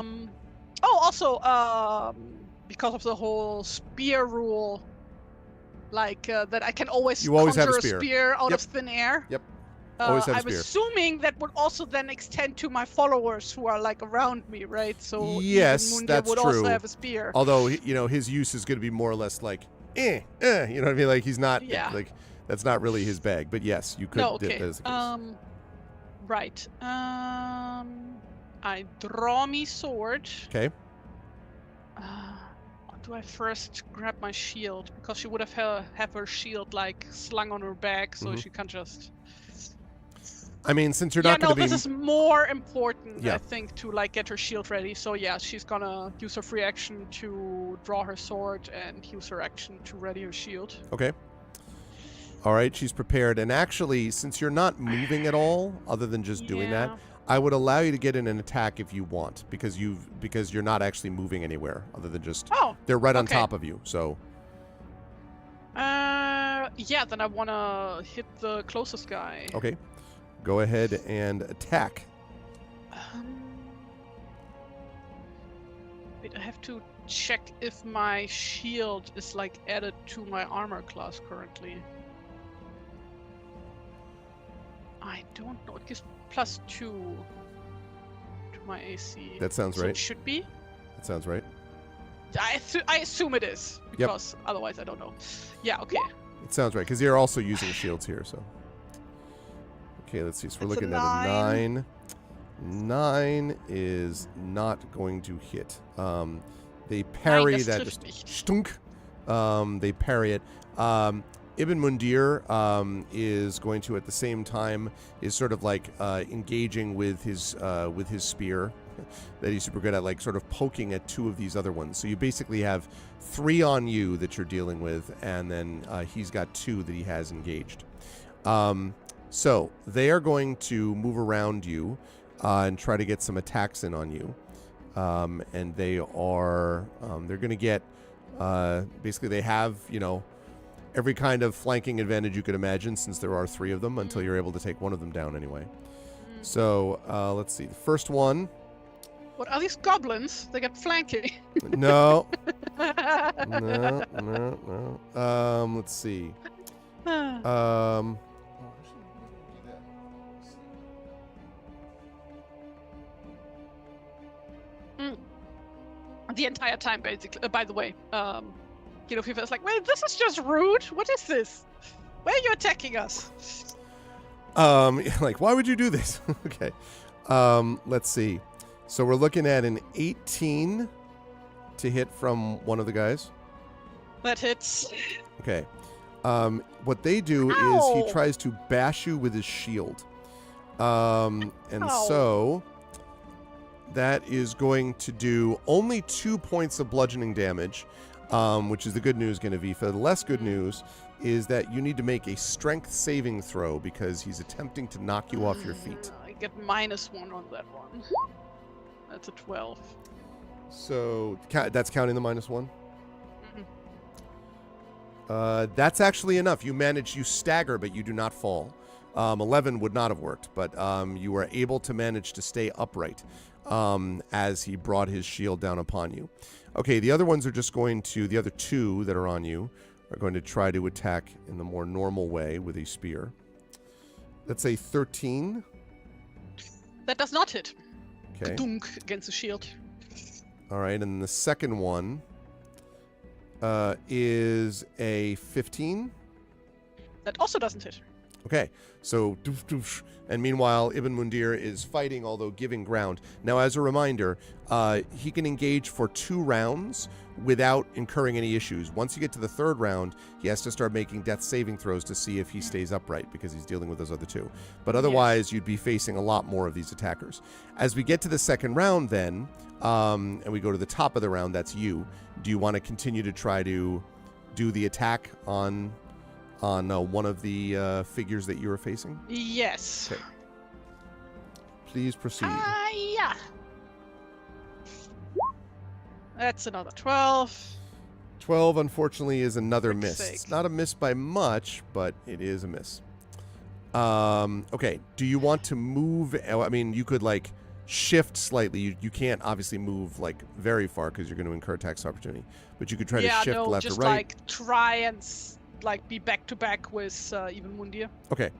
Oh, also, because of the whole spear rule, that I can always conjure a spear out of thin air. Yep. Always have a I'm spear. assuming that would also then extend to my followers who are around me, right? So yes, that's would true. also have a spear. Although his use is going to be more or less you know what I mean? Like he's not that's not really his bag. But yes, you could. No, okay. Right. I draw me sword. Okay. Do I first grab my shield because she would have her shield slung on her back, so she can't just. I mean, since you're not going to be. This is more important, I think, to get her shield ready. So yeah, she's gonna use her free action to draw her sword and use her action to ready her shield. Okay. All right, she's prepared. And actually, since you're not moving at all, other than just doing that, I would allow you to get in an attack if you want, because you're not actually moving anywhere other than just. Oh. They're right on top of you, so. Yeah, then I wanna hit the closest guy. Okay. Go ahead and attack. Wait, I have to check if my shield is added to my armor class currently. I don't know. It gives +2 to my AC. That sounds right. It should be. That sounds right. I assume it is, because otherwise I don't know. Yeah, okay. It sounds right, because you're also using shields here, so. Okay, let's see. So we're looking at a 9. 9 is not going to hit. They parry that. Just stunk. They parry it. Ibn Mundir is going to, at the same time, is sort of engaging with his spear that he's super good at, sort of poking at 2 of these other ones. So you basically have 3 on you that you're dealing with, and then he's got 2 that he has engaged. So they are going to move around you and try to get some attacks in on you. And they are, they're going to get, basically they have, every kind of flanking advantage you could imagine, since there are 3 of them, until you're able to take one of them down anyway. So let's see. The first one. What are these goblins? They get flanking. No. No. Let's see. The entire time, basically. By the way, Genofifa is wait, this is just rude. What is this? Why are you attacking us? Why would you do this? Okay. Let's see. So we're looking at an 18 to hit from one of the guys. That hits. Okay. What they do is he tries to bash you with his shield. So that is going to do only 2 points of bludgeoning damage, which is the good news, Genovifa. The less good news is that you need to make a strength saving throw because he's attempting to knock you off your feet. I get -1 on that one. That's a 12. So that's counting the -1? That's actually enough. You stagger, but you do not fall. 11 would not have worked, but you were able to manage to stay upright as he brought his shield down upon you. Okay, the other ones are just going to, the other 2 that are on you are going to try to attack in the more normal way with a spear. That's a 13. That does not hit. Okay. Dunk against the shield. All right, and the second one is a 15. That also doesn't hit. Okay, so doof, doof, and meanwhile, Ibn Mundir is fighting, although giving ground. Now, as a reminder, he can engage for 2 rounds without incurring any issues. Once you get to the 3rd round, he has to start making death saving throws to see if he stays upright, because he's dealing with those other 2. But otherwise, you'd be facing a lot more of these attackers. As we get to the 2nd round, then, and we go to the top of the round, that's you. Do you want to continue to try to do the attack on one of the figures that you are facing? Yes. Okay. Please proceed. Yeah. That's another 12. 12, unfortunately, is another miss. Sake. It's not a miss by much, but it is a miss. Okay. Do you want to move? I mean, you could, like, shift slightly. You can't, obviously, move, like, very far because you're going to incur tax opportunity. But you could try to shift left or right. Just, like, try and... like be back to back with Ibn Mundir. Okay,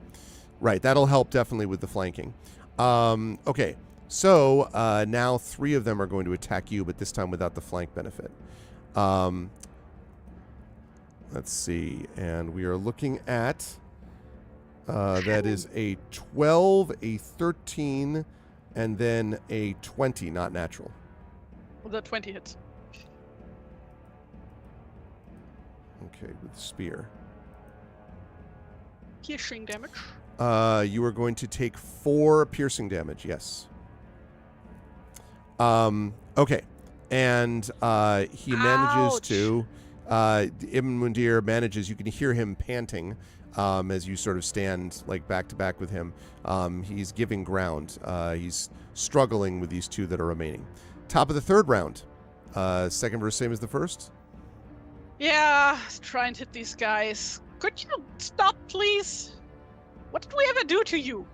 right. That'll help definitely with the flanking. Okay, so now 3 of them are going to attack you, but this time without the flank benefit. Let's see, and we are looking at that is a 12, a 13, and then a 20, not natural. Well, the 20 hits. Okay, with the spear. Piercing damage. You are going to take 4 piercing damage, yes. Okay. And he manages to... Ibn Mundir manages... You can hear him panting as you sort of stand like back to back with him. He's giving ground. He's struggling with these 2 that are remaining. Top of the 3rd round. Second verse, same as the first? Yeah, try and hit these guys. Could you stop, please? What did we ever do to you?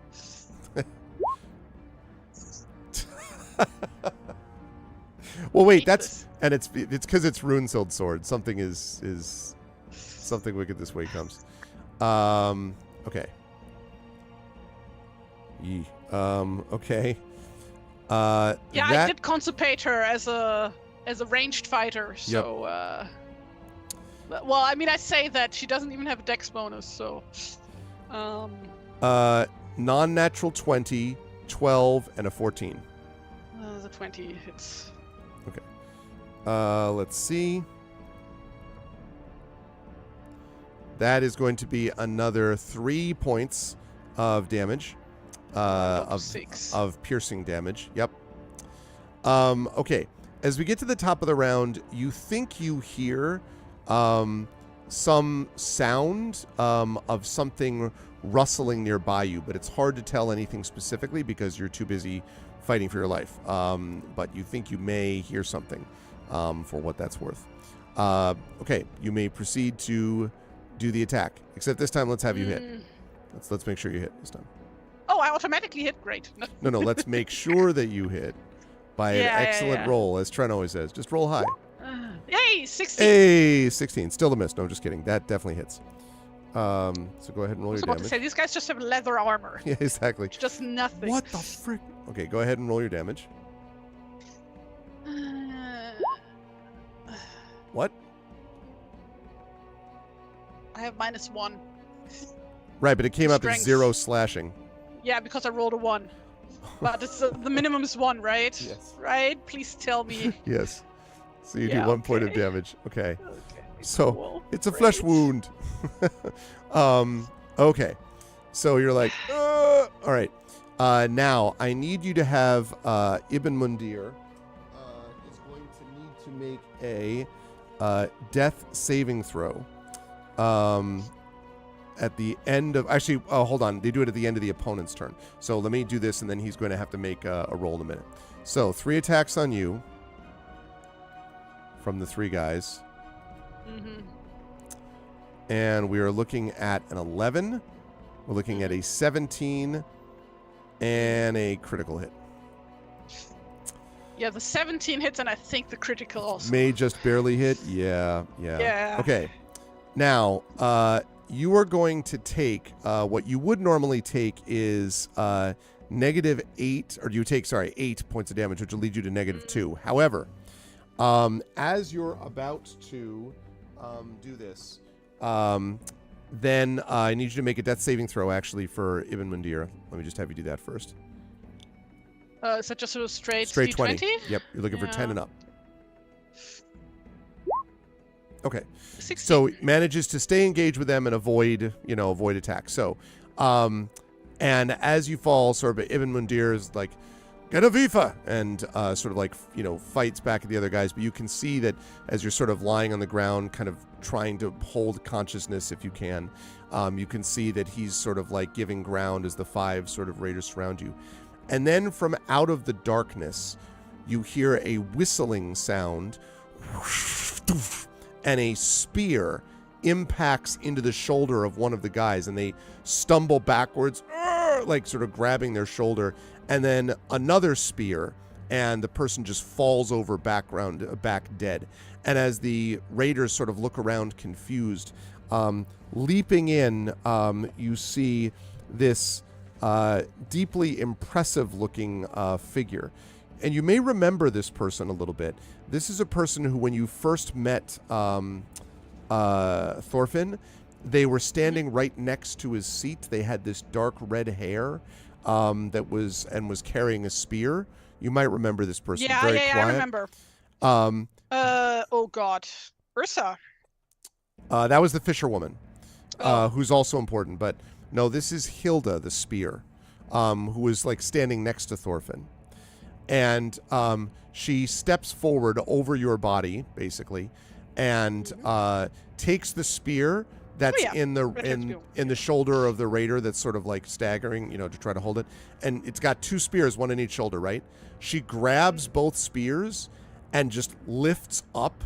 Well, wait, it's because it's Rune-Sealed Sword. Something is something wicked this way comes. Okay. Okay. I did consecrate her as a ranged fighter, so well, I mean, I say that she doesn't even have a dex bonus, so non-natural 20, 12, and a 14. The 20 hits. Okay. Let's see. That is going to be another 3 points of damage. Of piercing damage. Yep. Okay. As we get to the top of the round, you think you hear some sound of something rustling nearby you, but it's hard to tell anything specifically because you're too busy fighting for your life. But you think you may hear something for what that's worth. Okay, you may proceed to do the attack. Except this time, let's have you hit. Let's make sure you hit this time. Oh, I automatically hit. Great. No. Let's make sure that you hit by an excellent roll, as Trent always says. Just roll high. Yay, 16. Hey, 16. Still a miss. No, I'm just kidding. That definitely hits. So go ahead and roll your damage. I was about to say, these guys just have leather armor. Yeah, exactly. It's just nothing. What the frick? Okay, go ahead and roll your damage. What? I have -1. Right, but it came up as 0 slashing. Yeah, because I rolled a 1. But it's the minimum is 1, right? Yes. Right? Please tell me. Yes. So you do 1 point of damage. Okay. So cool. It's a flesh wound. Okay. So you're like, all right. Now I need you to have Ibn Mundir is going to need to make a death saving throw. At the end of... Actually, hold on. They do it at the end of the opponent's turn. So let me do this, and then he's going to have to make a roll in a minute. So 3 attacks on you from the 3 guys. Mm-hmm. And we are looking at an 11. We're looking at a 17 and a critical hit. Yeah, the 17 hits, and I think the critical also. May just barely hit. Yeah. Yeah. Okay. Now, you are going to take what you would normally take is -8, or you take 8 points of damage, which will lead you to -2. However, as you're about to do this, then I need you to make a death saving throw, actually, for Ibn Mundir. Let me just have you do that first. Is that just a straight 20? D20? Yep, you're looking for 10 and up. Okay. 16. So manages to stay engaged with them and avoid attack. So, and as you fall, sort of Ibn Mundir is like, get a Vifa, and sort of like, fights back at the other guys. But you can see that as you're sort of lying on the ground, kind of trying to hold consciousness if you can, you can see that he's sort of like giving ground as the 5 sort of raiders surround you. And then from out of the darkness, you hear a whistling sound, and a spear impacts into the shoulder of one of the guys, and they stumble backwards, like sort of grabbing their shoulder, and then another spear, and the person just falls over back dead. And as the raiders sort of look around confused, leaping in, you see this deeply impressive looking figure. And you may remember this person a little bit. This is a person who, when you first met Thorfinn, they were standing right next to his seat. They had this dark red hair that was carrying a spear. You might remember this person. Yeah, Very quiet. I remember. Oh God, Ursa. That was the fisherwoman, who's also important. But no, this is Hilda, the spear, who was like standing next to Thorfinn. And she steps forward over your body, basically, and takes the spear that's in the shoulder of the raider that's sort of like staggering, to try to hold it. And it's got 2 spears, one in each shoulder, right? She grabs both spears and just lifts up,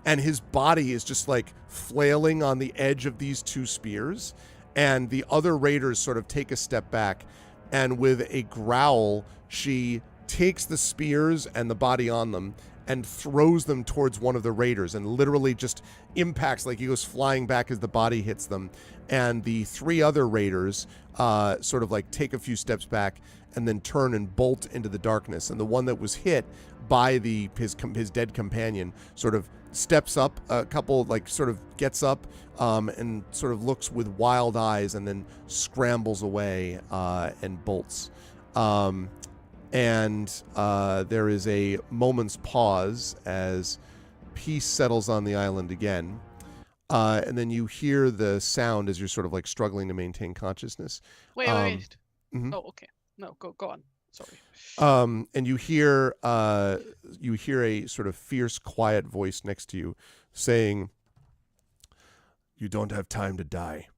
and his body is just like flailing on the edge of these 2 spears. And the other raiders sort of take a step back, and with a growl, she takes the spears and the body on them and throws them towards one of the raiders, and literally just impacts, like he goes flying back as the body hits them. And the 3 other raiders sort of like take a few steps back and then turn and bolt into the darkness. And the one that was hit by his dead companion sort of steps up a couple, like sort of gets up and sort of looks with wild eyes, and then scrambles away and bolts. And there is a moment's pause as peace settles on the island again. And then you hear the sound as you're sort of like struggling to maintain consciousness. Wait. Mm-hmm. Oh, okay. No, go on. Sorry. And you hear a sort of fierce, quiet voice next to you saying, "You don't have time to die.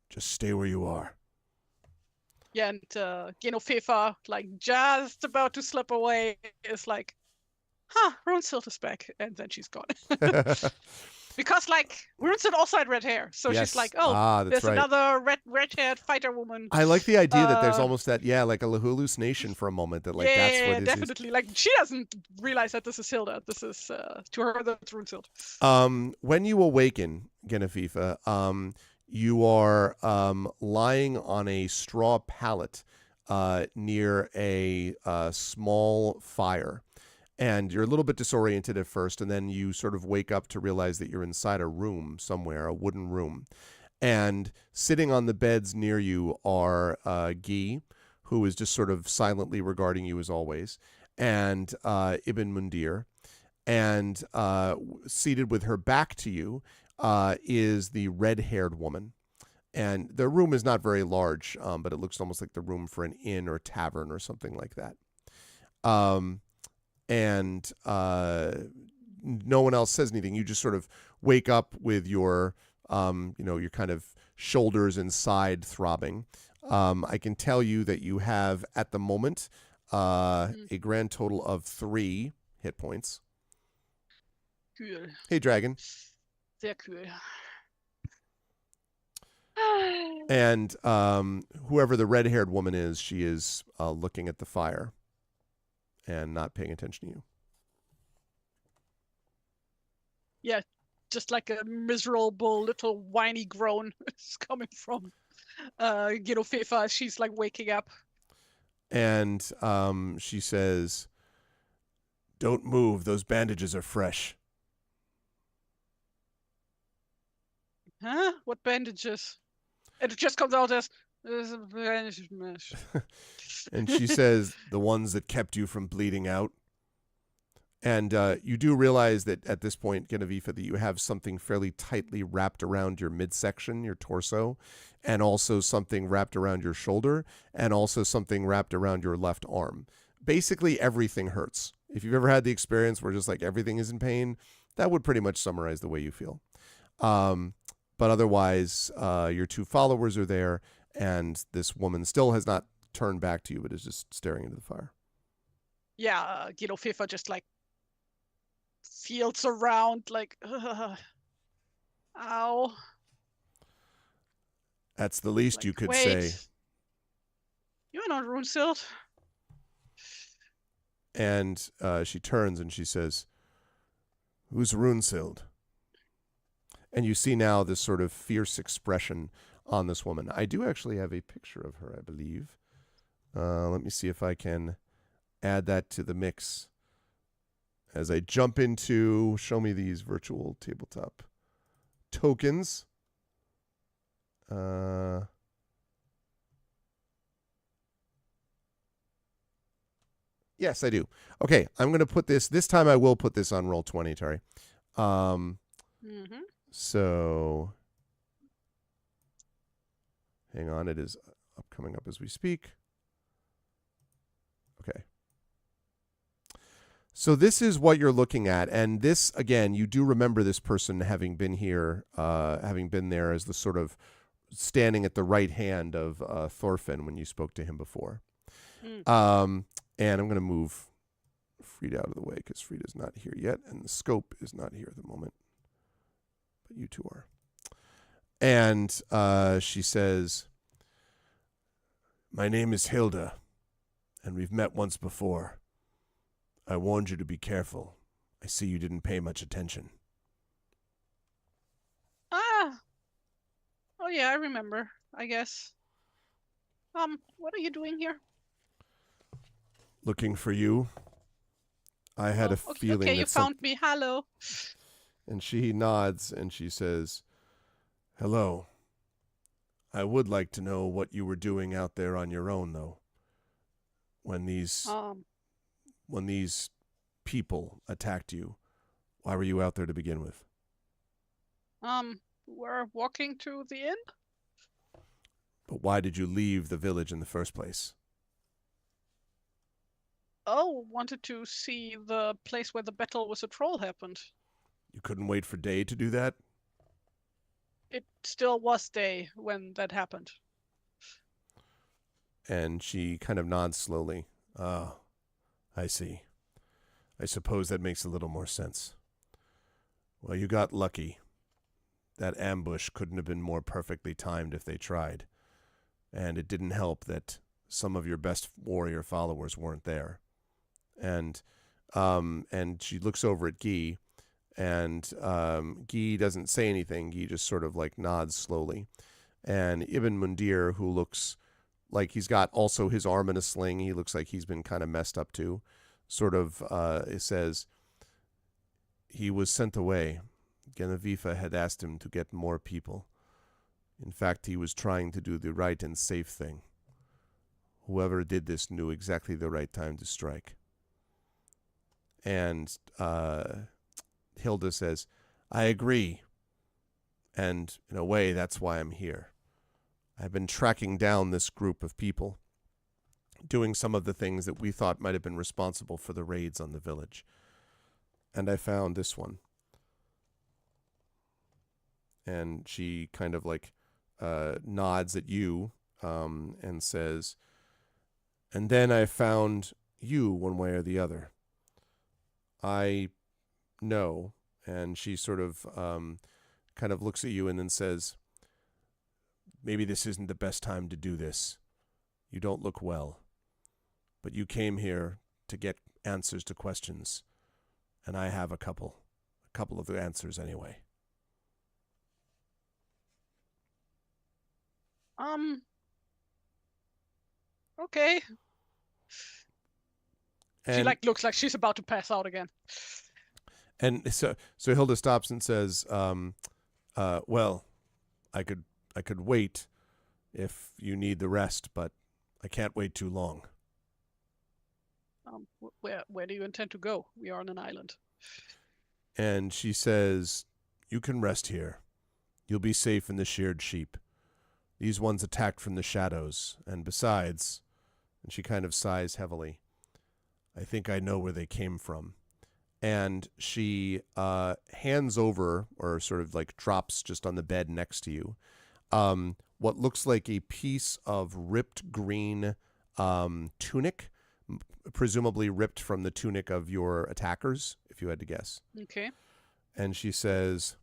Just stay where you are." Yeah, and Fefa, like just about to slip away, is like, Runesild is back, and then she's gone. Because like Runesild also had red hair, so yes. she's like, there's right. Another red-haired fighter woman. I like the idea that there's almost that, like a hallucination for a moment, that like that's what it is. Definitely. Like she doesn't realize that this is Hilda. This is to her that's Runesild. When you awaken, Genevieve, you are lying on a straw pallet near a small fire. And you're a little bit disoriented at first, and then you sort of wake up to realize that you're inside a room somewhere, a wooden room. And sitting on the beds near you are Guy, who is just sort of silently regarding you as always, and Ibn Mundir. And seated with her back to you is the red-haired woman. And the room is not very large, but it looks almost like the room for an inn or tavern or something like that. And no one else says anything. You just sort of wake up with your, your kind of shoulders and side throbbing. I can tell you that you have, at the moment, a grand total of 3 hit points. Cool. Hey, Dragon. Sehr cool. And whoever the red-haired woman is, she is looking at the fire and not paying attention to you. Yeah, just like a miserable little whiny groan is coming from Gilofefa as she's like waking up. And she says, "Don't move. Those bandages are fresh." Huh? What bandages? And it just comes out as there's a bandage mesh. And she says, "The ones that kept you from bleeding out." And you do realize that at this point, Genevieve, that you have something fairly tightly wrapped around your midsection, your torso, and also something wrapped around your shoulder, and also something wrapped around your left arm. Basically, everything hurts. If you've ever had the experience where just like everything is in pain, that would pretty much summarize the way you feel. But otherwise, your two followers are there, and this woman still has not turned back to you, but is just staring into the fire. Yeah, Gilofefa just like feels around like, ow. That's the least you could say. You're not rune-sealed. And she turns and she says, "Who's rune-sealed?" And you see now this sort of fierce expression on this woman. I do actually have a picture of her, I believe. Let me see if I can add that to the mix as I jump into show me these virtual tabletop tokens. Yes, I do. Okay, I'm going to put this time I will put this on Roll20, Tari. So hang on, it is coming up as we speak. Okay. So this is what you're looking at, and this, again, you do remember this person having been here, having been there as the sort of standing at the right hand of Thorfinn when you spoke to him before. And I'm going to move Frida out of the way because Frida's not here yet, and the scope is not here at the moment. But you two are. And she says, "My name is Hilda, and we've met once before. I warned you to be careful. I see you didn't pay much attention." Ah. Oh yeah, I remember, I guess. What are you doing here? Looking for you. I had a feeling okay, you found me. Hello. And she nods and she says, "Hello. I would like to know what you were doing out there on your own, though. When these people attacked you, why were you out there to begin with?" We're walking to the inn. But why did you leave the village in the first place? Oh, wanted to see the place where the battle with the troll happened. You couldn't wait for day to do that? It still was day when that happened. And she kind of nods slowly. "Oh, I see. I suppose that makes a little more sense. Well, you got lucky. That ambush couldn't have been more perfectly timed if they tried. And it didn't help that some of your best warrior followers weren't there." And she looks over at Guy, and Guy doesn't say anything. Guy just sort of like nods slowly. And Ibn Mundir, who looks like he's got also his arm in a sling, he looks like he's been kind of messed up too, sort of says, "He was sent away. Genevieve had asked him to get more people. In fact, he was trying to do the right and safe thing. Whoever did this knew exactly the right time to strike." And Hilda says, "I agree. And in a way, that's why I'm here. I've been tracking down this group of people, doing some of the things that we thought might have been responsible for the raids on the village. And I found this one." And she kind of like nods at you and says, "And then I found you one way or the other. I know." And she sort of kind of looks at you and then says, "Maybe this isn't the best time to do this. You don't look well. But you came here to get answers to questions. And I have a couple of the answers anyway." Okay. And, she looks like she's about to pass out again. And so Hilda stops and says, well, I could wait if you need the rest, but I can't wait too long. Where do you intend to go? We are on an island. And she says, you can rest here. You'll be safe in the sheared sheep. These ones attacked from the shadows, and besides, and she kind of sighs heavily, I think I know where they came from. And she hands over, or sort of like drops just on the bed next to you, what looks like a piece of ripped green tunic, presumably ripped from the tunic of your attackers, if you had to guess. Okay. And she says,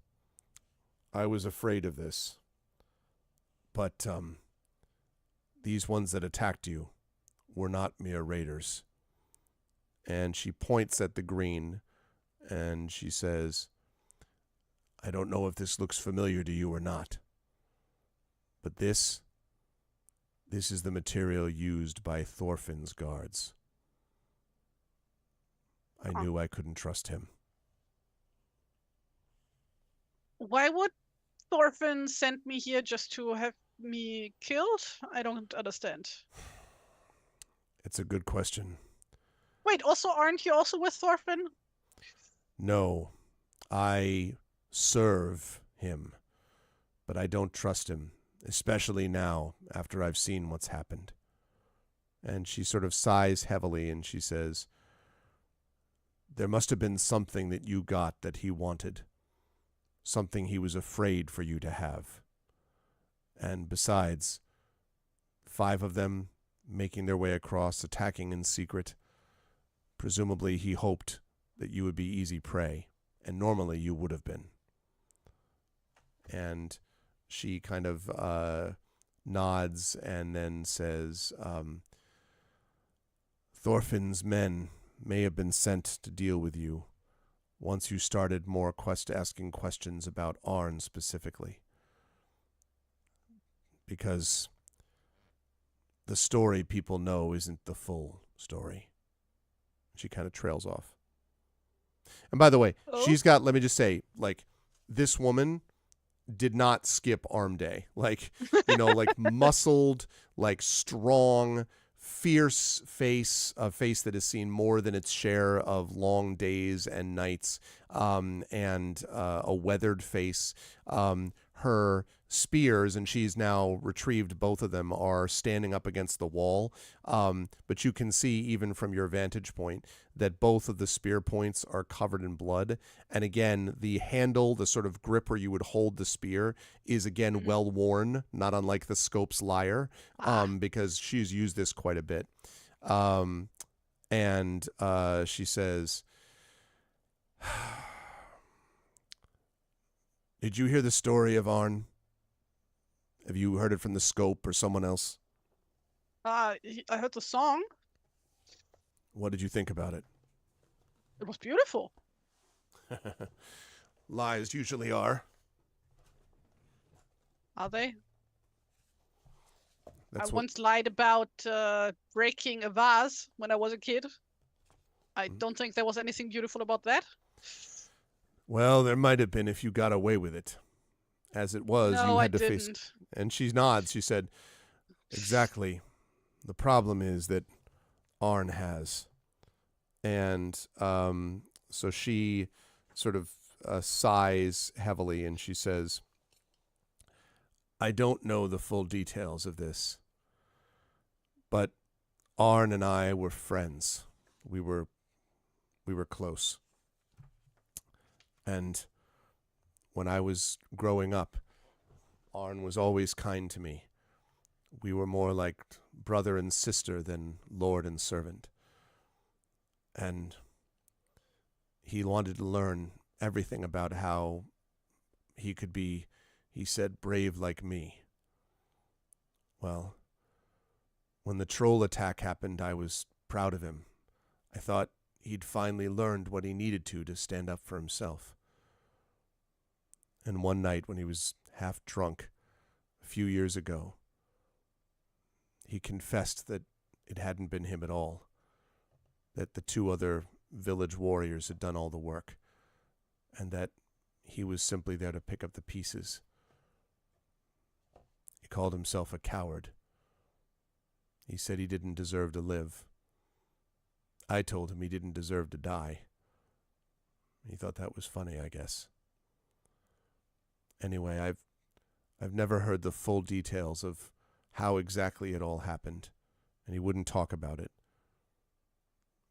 I was afraid of this, but these ones that attacked you were not mere raiders. And she points at the green, and she says, I don't know if this looks familiar to you or not, but this is the material used by Thorfinn's guards. I knew I couldn't trust him. Why would Thorfinn send me here just to have me killed? I don't understand. It's a good question. Wait, also, aren't you also with Thorfinn? No, I serve him, but I don't trust him, especially now after I've seen what's happened. And she sort of sighs heavily and she says, there must have been something that you got that he wanted, something he was afraid for you to have. And besides, 5 of them making their way across, attacking in secret, presumably he hoped that you would be easy prey, and normally you would have been. And she kind of nods and then says, Thorfinn's men may have been sent to deal with you once you started more asking questions about Arn specifically. Because the story people know isn't the full story. She kind of trails off. And by the way, she's got, let me just say, like, this woman did not skip arm day. Like, you know, like muscled, like strong, fierce face, a face that has seen more than its share of long days and nights, and a weathered face. Her spears, and she's now retrieved both of them, are standing up against the wall. But you can see, even from your vantage point, that both of the spear points are covered in blood. And again, the handle, the sort of grip where you would hold the spear, is again well worn, not unlike the scope's lyre, because she's used this quite a bit. And she says, did you hear the story of Arn? Have you heard it from the scope or someone else? I heard the song. What did you think about it? It was beautiful. Lies usually are. Are they? I once lied about breaking a vase when I was a kid. I don't think there was anything beautiful about that. Well, there might have been if you got away with it. As it was, no, you had I to didn't. face. And she nods. She said, exactly. The problem is that Arn has. And so she sort of sighs heavily and she says, I don't know the full details of this, but Arn and I were friends. We were close. And when I was growing up, Arn was always kind to me. We were more like brother and sister than lord and servant. And he wanted to learn everything about how he could be, he said, brave like me. Well, when the troll attack happened, I was proud of him. I thought he'd finally learned what he needed to stand up for himself. And one night when he was half drunk, a few years ago, he confessed that it hadn't been him at all, that the 2 other village warriors had done all the work, and that he was simply there to pick up the pieces. He called himself a coward. He said he didn't deserve to live. I told him he didn't deserve to die. He thought that was funny, I guess. Anyway, I've never heard the full details of how exactly it all happened, and he wouldn't talk about it.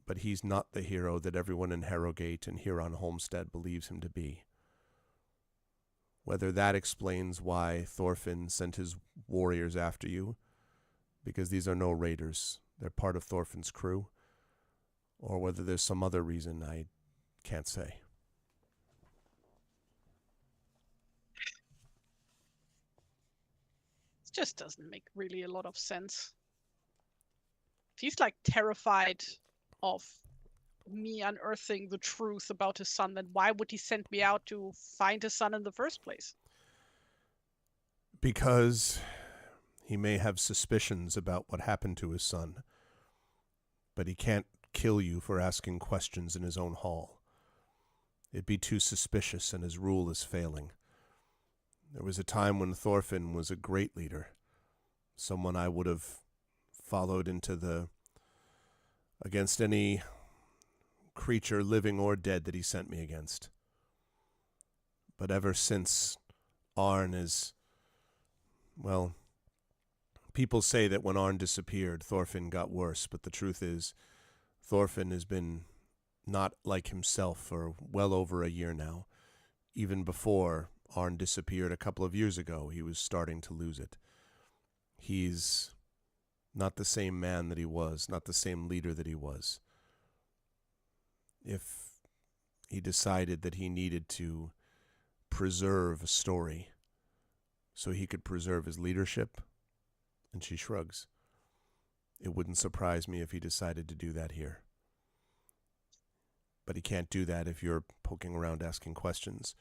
But he's not the hero that everyone in Herrogate and here on Homestead believes him to be. Whether that explains why Thorfinn sent his warriors after you, because these are no raiders, they're part of Thorfinn's crew, or whether there's some other reason, I can't say. It just doesn't make really a lot of sense. If he's like terrified of me unearthing the truth about his son, then why would he send me out to find his son in the first place? Because he may have suspicions about what happened to his son, but he can't kill you for asking questions in his own hall. It'd be too suspicious, and his rule is failing. There was a time when Thorfinn was a great leader, someone I would have followed against any creature, living or dead, that he sent me against. But ever since Arn is, well, people say that when Arn disappeared, Thorfinn got worse, but the truth is, Thorfinn has been not like himself for well over a year now. Even before Arn disappeared a couple of years ago, he was starting to lose it. He's not the same man that he was, not the same leader that he was. If he decided that he needed to preserve a story so he could preserve his leadership, and she shrugs, it wouldn't surprise me if he decided to do that here. But he can't do that if you're poking around asking questions.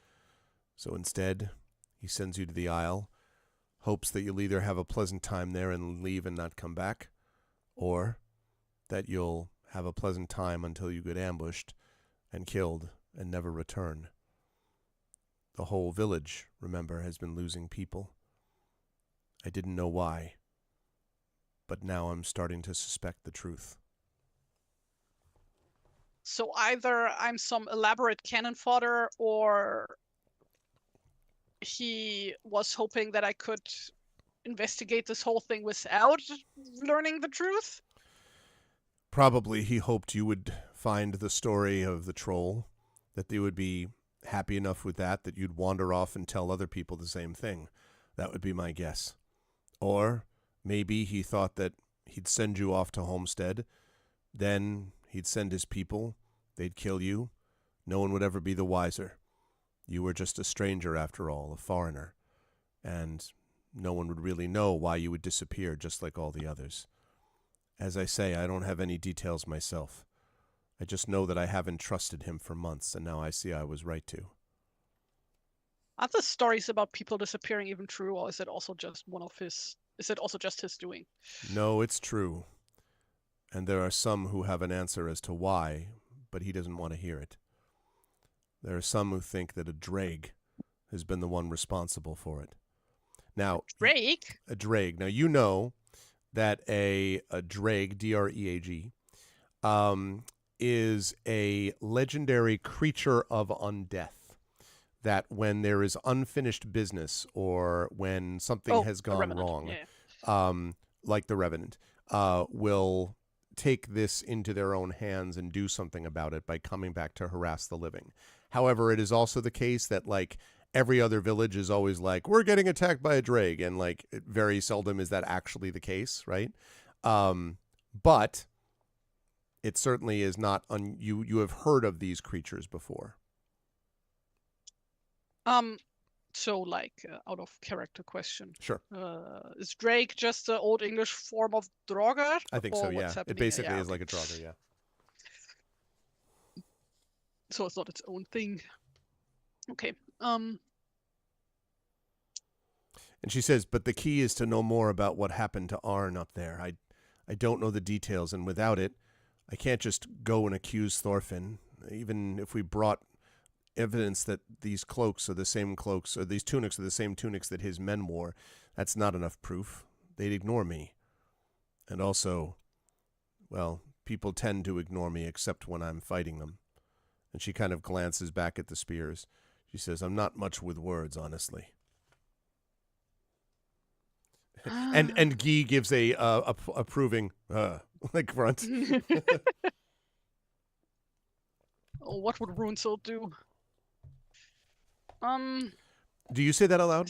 So instead, he sends you to the Isle, hopes that you'll either have a pleasant time there and leave and not come back, or that you'll have a pleasant time until you get ambushed and killed and never return. The whole village, remember, has been losing people. I didn't know why, but now I'm starting to suspect the truth. So either I'm some elaborate cannon fodder, or he was hoping that I could investigate this whole thing without learning the truth? Probably he hoped you would find the story of the troll, that they would be happy enough with that you'd wander off and tell other people the same thing. That would be my guess. Or maybe he thought that he'd send you off to Homestead, then he'd send his people, they'd kill you, no one would ever be the wiser. You were just a stranger after all, a foreigner, and no one would really know why you would disappear just like all the others. As I say, I don't have any details myself. I just know that I haven't trusted him for months, and now I see I was right to. Are the stories about people disappearing even true, or is it also just his doing? No, it's true. And there are some who have an answer as to why, but he doesn't want to hear it. There are some who think that a drake has been the one responsible for it. Now, Drake? A drake. Now, you know that a drake, D-R-E-A-G, is a legendary creature of undeath, that when there is unfinished business or when something has gone wrong, like the Revenant, will take this into their own hands and do something about it by coming back to harass the living. However, it is also the case that, like, every other village is always like, we're getting attacked by a drake, and like very seldom is that actually the case, right? But it certainly is not you have heard of these creatures before. So like out of character question. Sure. Is Drake just the Old English form of Draugr? I think so, yeah. It basically is like a Draugr, yeah. So it's not its own thing. Okay. And she says, but the key is to know more about what happened to Arn up there. I don't know the details, and without it, I can't just go and accuse Thorfinn. Even if we brought evidence that these cloaks are the same cloaks, or these tunics are the same tunics that his men wore, that's not enough proof. They'd ignore me. And also, well, people tend to ignore me except when I'm fighting them. And she kind of glances back at the spears. She says, I'm not much with words, honestly. And Guy gives a approving like grunt. Oh, what would Runesild do? Do you say that out loud?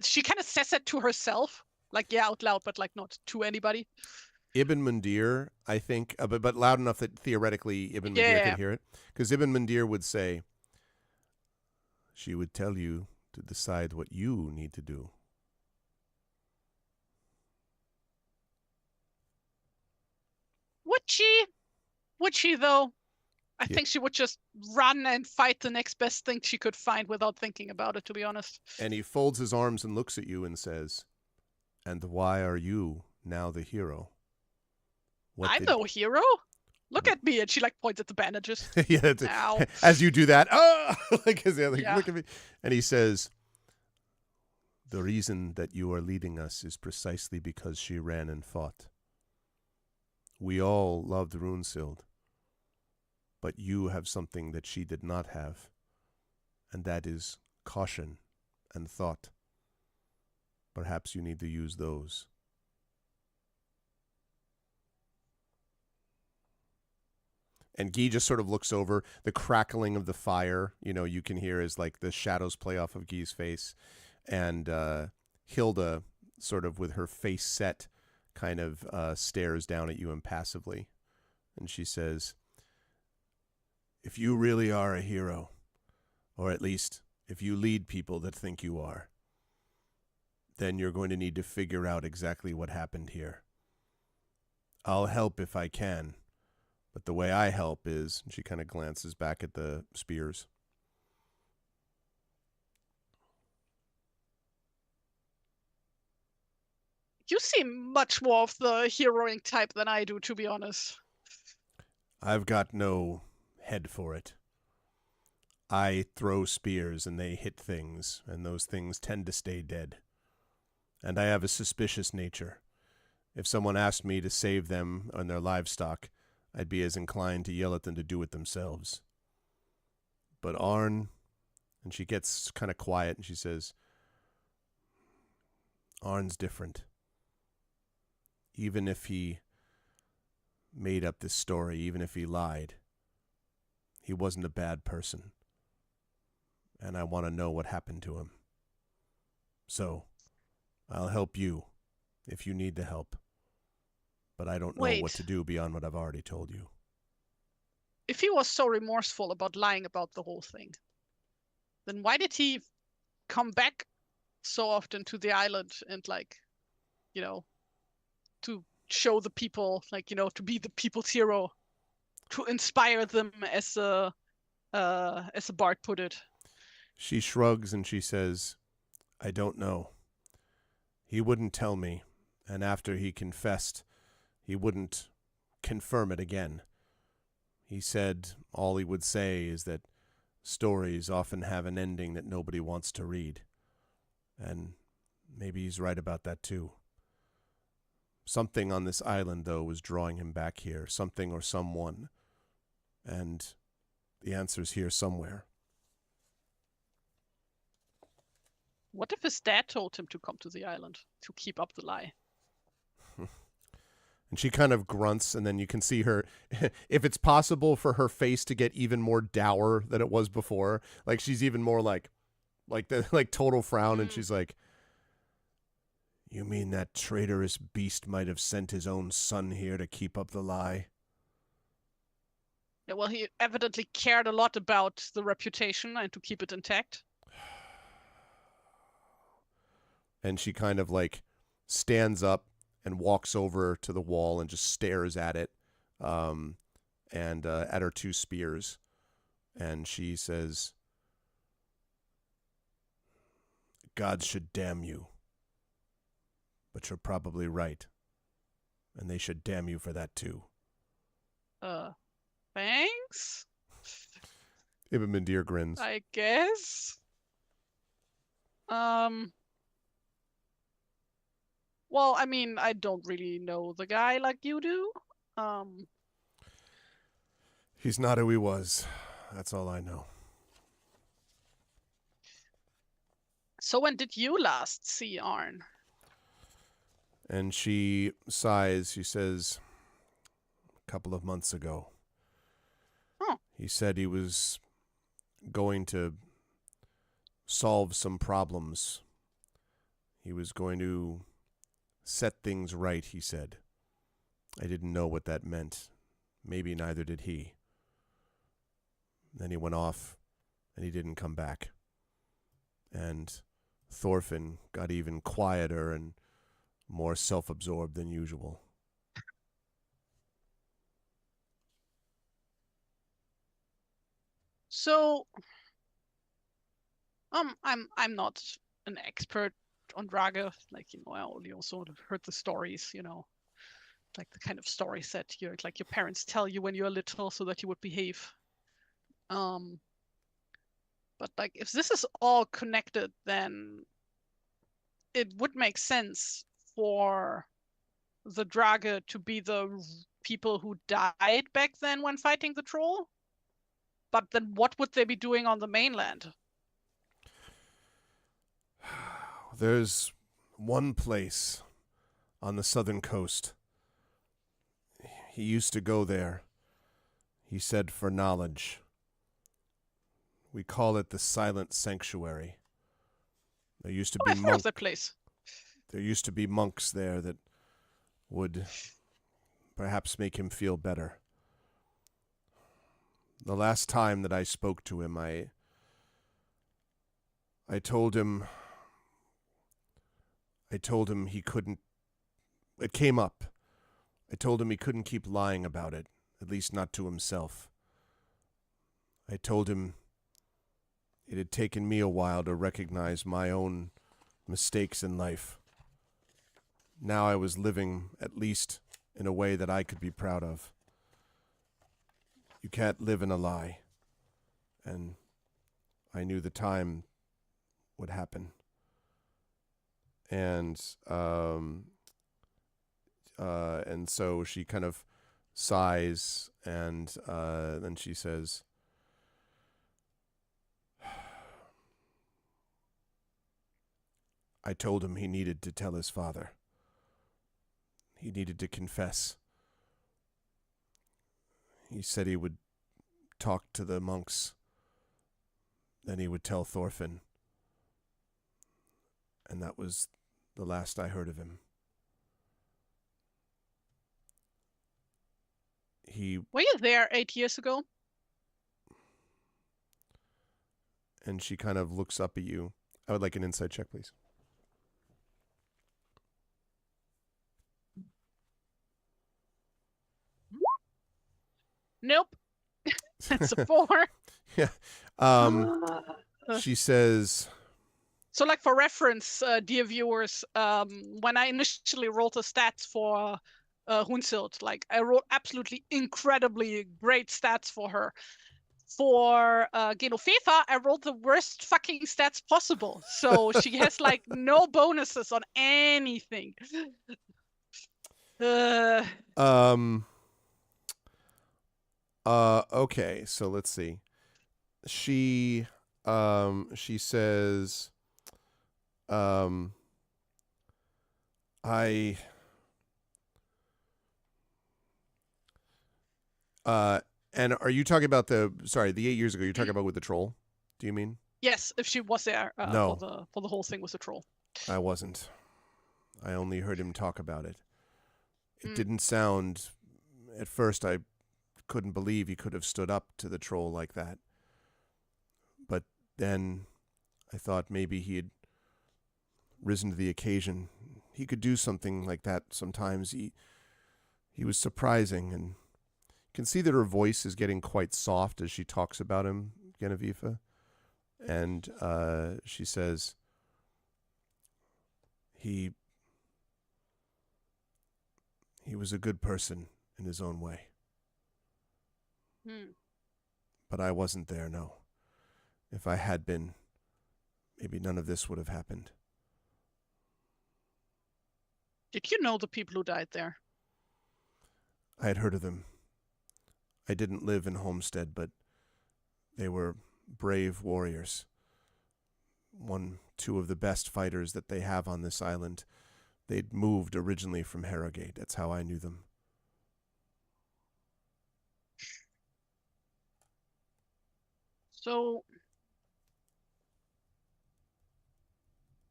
She kind of says it to herself, like out loud, but like not to anybody. Ibn Mundir, I think, but loud enough that theoretically Ibn Mundir could hear it. Because Ibn Mundir would say, she would tell you to decide what you need to do. Would she though? I think she would just run and fight the next best thing she could find without thinking about it, to be honest. And he folds his arms and looks at you and says, and why are you now the hero? I'm no hero? Look at me. And she like points at the bandages. Yeah. Ow. As you do that, look at me. And he says, the reason that you are leading us is precisely because she ran and fought. We all loved Runesild, but you have something that she did not have, and that is caution and thought. Perhaps you need to use those. And Guy just sort of looks over. The crackling of the fire, you can hear as like the shadows play off of Guy's face. And Hilda, sort of with her face set, kind of stares down at you impassively. And she says, if you really are a hero, or at least if you lead people that think you are, then you're going to need to figure out exactly what happened here. I'll help if I can, but the way I help is, and she kind of glances back at the spears. You seem much more of the heroing type than I do, to be honest. I've got no head for it. I throw spears and they hit things, and those things tend to stay dead. And I have a suspicious nature. If someone asked me to save them and their livestock, I'd be as inclined to yell at them to do it themselves. But Arn, and she gets kind of quiet and she says, Arn's different. Even if he made up this story, even if he lied, he wasn't a bad person. And I want to know what happened to him. So, I'll help you if you need the help. But I don't know what to do beyond what I've already told you. If he was so remorseful about lying about the whole thing, then why did he come back so often to the island and to show the people, to be the people's hero, to inspire them, as a bard put it? She shrugs and she says, I don't know. He wouldn't tell me, and after he confessed, he wouldn't confirm it again. He said all he would say is that stories often have an ending that nobody wants to read. And maybe he's right about that too. Something on this island, though, was drawing him back here. Something or someone. And the answer's here somewhere. What if his dad told him to come to the island to keep up the lie? And she kind of grunts, and then you can see her, if it's possible for her face to get even more dour than it was before, like she's even more like total frown, and she's like, you mean that traitorous beast might have sent his own son here to keep up the lie? Yeah, well, he evidently cared a lot about the reputation and to keep it intact. And she kind of stands up and walks over to the wall and just stares at it, and at her two spears. And she says, gods should damn you. But you're probably right. And they should damn you for that too. Thanks? Ibn Mandir grins. I guess. Well, I mean, I don't really know the guy like you do. He's not who he was. That's all I know. So when did you last see Arn? And she sighs. She says, a couple of months ago. Oh. He said he was going to solve some problems. He was going to set things right, he said. I didn't know what that meant. Maybe neither did he. Then he went off, and he didn't come back. And Thorfinn got even quieter and more self-absorbed than usual. So, I'm not an expert on Draga. Like, I only also heard the stories, like the kind of stories that your parents tell you when you're little so that you would behave. But like, if this is all connected, then it would make sense for the Draga to be the people who died back then when fighting the troll. But then what would they be doing on the mainland? There's one place on the southern coast. He used to go there. He said for knowledge. We call it the Silent Sanctuary. There used to be I've heard of that place. There used to be monks there that would perhaps make him feel better. The last time that I spoke to him, I told him he couldn't. It came up. I told him he couldn't keep lying about it, at least not to himself. I told him it had taken me a while to recognize my own mistakes in life. Now I was living, at least in a way that I could be proud of. You can't live in a lie. And I knew the time would happen. And so she kind of sighs, and then she says, I told him he needed to tell his father. He needed to confess. He said he would talk to the monks. Then he would tell Thorfinn. And that was the last I heard of him. Were you there 8 years ago? And she kind of looks up at you. I would like an insight check, please. Nope. It's a 4. Yeah. She says... So, like, for reference, dear viewers, when I initially rolled the stats for Hunsilt, like, I rolled absolutely incredibly great stats for her. For Genofefa, I rolled the worst fucking stats possible. So she has, like, no bonuses on anything. Okay, so let's see. She says, and are you talking about the 8 years ago, you're talking about with the troll? Do you mean? Yes, if she was there no. for the whole thing with the troll. I wasn't. I only heard him talk about it. It didn't sound, at first I couldn't believe he could have stood up to the troll like that. But then I thought maybe he had risen to the occasion. He could do something like that sometimes. He was surprising, and you can see that her voice is getting quite soft as she talks about him, Genevieve. And she says, He was a good person in his own way. But I wasn't there, no. If I had been, maybe none of this would have happened. Did you know the people who died there? I had heard of them. I didn't live in Homestead, but they were brave warriors. Two of the best fighters that they have on this island. They'd moved originally from Herrogate. That's how I knew them. So...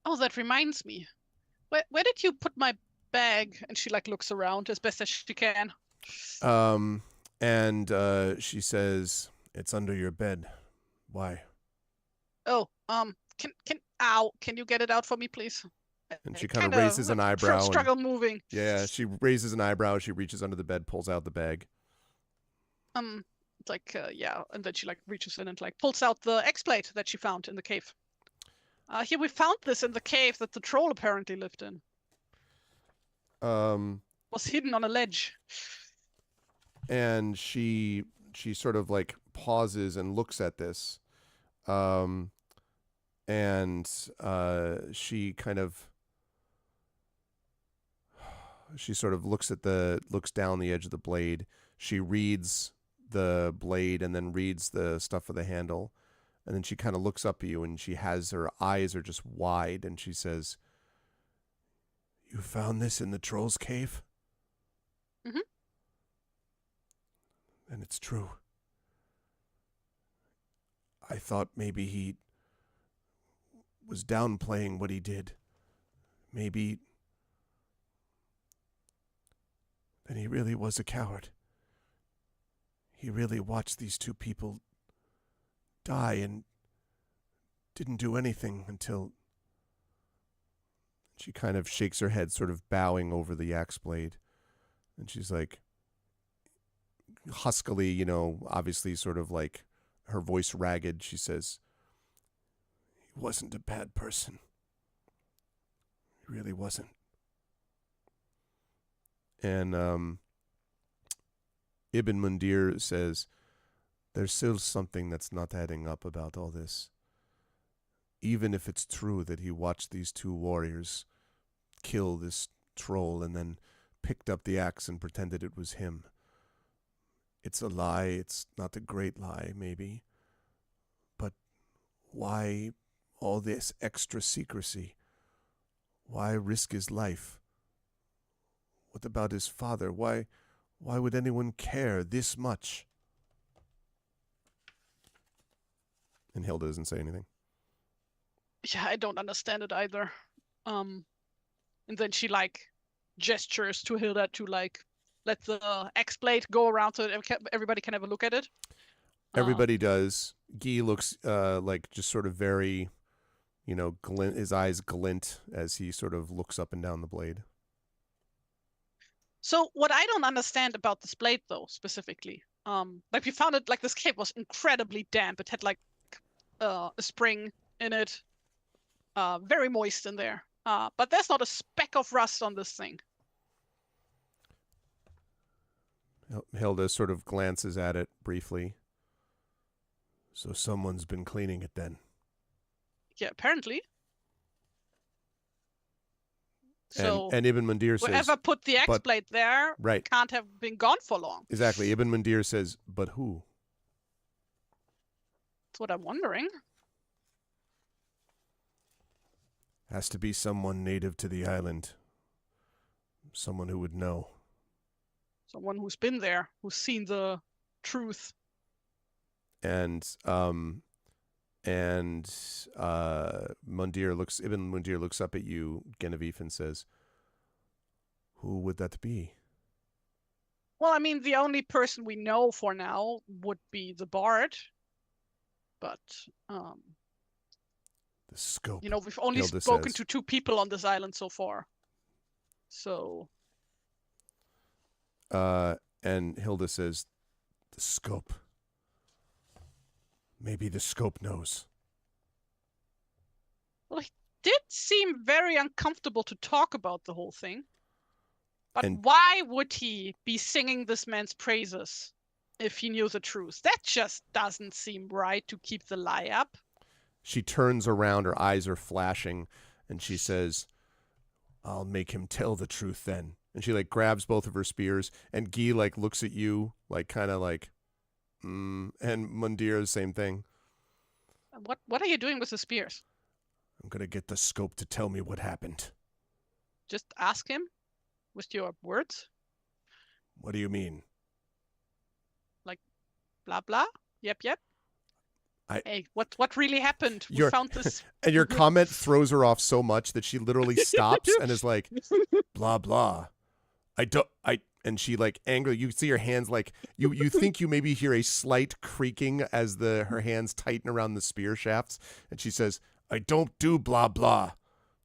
Oh, that reminds me. Where did you put my bag? And she like looks around as best as she can. And she says, "It's under your bed. Why?" Oh, can you get it out for me, please? And she kind of raises an eyebrow. Struggle moving. Yeah, she raises an eyebrow. She reaches under the bed, pulls out the bag. It's like yeah, and then she like reaches in and like pulls out the X-plate that she found in the cave. Here we found this in the cave that the troll apparently lived in. Was hidden on a ledge. And she sort of like pauses and looks at this. And she sort of looks down the edge of the blade. She reads the blade and then reads the stuff for the handle. And then she kind of looks up at you and her eyes are just wide and she says, "You found this in the troll's cave?" Mm-hmm. And it's true. I thought maybe he was downplaying what he did. Maybe then he really was a coward. He really watched these two people die and didn't do anything until... She kind of shakes her head, sort of bowing over the axe blade. And she's like, huskily, obviously sort of like her voice ragged, she says, "He wasn't a bad person. He really wasn't." And Ibn Mundir says, "There's still something that's not adding up about all this. Even if it's true that he watched these two warriors kill this troll and then picked up the axe and pretended it was him. It's a lie. It's not a great lie, maybe. But why all this extra secrecy? Why risk his life? What about his father? Why would anyone care this much?" And Hilda doesn't say anything. Yeah, I don't understand it either. And then she like gestures to Hilda to like let the X-plate go around so that everybody can have a look at it. Everybody does. Guy looks like just sort of very, glint. His eyes glint as he sort of looks up and down the blade. So what I don't understand about this blade, though, specifically, like we found it, like this cave was incredibly damp. It had like a spring in it, very moist in there. But there's not a speck of rust on this thing. Hilda sort of glances at it briefly. "So someone's been cleaning it then?" Yeah, apparently. So and Ibn Mundir says, whoever put the X-plate there right. can't have been gone for long. Exactly. Ibn Mundir says, "But who?" That's what I'm wondering. Has to be someone native to the island. Someone who would know. Someone who's been there, who's seen the truth. And Ibn Mundir looks up at you, Genevieve, and says, "Who would that be?" Well, I mean, the only person we know for now would be the bard. But the scope. We've only Hilda spoken says. to 2 people on this island so far. So. And Hilda says, "The scope. Maybe the scope knows." Well, did seem very uncomfortable to talk about the whole thing. But why would he be singing this man's praises if he knew the truth? That just doesn't seem right to keep the lie up. She turns around, her eyes are flashing, and she says, I'll make him tell the truth then. And she like grabs both of her spears, and Guy like looks at you like kind of like, and Mundir, the same thing. What are you doing with the spears? I'm going to get the scope to tell me what happened. Just ask him with your words? What do you mean? Like, blah, blah? Yep. Hey, what really happened? We found this. And your comment throws her off so much that she literally stops and is like, blah, blah. And she like angrily, you see her hands like, you think you maybe hear a slight creaking as her hands tighten around the spear shafts. And she says, I don't do blah, blah.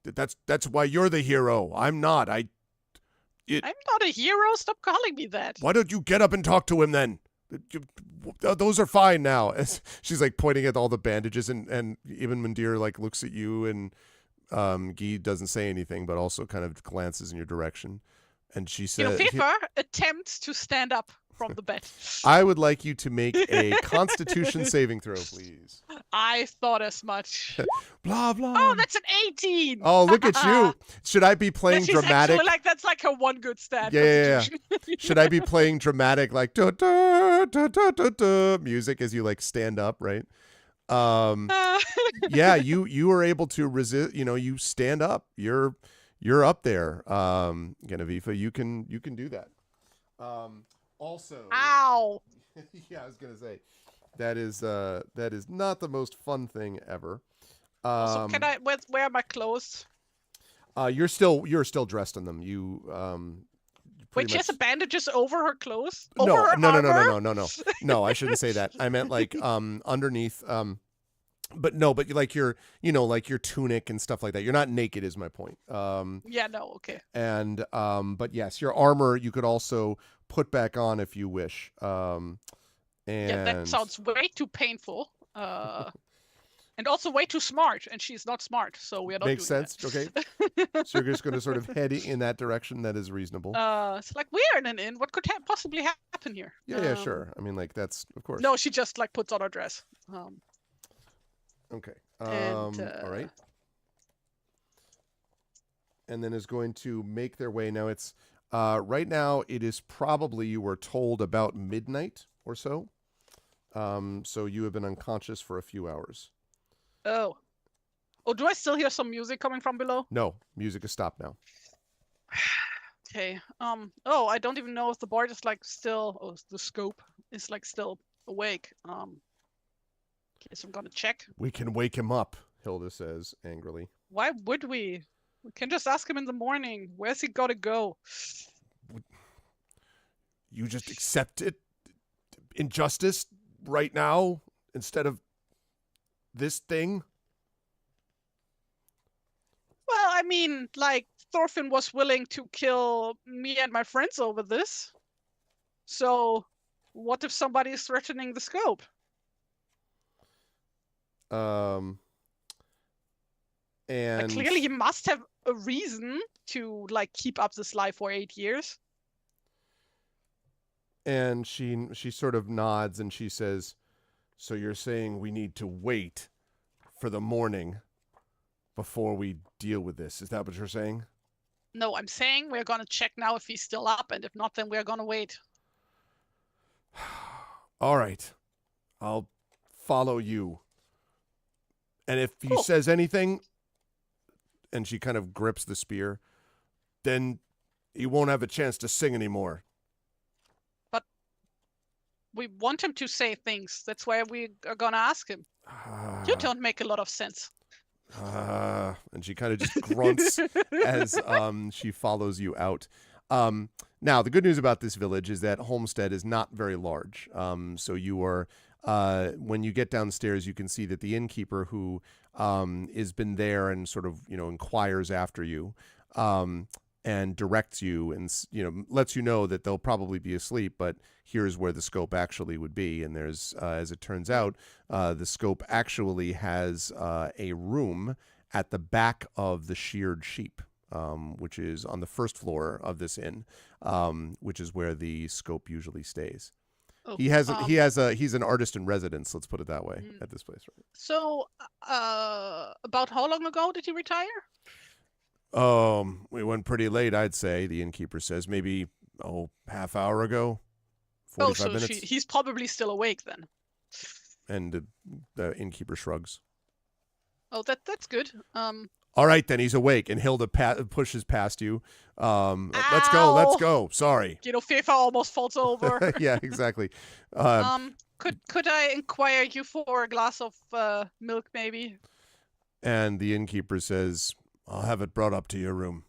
That's why you're the hero. I'm not. I'm not a hero. Stop calling me that. Why don't you get up and talk to him then? Those are fine now. She's like pointing at all the bandages, and even Mundir like looks at you, and Guy doesn't say anything, but also kind of glances in your direction. And she says, Fever attempts to stand up from the bed. I would like you to make a Constitution saving throw, please. I thought as much. Blah, blah. Oh, that's an 18. Oh, look at you. Should I be playing dramatic? That's like her one good stat. Yeah. Should I be playing dramatic, like, da, da, da, da, da, da, music as you, like, stand up, right? Yeah, you are able to resist, you stand up. You're up there, Genevieve. You can do that. Also, ow. Yeah, I was gonna say that is not the most fun thing ever. So can I wear my clothes? You're still dressed in them. You wait, she has the bandages over her clothes? No, over her no. No, I shouldn't say that. I meant like underneath. But like your tunic and stuff like that. You're not naked, is my point. Yeah, no, okay. And but yes, your armor you could also put back on if you wish. And yeah, that sounds way too painful. And also way too smart, and she's not smart, so we are not Makes doing sense. That. Okay. So you're just going to sort of head in that direction. That is reasonable. It's like we're in an inn. What could possibly happen here? Yeah, sure. I mean, like that's of course. No, she just like puts on her dress. Okay. All right. And then is going to make their way. Now it's right now it is probably, you were told, about midnight or so. So you have been unconscious for a few hours. Oh, do I still hear some music coming from below? No, music is stopped now. Okay. I don't even know if the board is like still. Oh, the scope is like still awake. Guess I'm gonna check. We can wake him up, Hilda says angrily. Why would we? We can just ask him in the morning. Where's he gotta go? You just accept it, injustice right now instead of this thing? Well, I mean, like, Thorfinn was willing to kill me and my friends over this. So, what if somebody is threatening the scope? And clearly he must have a reason to like keep up this lie for 8 years. And she sort of nods and she says, so you're saying we need to wait for the morning before we deal with this. Is that what you're saying? No, I'm saying we're going to check now if he's still up, and if not, then we're going to wait. All right. I'll follow you. And if he says anything, and she kind of grips the spear, then he won't have a chance to sing anymore. But we want him to say things. That's why we are going to ask him. You don't make a lot of sense. And she kind of just grunts as she follows you out. Now, the good news about this village is that Homestead is not very large. So you are... when you get downstairs, you can see that the innkeeper who has been there and sort of, inquires after you and directs you and, lets you know that they'll probably be asleep, but here's where the scope actually would be. And there's, as it turns out, the scope actually has a room at the back of the sheared sheep, which is on the first floor of this inn, which is where the scope usually stays. Oh, he's an artist in residence. Let's put it that way at this place. Right? So, about how long ago did he retire? We went pretty late, I'd say. The innkeeper says maybe half hour ago, 45 minutes. He's probably still awake then. And the innkeeper shrugs. Oh, that's good. All right, then he's awake, and Hilda pushes past you. Let's go. Sorry. Fefa almost falls over. Yeah, exactly. Could I inquire you for a glass of milk, maybe? And the innkeeper says, "I'll have it brought up to your room."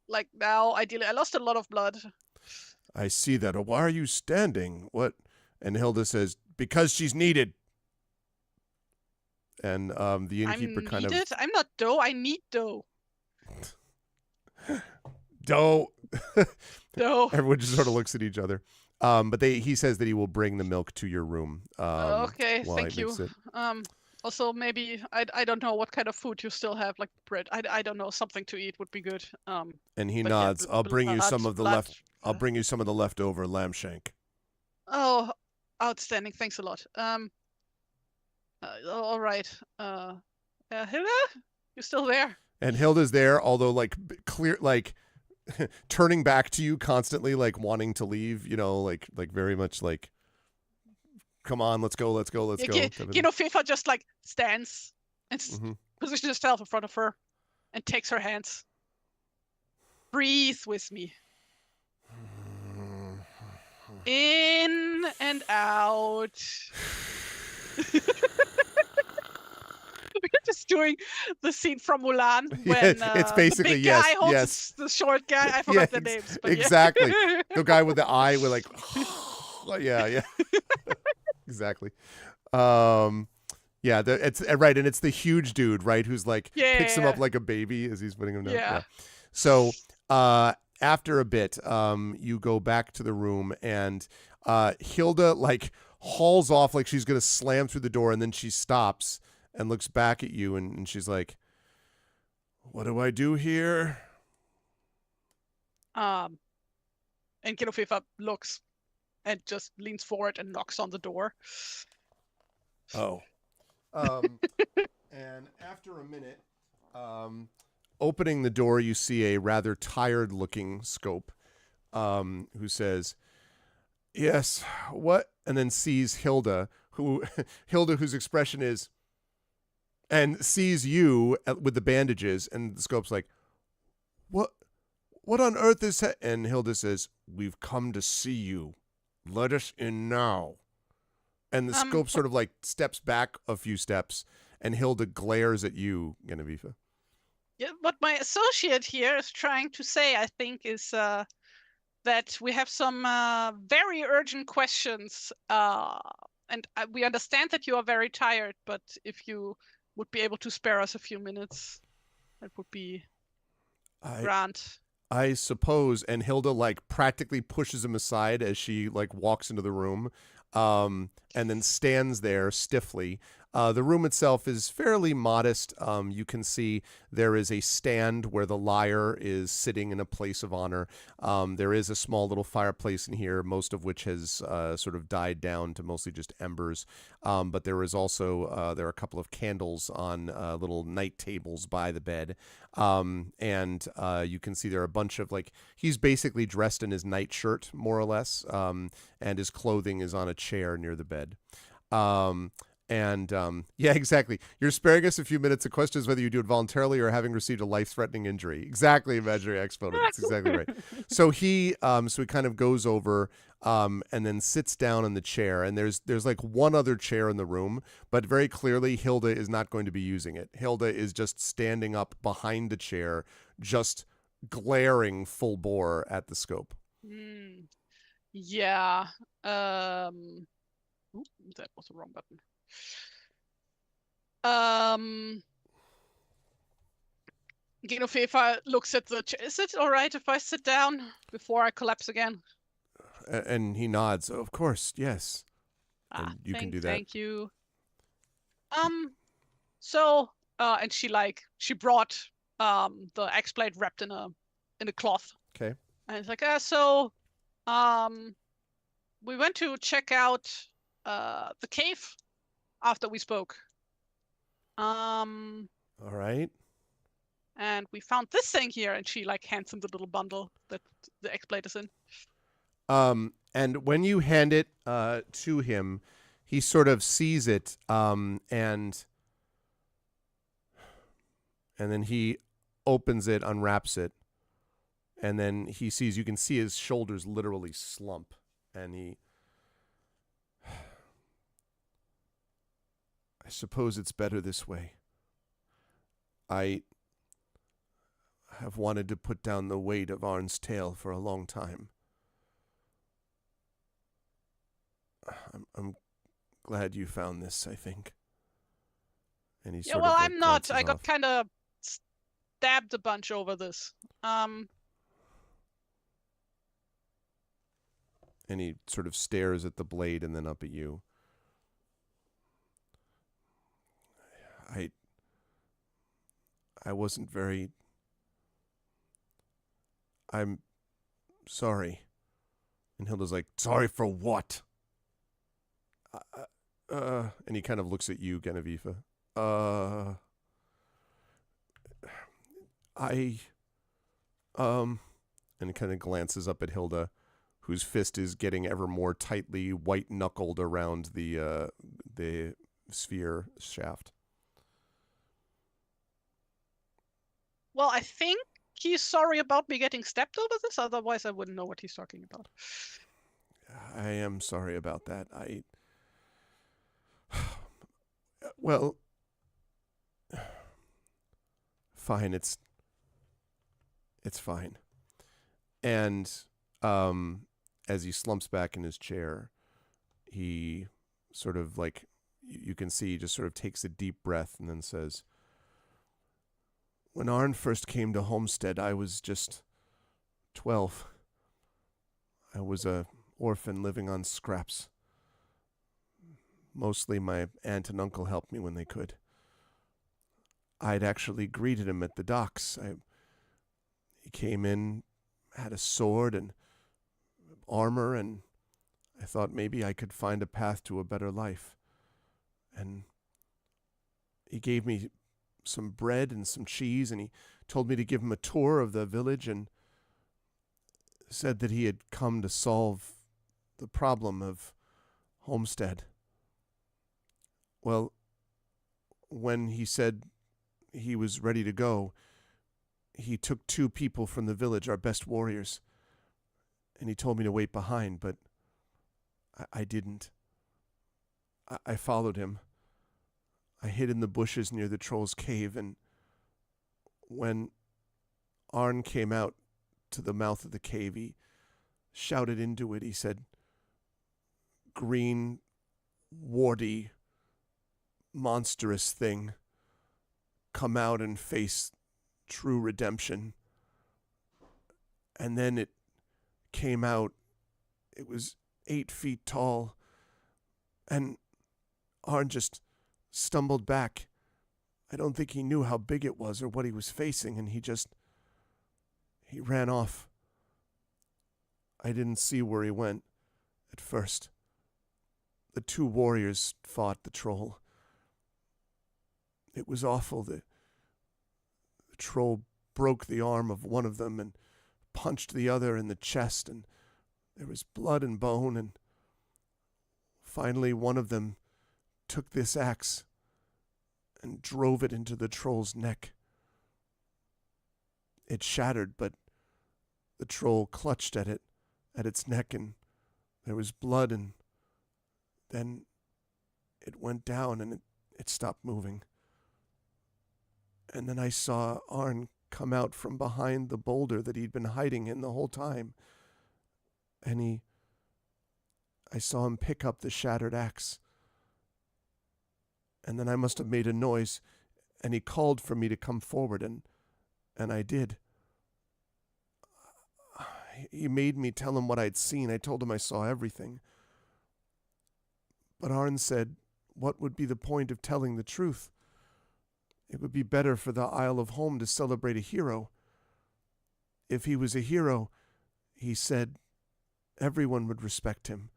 Like now, ideally, I lost a lot of blood. I see that. Why are you standing? What? And Hilda says, "Because she's needed." And the innkeeper I'm not dough. I need dough. Dough. Dough. Everyone just sort of looks at each other. But he says that he will bring the milk to your room. Okay, thank you. Also, maybe I don't know what kind of food you still have, like bread. I don't know. Something to eat would be good. And he nods. I'll bring you some of the I'll bring you some of the leftover lamb shank. Oh, outstanding! Thanks a lot. All right. Hilda, you still there? And Hilda's there, although turning back to you constantly, like wanting to leave. Like very much like, come on, let's go. Fifa just like stands and positions herself in front of her and takes her hands. Breathe with me. In and out. We're just doing the scene from Mulan when it's basically the big guy holds the short guy. I forgot the names. But exactly. The guy with the eye with like, yeah, exactly. It's right, and it's the huge dude, right, who's like picks him up like a baby as he's putting him down. Yeah. So after a bit, you go back to the room, and Hilda like hauls off like she's gonna slam through the door, and then she stops and looks back at you, and she's like, "What do I do here?" And Fifa looks and just leans forward and knocks on the door. And after a minute, opening the door, you see a rather tired-looking scope, who says, "Yes, what?" And then sees Hilda, whose expression is, and sees you with the bandages, and the scope's like, What on earth is that? And Hilda says, "We've come to see you. Let us in now." And the scope sort of like steps back a few steps, and Hilda glares at you, Genevieve. Yeah, what my associate here is trying to say, I think, is that we have some very urgent questions, and we understand that you are very tired, but if you would be able to spare us a few minutes, that would be grand. I suppose. And Hilda like practically pushes him aside as she like walks into the room, and then stands there stiffly. The room itself is fairly modest. You can see there is a stand where the lyre is sitting in a place of honor. There is a small little fireplace in here, most of which has sort of died down to mostly just embers. But there is also there are a couple of candles on little night tables by the bed. And you can see there are a bunch of like, he's basically dressed in his nightshirt, more or less, and his clothing is on a chair near the bed. Yeah, exactly. You're sparing us a few minutes of questions whether you do it voluntarily or having received a life-threatening injury. Exactly, imaginary exponent. That's exactly right. So he kind of goes over and then sits down in the chair, and there's like one other chair in the room, but very clearly Hilda is not going to be using it. Hilda is just standing up behind the chair, just glaring full bore at the scope. Yeah. That was the wrong button. Genevieve looks at the chair. Is it all right if I sit down before I collapse again? And he nods. Of course, yes. And you can do that. Thank you. So, and she brought the axe blade wrapped in a cloth. Okay. And it's like, we went to check out the cave after we spoke. All right. And we found this thing here, and she hands him the little bundle that the axe blade is in. And when you hand it to him, he sort of sees it, and then he opens it, unwraps it, and then you can see his shoulders literally slump, and I suppose it's better this way. I have wanted to put down the weight of Arn's tale for a long time. I'm glad you found this, I think. And he sort of I'm not. I got off. kind of stabbed a bunch over this. And he sort of stares at the blade and then up at you. I wasn't very... I'm sorry. And Hilda's like, sorry for what? And he kind of looks at you, Genevieve. And he kind of glances up at Hilda, whose fist is getting ever more tightly white-knuckled around the sphere shaft. Well, I think he's sorry about me getting stabbed over this, otherwise I wouldn't know what he's talking about. I am sorry about that. Well, fine, it's fine. And as he slumps back in his chair, he sort of you can see he just sort of takes a deep breath and then says, when Arn first came to Homestead, I was just 12. I was a orphan living on scraps. Mostly my aunt and uncle helped me when they could. I'd actually greeted him at the docks. He came in, had a sword and armor, and I thought maybe I could find a path to a better life. And he gave me some bread and some cheese, and he told me to give him a tour of the village and said that he had come to solve the problem of Homestead. Well, when he said he was ready to go, he took 2 people from the village, our best warriors, and he told me to wait behind, but I didn't. I followed him. I hid in the bushes near the troll's cave, and when Arn came out to the mouth of the cave, he shouted into it. He said, green, warty, monstrous thing, come out and face true redemption. And then it came out. It was 8 feet tall, and Arn just stumbled back. I don't think he knew how big it was or what he was facing, and he ran off. I didn't see where he went at first. The 2 warriors fought the troll. It was awful. The troll broke the arm of one of them and punched the other in the chest, and there was blood and bone, and finally one of them took this axe and drove it into the troll's neck. It shattered, but the troll clutched at its neck, and there was blood, and then it went down and it stopped moving. And then I saw Arn come out from behind the boulder that he'd been hiding in the whole time. And I saw him pick up the shattered axe. And then I must have made a noise, and he called for me to come forward, and I did. He made me tell him what I'd seen. I told him I saw everything. But Arn said, what would be the point of telling the truth? It would be better for the Isle of Home to celebrate a hero. If he was a hero, he said, everyone would respect him.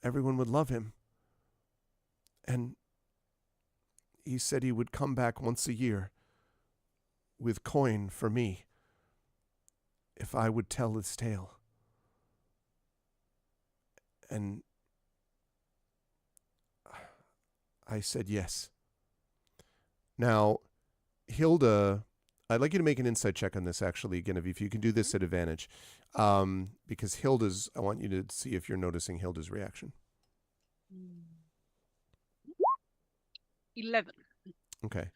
Everyone would love him. And he said he would come back once a year with coin for me if I would tell his tale. And I said yes. Now, Hilda, I'd like you to make an insight check on this, actually, Genevieve, if you can do this at advantage. Because Hilda's, I want you to see if you're noticing Hilda's reaction. 11. Okay.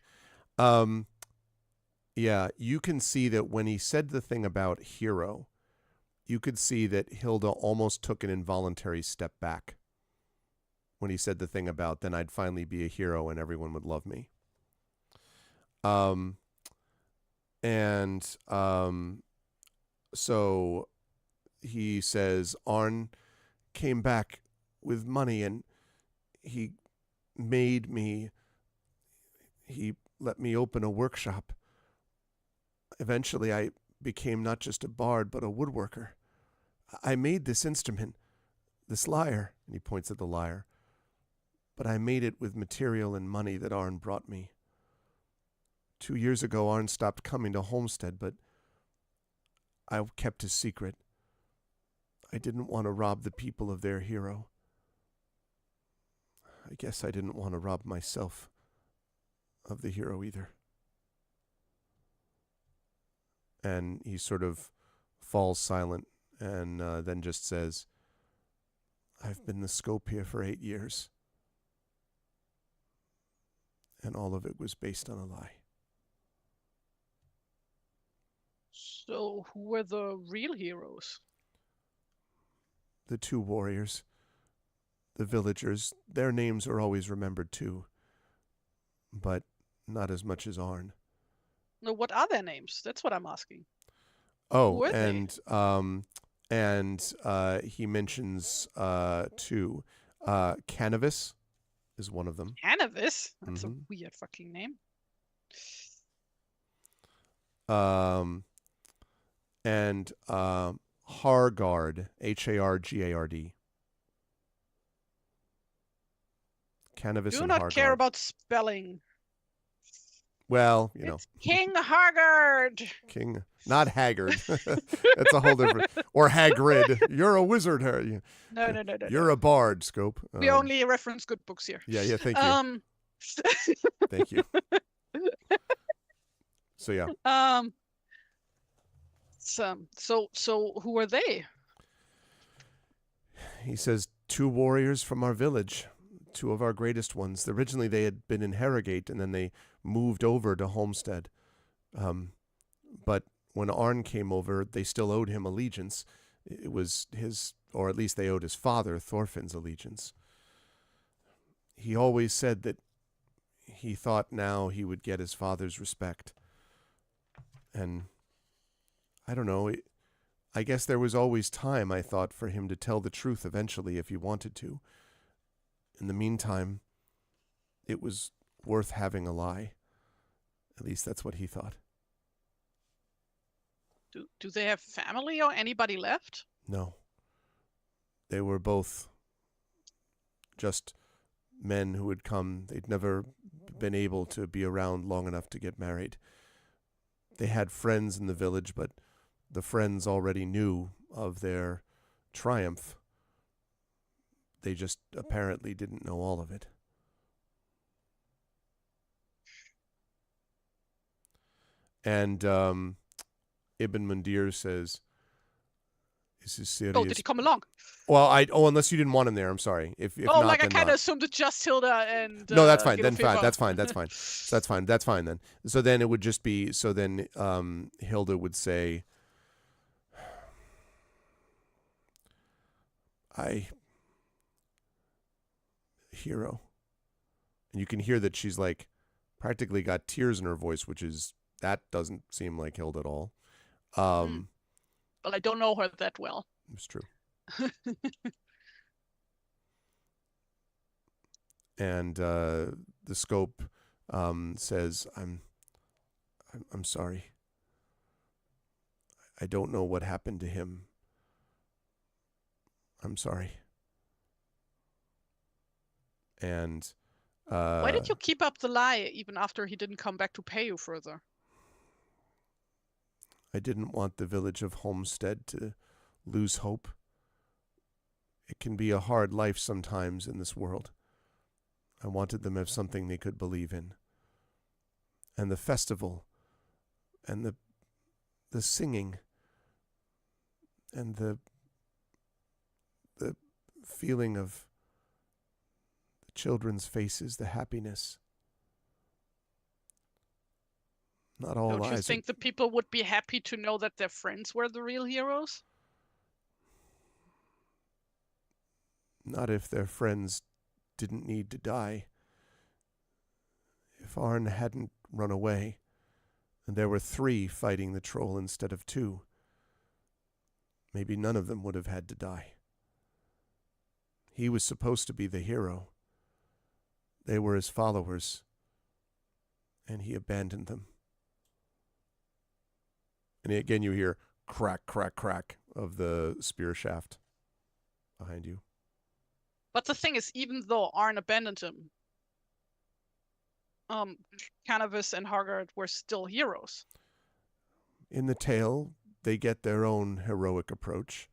Yeah, you can see that when he said the thing about hero, you could see that Hilda almost took an involuntary step back when he said the thing about, then I'd finally be a hero and everyone would love me. So he says, Arn came back with money and he made me, he let me open a workshop. Eventually I became not just a bard, but a woodworker. I made this instrument, this lyre, and he points at the lyre, but I made it with material and money that Arn brought me. 2 years ago, Arn stopped coming to Homestead, but I kept his secret. I didn't want to rob the people of their hero. I guess I didn't want to rob myself of the hero either. And he sort of falls silent and then just says, I've been the scope here for 8 years. And all of it was based on a lie. So who were the real heroes? The 2 warriors. The villagers. Their names are always remembered too. But not as much as Arn. No, what are their names? That's what I'm asking. Oh, and he mentions 2. Cannabis is one of them. Cannabis? That's a weird fucking name. And Hargard, Hargard. Cannabis and Hargard. Do not care about spelling. Well, it's King Hargard. King, not Haggard. That's a whole different. Or Hagrid. You're a wizard, Harry. No. You're a bard, Scope. We only reference good books here. Yeah. Thank you. Thank you. So yeah. So who are they? He says 2 warriors from our village. 2 of our greatest ones. Originally they had been in Herrogate and then they moved over to Homestead. But when Arn came over, they still owed him allegiance. It was his, or at least they owed his father, Thorfinn's allegiance. He always said that he thought now he would get his father's respect. And I don't know, I guess there was always time, I thought, for him to tell the truth eventually if he wanted to. In the meantime, it was worth having a lie. At least that's what he thought. Do they have family or anybody left? No. They were both just men who had come. They'd never been able to be around long enough to get married. They had friends in the village, but the friends already knew of their triumph. They just apparently didn't know all of it. And Ibn Mundir says, "This is serious." Oh, did he come along? Well, unless you didn't want him there. I'm sorry. If not, like I then kind of not. assumed it's just Hilda and. No, that's fine. Then fine. That's fine. That's fine. That's fine. Then. So then it would just be. So then Hilda would say, hero. And you can hear that she's like practically got tears in her voice, that doesn't seem like Hilda at all. Well, I don't know her that well. It's true. And the scope says, I'm sorry. I don't know what happened to him. I'm sorry. And why did you keep up the lie even after he didn't come back to pay you further? I didn't want the village of Homestead to lose hope. It can be a hard life sometimes in this world. I wanted them to have something they could believe in. And the festival, and the singing, and the feeling of the children's faces, the happiness. Not all Don't you think the people would be happy to know that their friends were the real heroes? Not if their friends didn't need to die. If Arn hadn't run away, and there were 3 fighting the troll instead of 2, maybe none of them would have had to die. He was supposed to be the hero. They were his followers, and he abandoned them. And again you hear crack, crack, crack of the spear shaft behind you. But the thing is, even though Arn abandoned him, Cannabis and Herrogate were still heroes. In the tale, they get their own heroic approach.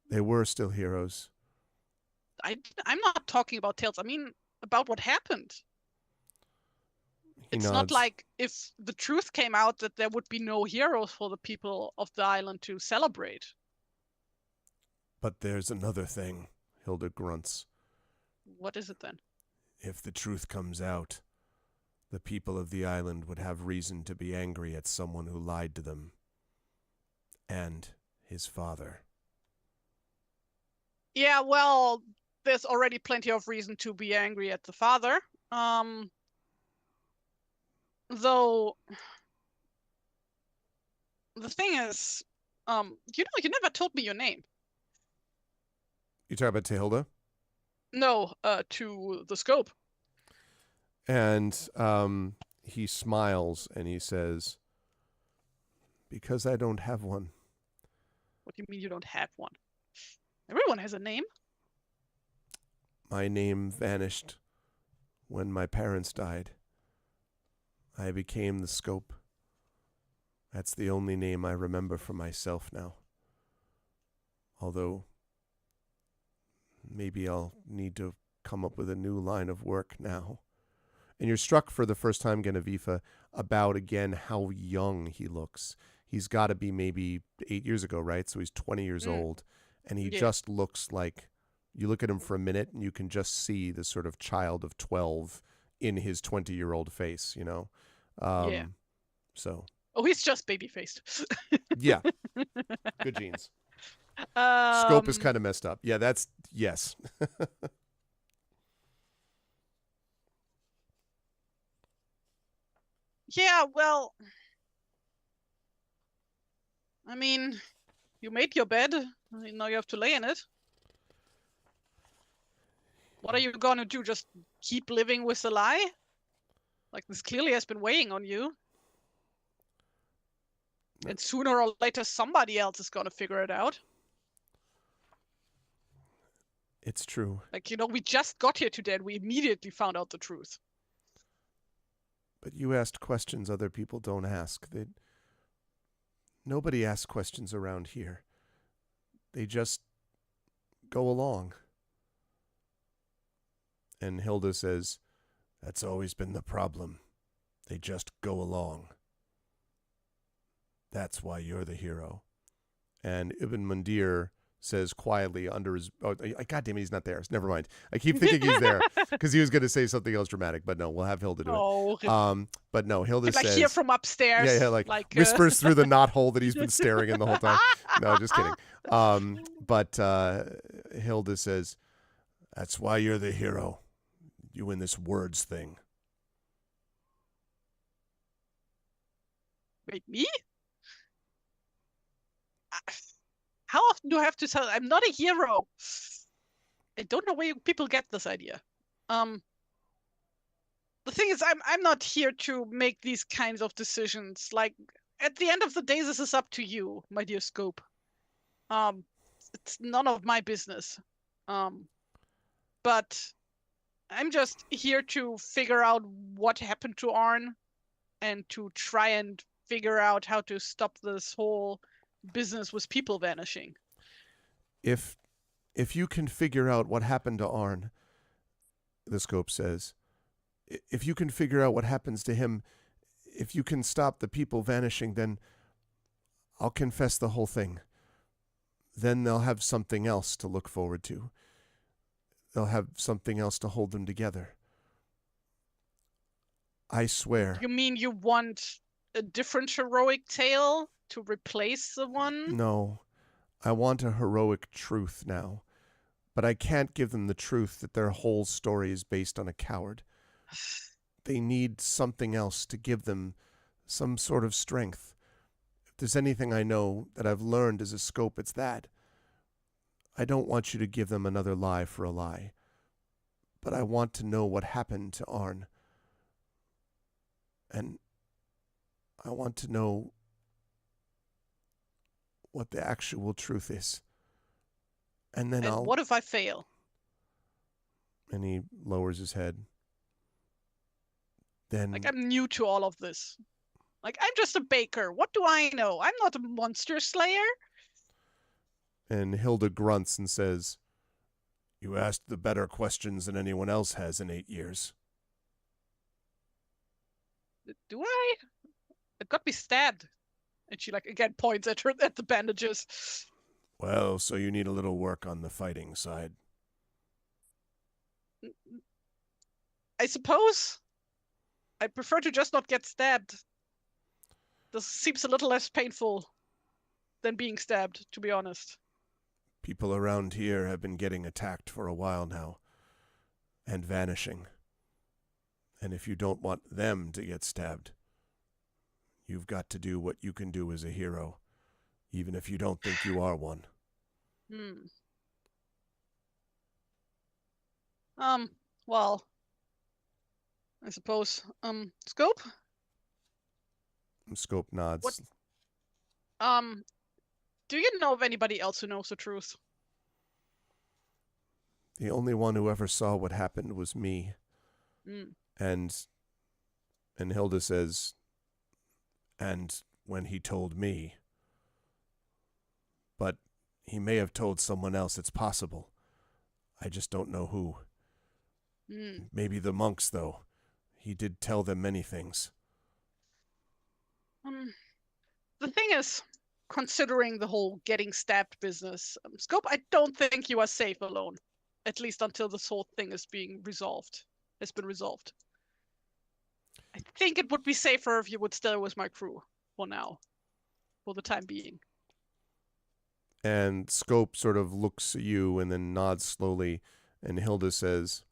They were still heroes. I'm not talking about tales. I mean about what happened. It's nods. Not like if the truth came out that there would be no heroes for the people of the island to celebrate. But there's another thing, Hilda grunts. What is it then? If the truth comes out, the people of the island would have reason to be angry at someone who lied to them. And his father. Yeah, well, there's already plenty of reason to be angry at the father. Though the thing is, you never told me your name. You talk about Tehilda? No, to the scope. And he smiles and he says, because I don't have one. What do you mean you don't have one? Everyone has a name. My name vanished when my parents died. I became the scope. That's the only name I remember for myself now. Although, maybe I'll need to come up with a new line of work now. And you're struck for the first time, Genevieve, about, again, how young he looks. He's got to be maybe 8 years ago, right? So he's 20 years old. And he just looks like, you look at him for a minute and you can just see the sort of child of 12 in his 20-year-old face, you know? So. Oh, he's just baby-faced. Yeah. Good genes. Scope is kind of messed up. Yeah, that's, yes. Yeah, well, I mean, you made your bed. Now you have to lay in it. What are you gonna do? Just keep living with the lie? Like, this clearly has been weighing on you. And sooner or later, somebody else is gonna figure it out. It's true. Like, we just got here today and we immediately found out the truth. But you asked questions other people don't ask. Nobody asks questions around here. They just go along. And Hilda says, that's always been the problem. They just go along. That's why you're the hero. And Ibn Mundir says quietly under his... Oh, God damn it, he's not there. Never mind. I keep thinking he's there because he was going to say something else dramatic. But no, we'll have Hilda do it. But no, Hilda says... Like hear from upstairs. Yeah, like whispers through the knothole that he's been staring in the whole time. No, just kidding. But Hilda says, that's why you're the hero. You win this words thing. Wait, me? How often do I have to tell? I'm not a hero. I don't know where people get this idea. the thing is, I'm not here to make these kinds of decisions. Like, at the end of the day, this is up to you, my dear Scope. It's none of my business. But I'm just here to figure out what happened to Arn and to try and figure out how to stop this whole business with people vanishing. If you can figure out what happened to Arn, the Scope says, if you can figure out what happens to him, if you can stop the people vanishing, then I'll confess the whole thing. Then they'll have something else to look forward to. They'll have something else to hold them together. I swear. You mean you want a different heroic tale to replace the one? No. I want a heroic truth now. But I can't give them the truth that their whole story is based on a coward. They need something else to give them some sort of strength. If there's anything I know that I've learned as a Scope, it's that. I don't want you to give them another lie for a lie. But I want to know what happened to Arn. And I want to know what the actual truth is. And then what if I fail? And he lowers his head. Then... Like, I'm new to all of this. Like, I'm just a baker. What do I know? I'm not a monster slayer. And Hilda grunts and says, "You asked the better questions than anyone else has in 8 years." Do I? It got me stabbed. And she, like, again points at the bandages. Well, so you need a little work on the fighting side. I suppose. I prefer to just not get stabbed. This seems a little less painful than being stabbed, to be honest. People around here have been getting attacked for a while now. And vanishing. And if you don't want them to get stabbed, you've got to do what you can do as a hero, even if you don't think you are one. Well, I suppose. Scope? Scope nods. What? Do you know of anybody else who knows the truth? The only one who ever saw what happened was me. And Hilda says, and when he told me. But he may have told someone else. It's possible. I just don't know who. Maybe the monks, though. He did tell them many things. The thing is, considering the whole getting stabbed business, Scope, I don't think you are safe alone. At least until this whole thing is being resolved. Has been resolved. I think it would be safer if you would stay with my crew for now. For the time being. And Scope sort of looks at you and then nods slowly, and Hilda says,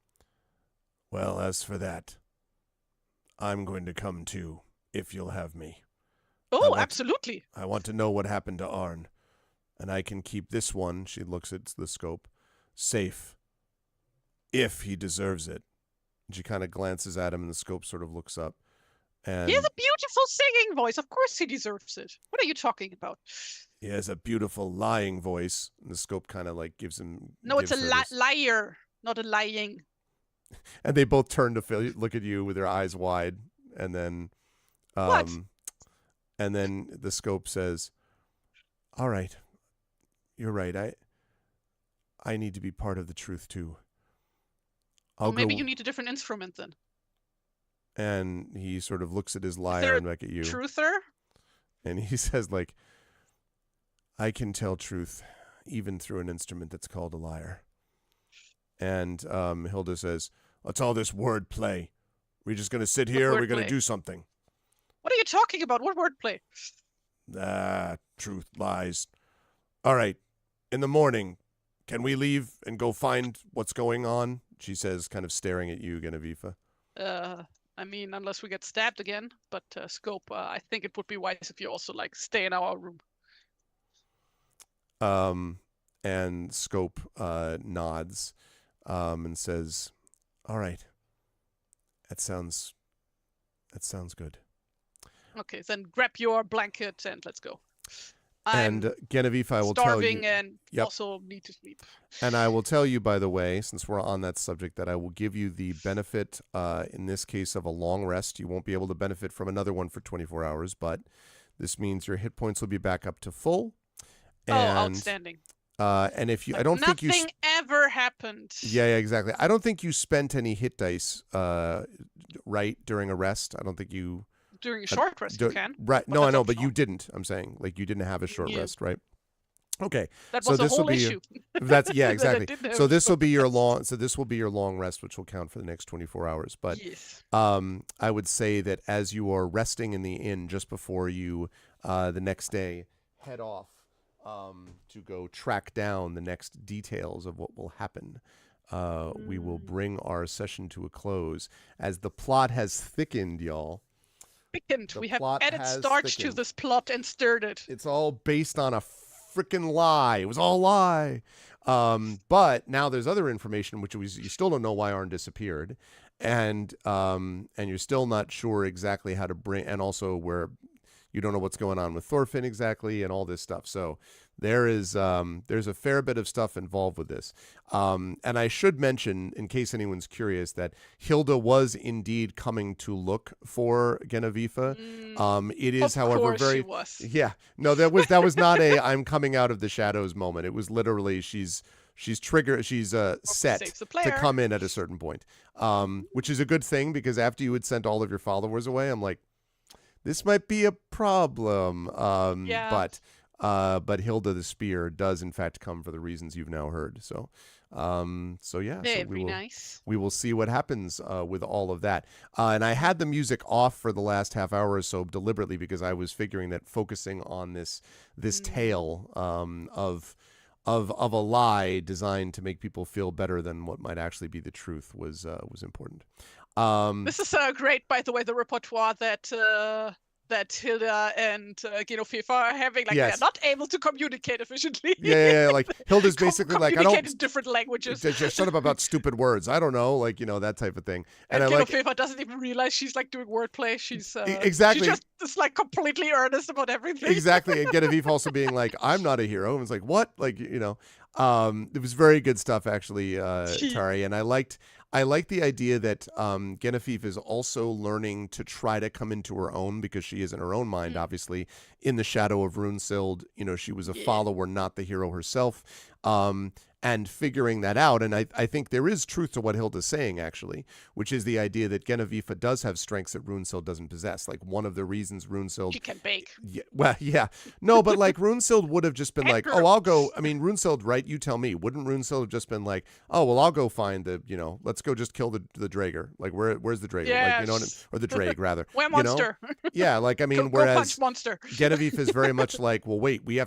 "Well, as for that, I'm going to come too, if you'll have me." Oh, absolutely. I want to know what happened to Arn, and I can keep this one, she looks at the Scope, safe, if he deserves it. And she kind of glances at him, and the Scope sort of looks up. And he has a beautiful singing voice. Of course he deserves it. What are you talking about? He has a beautiful lying voice. And the Scope kind of like gives him... No, it's a liar, not a lying. And they both turn to look at you with their eyes wide. And then... What? And then the Scope says, "All right. You're right. I need to be part of the truth, too. Maybe you need a different instrument, then." And he sort of looks at his lyre and back at you. Truther? And he says, like, "I can tell truth even through an instrument that's called a lyre." And Hilda says, "What's all this word play? We're just going to sit here or we're going to do something?" What are you talking about? What wordplay? Truth, lies. All right. In the morning, can we leave and go find what's going on? She says, kind of staring at you, Genevieve. I mean, unless we get stabbed again. But Scope, I think it would be wise if you also like stay in our room. And Scope nods and says, "All right. That sounds good. Okay, then grab your blanket and let's go. And Genevieve, I will tell you. Starving and also need to sleep. And I will tell you, by the way, since we're on that subject, that I will give you the benefit, in this case, of a long rest. You won't be able to benefit from another one for 24 hours, but this means your hit points will be back up to full. And, outstanding. And if you, I don't think you. Nothing ever happened. Yeah, exactly. I don't think you spent any hit dice, right, during a rest. I don't think you. During a short rest, you can. Right. No, I know, but you didn't. I'm saying, like, you didn't have a short rest, right? Okay. That was a whole issue. That's exactly. So this will be your long. So this will be your long rest, which will count for the next 24 hours. But I would say that as you are resting in the inn just before you, the next day, head off to go track down the next details of what will happen. We will bring our session to a close as the plot has thickened, y'all. We have added starch to this plot and stirred it. It's all based on a freaking lie. It was all a lie. But now there's other information which you still don't know why Arn disappeared, and you're still not sure exactly how to bring, and also where you don't know what's going on with Thorfinn exactly, and all this stuff. So there's a fair bit of stuff involved with this. And I should mention, in case anyone's curious, that Hilda was indeed coming to look for Genevieve. It is, however, very that was not a I'm coming out of the shadows moment. It was literally she's triggered. She's set to come in at a certain point, which is a good thing, because after you had sent all of your followers away, I'm like, this might be a problem. But Hilda the Spear does in fact come for the reasons you've now heard. So we will see what happens with all of that. And I had the music off for the last half hour or so deliberately, because I was figuring that focusing on this tale of a lie designed to make people feel better than what might actually be the truth was important. This is great, by the way, the repertoire that Hilda and Genevieve are having. Like, they're not able to communicate efficiently. Yeah. Like, Hilda's basically like, I don't... in different languages. Just shut up about stupid words. I don't know, like, that type of thing. And Genevieve doesn't even realize she's, like, doing wordplay. She's exactly. She just is, like, completely earnest about everything. Exactly. And Genevieve also being like, I'm not a hero. And it's like, what? Like, it was very good stuff, actually, Tari. And I liked the idea that Genevieve is also learning to try to come into her own, because she is in her own mind, obviously, in the shadow of Runesild. She was a follower, not the hero herself. And figuring that out. And I think there is truth to what Hilda's saying, actually, which is the idea that Genevieve does have strengths that Runesild doesn't possess. Like, one of the reasons Runesild... She can bake. Yeah, well, yeah. No, but, like, Runesild would have just been like, oh, I'll go... I mean, Runesild, right? You tell me. Wouldn't Runesild have just been like, oh, well, I'll go find the, let's go just kill the Draegr. Like, where's the Draegr? Yes. Like, or the Draeg, rather. Where monster? Yeah, like, I mean, go whereas... punch monster. Genevieve is very much like, well, wait, we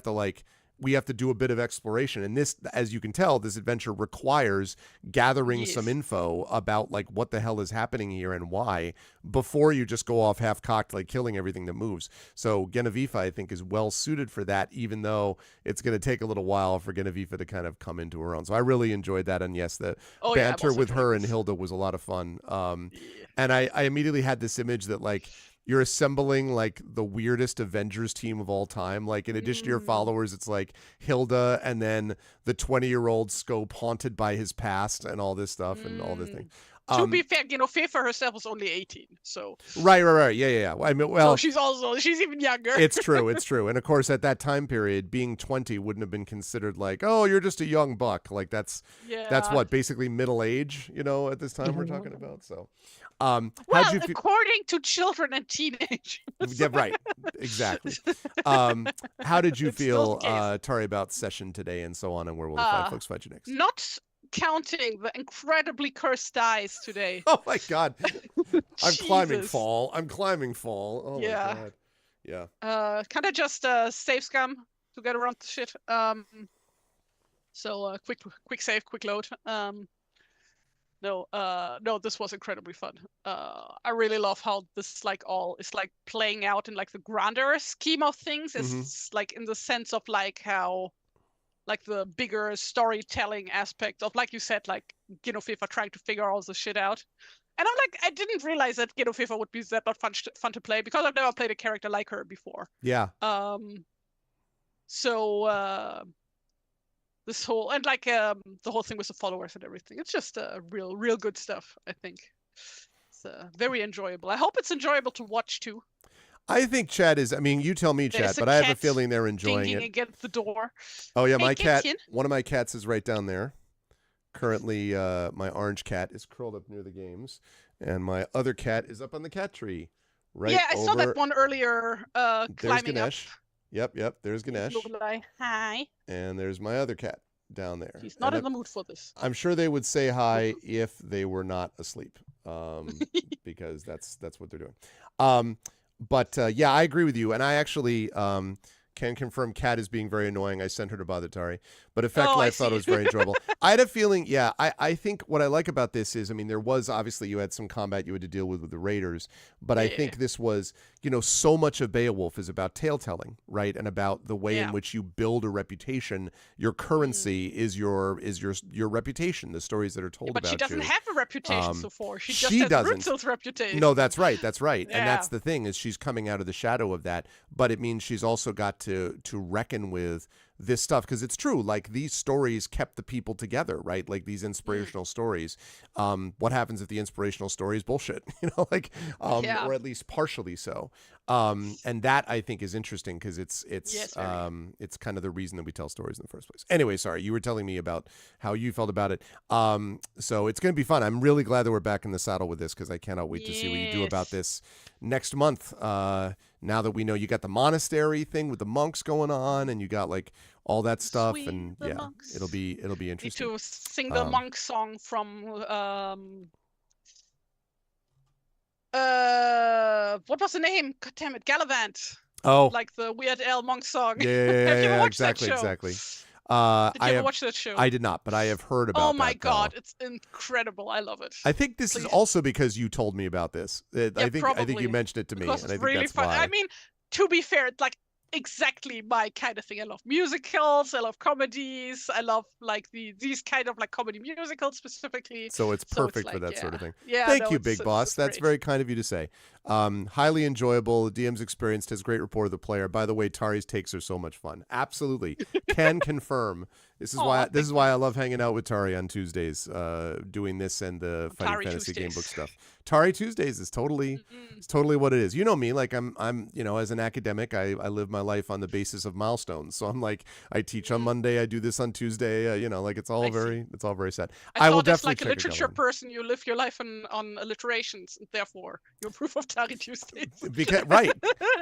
have to do a bit of exploration. And this, as you can tell, this adventure requires gathering some info about, like, what the hell is happening here and why, before you just go off half-cocked, like, killing everything that moves. So Genevieve, I think, is well suited for that, even though it's going to take a little while for Genevieve to kind of come into her own. So I really enjoyed that. And yes, the banter with her and Hilda was a lot of fun. And I immediately had this image that, like, you're assembling, like, the weirdest Avengers team of all time. Like, in addition to your followers, it's like Hilda and then the 20-year-old Scope haunted by his past and all this stuff and all this thing. To be fair, Fefa herself was only 18, so... Right. Yeah. I mean, well... So she's even younger. It's true. And, of course, at that time period, being 20 wouldn't have been considered like, oh, you're just a young buck. Like, that's what, basically middle age, at this time we're talking about, so... according to children and teenagers. Yeah, right. Exactly. How did you feel, Tari, about session today and so on, and where will the five folks find you next? Not counting the incredibly cursed dice today. Oh my god. I'm climbing fall. Oh my god. Yeah. Kind of just save scum to get around the shit. So quick save, quick load. No, this was incredibly fun. I really love how this all is like playing out in like the grander scheme of things. It's like in the sense of like how like the bigger storytelling aspect of, like you said, like Genofifa trying to figure all the shit out. And I'm like, I didn't realize that Genofifa would be that not fun to play because I've never played a character like her before. Yeah. So this whole, and like the whole thing with the followers and everything, it's just real good stuff, I think. It's very enjoyable. I hope it's enjoyable to watch too. I think chat is, I mean, you tell me, chat, but I have a feeling they're enjoying it. Against the door. Oh, yeah, my cat, one of my cats is right down there. Currently, my orange cat is curled up near the games, and my other cat is up on the cat tree. Right. Yeah, I saw that one earlier. There's climbing Ganesh. Up. Yep. There's Ganesh. Hi. And there's my other cat down there. He's not in the mood for this. I'm sure they would say hi if they were not asleep, because that's what they're doing. But yeah, I agree with you, and I actually can confirm Kat is being very annoying. I sent her to bother Tari, but effectively I thought it was very enjoyable. I had a feeling, yeah, I think what I like about this is, I mean, there was obviously, you had some combat you had to deal with the Raiders, but I think this was, so much of Beowulf is about tale telling, right? And about the way in which you build a reputation. Your currency is your reputation, the stories that are told about you. But she doesn't have a reputation so far. She just has Brutzel's reputation. No, that's right. And that's the thing, is she's coming out of the shadow of that, but it means she's also got to reckon with this stuff, because it's true, like these stories kept the people together, right? Like these inspirational stories. What happens if the inspirational story is bullshit? Or at least partially so. And that I think is interesting, because it's kind of the reason that we tell stories in the first place. Anyway, sorry, you were telling me about how you felt about it. So it's going to be fun. I'm really glad that we're back in the saddle with this, because I cannot wait to see what you do about this next month. Now that we know you got the monastery thing with the monks going on, and you got like all that stuff, and monks. it'll be interesting. Need to sing the monk song from what was the name? God damn it, Gallivant. Oh, like the Weird Al monk song. Yeah, have you ever watched exactly, that show? Exactly. Did you ever watch that show? I did not, but I have heard about it. Oh my God, it's incredible. I love it. I think this is also because you told me about this. I think you mentioned it to me, because and I think really that's fun. why. I mean, to be fair, it's like exactly my kind of thing. I love musicals, I love comedies, I love like these kind of like comedy musicals specifically. So it's perfect for that sort of thing. Yeah, Thank you, Big Boss. That's great. very kind of you to say. Highly enjoyable. DM's experienced, has great rapport with the player. By the way, Tari's takes are so much fun. Absolutely. Can confirm. This is why I love hanging out with Tari on Tuesdays, doing this and the Fighting Tari Fantasy Tuesdays. Gamebook stuff. Tari Tuesdays is totally what it is. You know me, like I'm as an academic, I live my life on the basis of milestones. So I'm like, I teach on Monday, I do this on Tuesday, like it's all very sad. I will thought definitely like a literature person, you live your life on alliterations, and therefore you're proof of Tari Tuesdays. Right.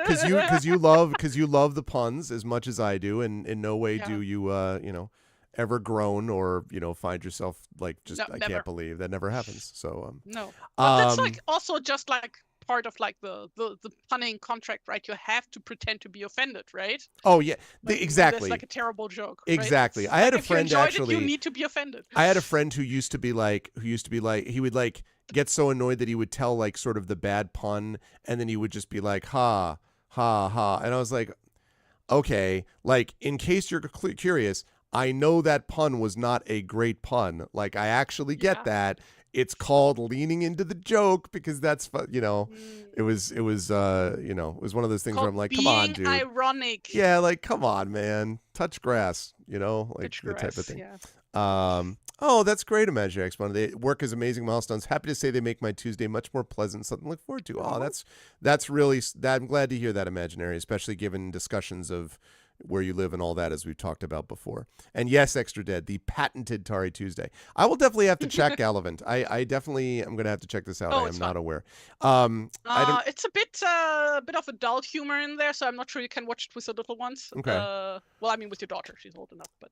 Because you love the puns as much as I do, and in no way do you ever groan or find yourself like just I can't believe that never happens. So no, but that's like also just like part of like the punning contract, right? You have to pretend to be offended, right? Oh yeah, like, exactly. That's like a terrible joke. Exactly. Right? I had a if friend you enjoyed actually. It, you need to be offended. I had a friend who used to be like he would like get so annoyed that he would tell like sort of the bad pun, and then he would just be like ha ha ha, and I was like, okay, like in case you're curious, I know that pun was not a great pun. Like I actually get that. It's called leaning into the joke, because that's it was it was one of those things where I'm like, come on, dude. Ironic. Yeah, like come on, man. Touch grass, like Touch the grass, type of thing. Yeah. Oh, that's great, Imaginary Exponent. They work as amazing milestones. Happy to say they make my Tuesday much more pleasant. Something to look forward to. Oh, that's really I'm glad to hear that, Imaginary, especially given discussions of where you live and all that, as we've talked about before. And yes, Extra Dead, the patented Tari Tuesday. I will definitely have to check Gallivant. I definitely am going to have to check this out. I am not aware. It's a bit of adult humor in there, so I'm not sure you can watch it with the little ones. Okay. Well, I mean, with your daughter, she's old enough, but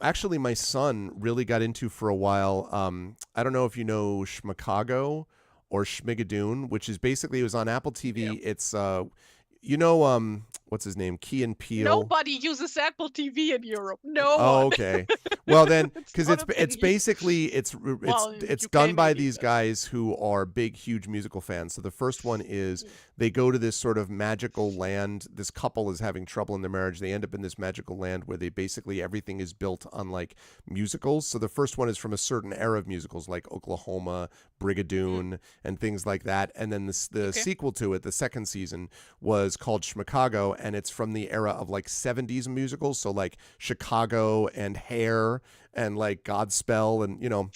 actually my son really got into for a while. I don't know if you know Schmikago or Schmigadoon, which is basically, it was on Apple TV. Yeah. It's what's his name? Key and Peele. Nobody uses Apple TV in Europe. No Oh, one. okay. Well, then, because it's basically it's done by these guys who are big, huge musical fans. So the first one is they go to this sort of magical land. This couple is having trouble in their marriage. They end up in this magical land where they basically everything is built on like musicals. So the first one is from a certain era of musicals like Oklahoma, Brigadoon, and things like that. And then the sequel to it, the second season, was called Chicago, and it's from the era of like 70s musicals. So like Chicago and Hair and like Godspell and,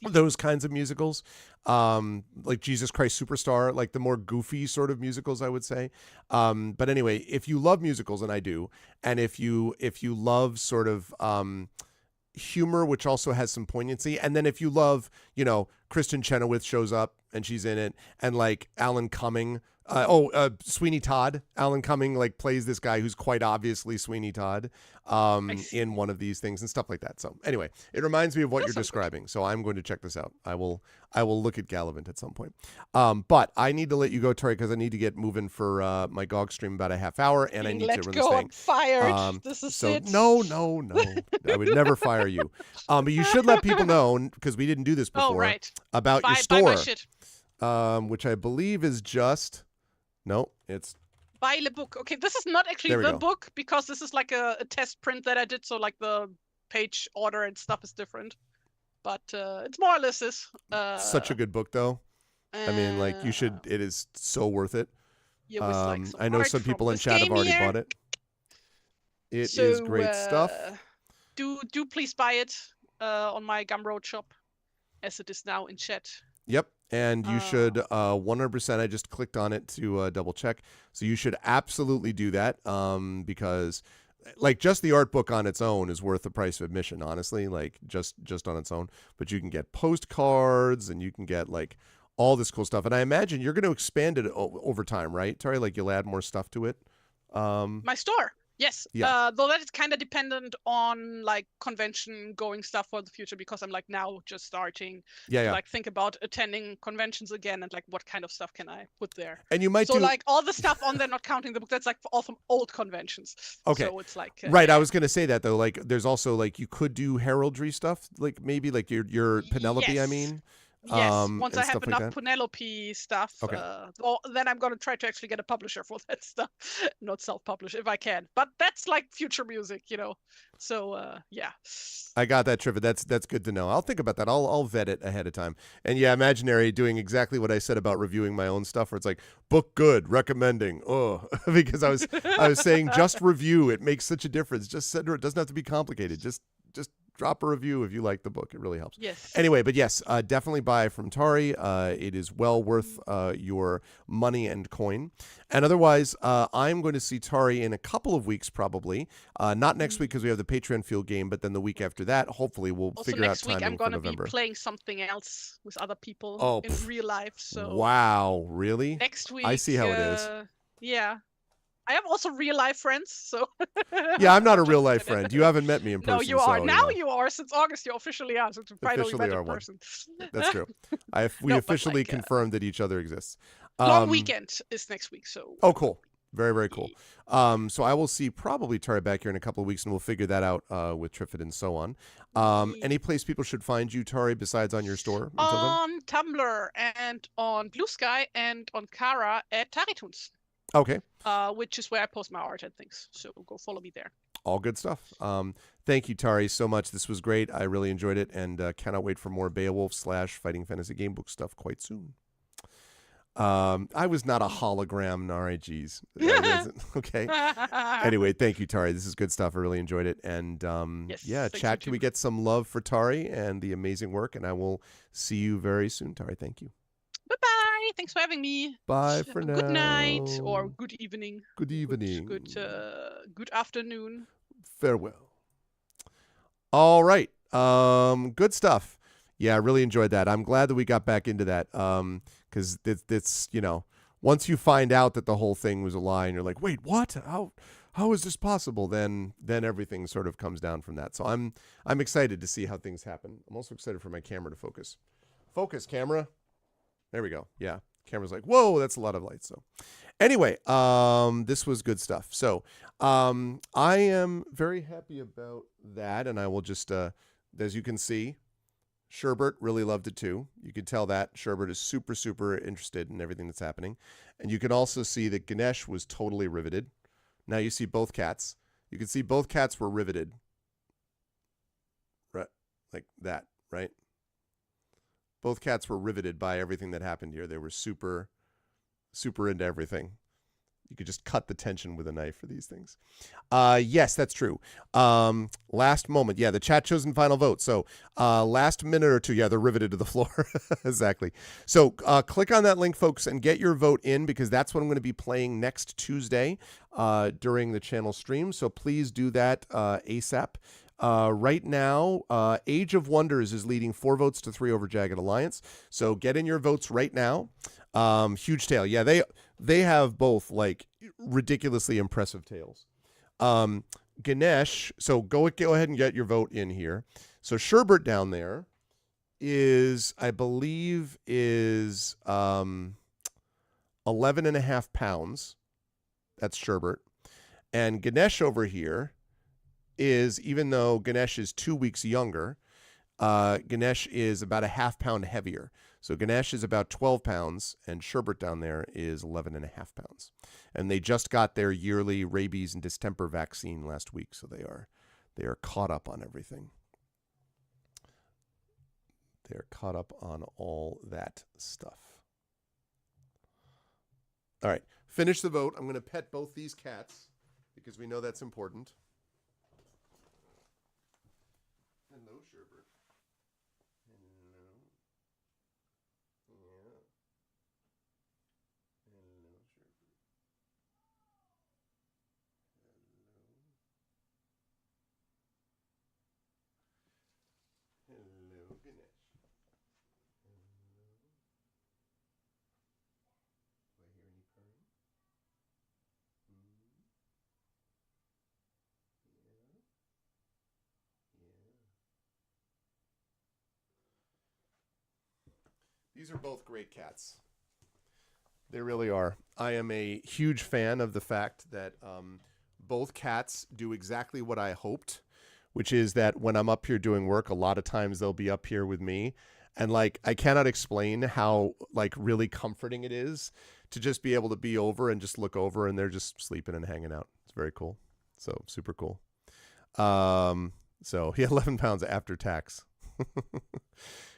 those kinds of musicals. Like Jesus Christ Superstar, like the more goofy sort of musicals, I would say. But anyway, if you love musicals, and I do, and if you love sort of humor, which also has some poignancy, and then if you love, Kristen Chenoweth shows up and she's in it, and like Alan Cumming, Sweeney Todd. Alan Cumming like plays this guy who's quite obviously Sweeney Todd in one of these things and stuff like that. So anyway, it reminds me of what you're describing. So I'm going to check this out. I will look at Gallivant at some point. But I need to let you go, Tori, because I need to get moving for my GOG stream about a half hour, and I need to run this thing. I'm fired. This is it. No. I would never fire you. But you should let people know, because we didn't do this before, about your store, buy my shit. Which I believe is just. No, it's buy the book. Okay, this is not actually the book because this is like a test print that I did, so like the page order and stuff is different. But it's more or less this. Such a good book, though. I mean, like you should. It is so worth it. I know some people in chat have already bought it. It is great stuff. Do please buy it on my Gumroad shop, as it is now in chat. Yep. And you should 100%. I just clicked on it to double check. So you should absolutely do that because like just the art book on its own is worth the price of admission, honestly, like just on its own. But you can get postcards and you can get like all this cool stuff. And I imagine you're going to expand it over time, right, Tari? Like you'll add more stuff to it. My store. Yes. Yeah. Though that is kind of dependent on like convention going stuff for the future, because I'm like now just starting to like think about attending conventions again and like what kind of stuff can I put there. And you might like all the stuff on there, not counting the book, that's like all from old conventions. Okay. So it's like right. I was gonna say that though. Like there's also like you could do heraldry stuff, like maybe like your Penelope. Yes. I mean. Yes, once I have enough like Penelope stuff, then I'm going to try to actually get a publisher for that stuff, not self-publish if I can. But that's like future music, So, yeah. I got that, Trivia. That's good to know. I'll think about that. I'll vet it ahead of time. And yeah, Imaginary doing exactly what I said about reviewing my own stuff, where it's like book good, recommending. Oh, because I was saying just review. It makes such a difference. Just send her. It doesn't have to be complicated. Just drop a review if you like the book. It really helps. Yes. Anyway, but yes, definitely buy from Tari. It is well worth your money and coin. And otherwise, I'm going to see Tari in a couple of weeks probably. Not next week because we have the Patreon field game, but then the week after that, hopefully we'll figure out timing for November. Also next week I'm going to be playing something else with other people in real life. So wow, really? Next week. I see how it is. Yeah. I have also real life friends, so. Yeah, I'm not a real life friend. You haven't met me in person. No, you are. So, now you are. Since August, you officially are. Since we finally met in person. That's true. We officially confirmed that each other exists. Long weekend is next week, so. Oh, cool. Very, very cool. So I will see probably Tari back here in a couple of weeks, and we'll figure that out with Triffid and so on. Any place people should find you, Tari, besides on your store? On Tumblr and on Blue Sky and on Kara at TariToons. Okay. Which is where I post my art and things. So go follow me there. All good stuff. Thank you, Tari, so much. This was great. I really enjoyed it, and cannot wait for more Beowulf / Fighting Fantasy Gamebook stuff quite soon. I was not a hologram, Nari. Geez. Okay. Anyway, thank you, Tari. This is good stuff. I really enjoyed it. And chat. Can we get some love for Tari and the amazing work? And I will see you very soon, Tari. Thank you. Bye-bye. Thanks for having me. Bye for now. Good night or good evening. Good evening. Good afternoon. Farewell. All right. Good stuff. Yeah, I really enjoyed that. I'm glad that we got back into that. Because it's once you find out that the whole thing was a lie and you're like, wait, what? How is this possible? Then everything sort of comes down from that. So I'm excited to see how things happen. I'm also excited for my camera to focus. Focus, camera. There we go. Yeah. Camera's like, whoa, that's a lot of light. So anyway, this was good stuff. So I am very happy about that. And I will just, as you can see, Sherbert really loved it too. You could tell that Sherbert is super, super interested in everything that's happening. And you can also see that Ganesh was totally riveted. Now you see both cats. You can see both cats were riveted. Right, like that, right? Both cats were riveted by everything that happened here. They were super, super into everything. You could just cut the tension with a knife for these things. Yes, that's true. Last moment. Yeah, the chat chosen final vote. So last minute or two, yeah, they're riveted to the floor. Exactly. So click on that link, folks, and get your vote in because that's what I'm going to be playing next Tuesday during the channel stream. So please do that ASAP. Right now, Age of Wonders is leading 4 votes to 3 over Jagged Alliance. So get in your votes right now. Huge tale. Yeah, they have both like ridiculously impressive tales. Ganesh, so go ahead and get your vote in here. So Sherbert down there is, I believe, is 11.5 pounds. That's Sherbert. And Ganesh over here is, even though Ganesh is 2 weeks younger, Ganesh is about a ½ pound heavier. So Ganesh is about 12 pounds, and Sherbert down there is 11.5 pounds. And they just got their yearly rabies and distemper vaccine last week, so they are caught up on everything. They're caught up on all that stuff. All right, finish the vote. I'm going to pet both these cats because we know that's important. Hello, Sherbert. Hello. Yeah. Hello, Sherbert. Hello. Hello, Ganesh. Hello. Do I hear any purring? Yeah. These are both great cats. They really are. I am a huge fan of the fact that both cats do exactly what I hoped, which is that when I'm up here doing work, a lot of times they'll be up here with me. And like, I cannot explain how like really comforting it is to just be able to be over and just look over and they're just sleeping and hanging out. It's very cool. So super cool. So yeah, 11 pounds after tax.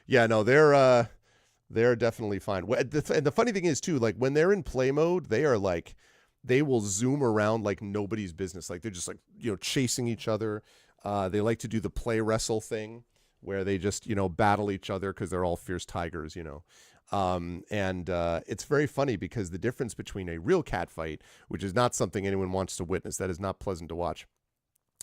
Yeah, no, they're definitely fine. And the funny thing is too, like when they're in play mode, they are like, they will zoom around like nobody's business. Like they're just like, you know, chasing each other. They like to do the play wrestle thing where they just, you know, battle each other because they're all fierce tigers, you know. And it's very funny because the difference between a real cat fight, which is not something anyone wants to witness, that is not pleasant to watch,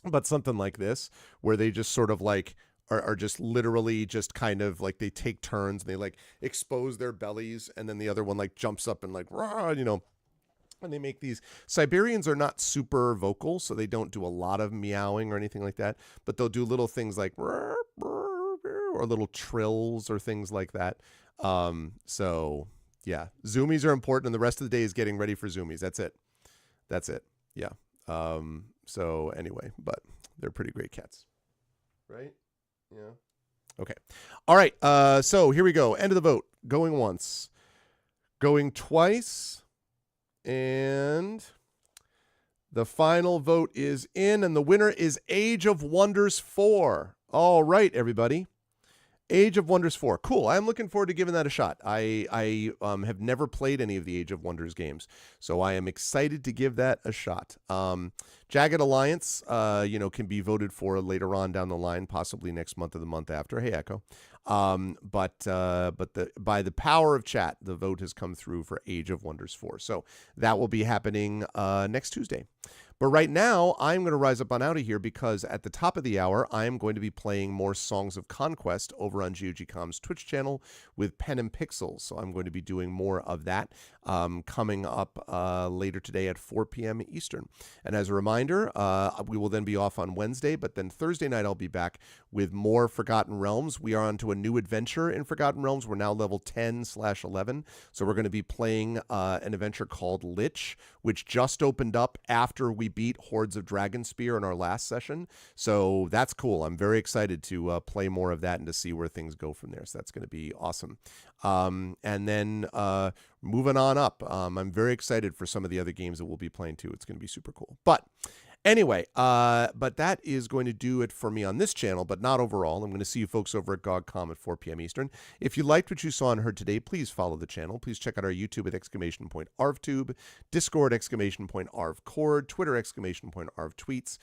but something like this where they just sort of like are just literally just kind of like they take turns and they like expose their bellies and then the other one like jumps up and like, rah, you know. And they make these. Siberians are not super vocal, so they don't do a lot of meowing or anything like that, but they'll do little things like or little trills or things like that. So yeah, zoomies are important, and the rest of the day is getting ready for zoomies. That's it. Yeah. So anyway, but they're pretty great cats, right? Yeah. Okay. All right. So here we go. End of the vote. Going once, going twice. And the final vote is in, and the winner is Age of Wonders 4. All right, everybody. Age of Wonders 4. Cool. I'm looking forward to giving that a shot. I have never played any of the Age of Wonders games, so I am excited to give that a shot. Jagged Alliance, can be voted for later on down the line, possibly next month or the month after. Hey, Echo. But by the power of chat, the vote has come through for Age of Wonders 4. So that will be happening next Tuesday. But right now, I'm going to rise up on out of here because at the top of the hour, I am going to be playing more Songs of Conquest over on GOGCom's Twitch channel with Pen and Pixels. So I'm going to be doing more of that coming up later today at 4 p.m. Eastern. And as a reminder, we will then be off on Wednesday, but then Thursday night I'll be back with more Forgotten Realms. We are onto a new adventure in Forgotten Realms. We're now level 10/11. So we're going to be playing an adventure called Lich, which just opened up after we beat Hordes of Dragonspear in our last session. So that's cool. I'm very excited to play more of that and to see where things go from there. So that's going to be awesome. And then moving on up, I'm very excited for some of the other games that we'll be playing too. It's going to be super cool. But anyway, but that is going to do it for me on this channel, but not overall. I'm going to see you folks over at GOGCom at 4 p.m. Eastern. If you liked what you saw and heard today, please follow the channel. Please check out our YouTube at !ArvTube, Discord !ArvCord, Twitter !ArvTweets,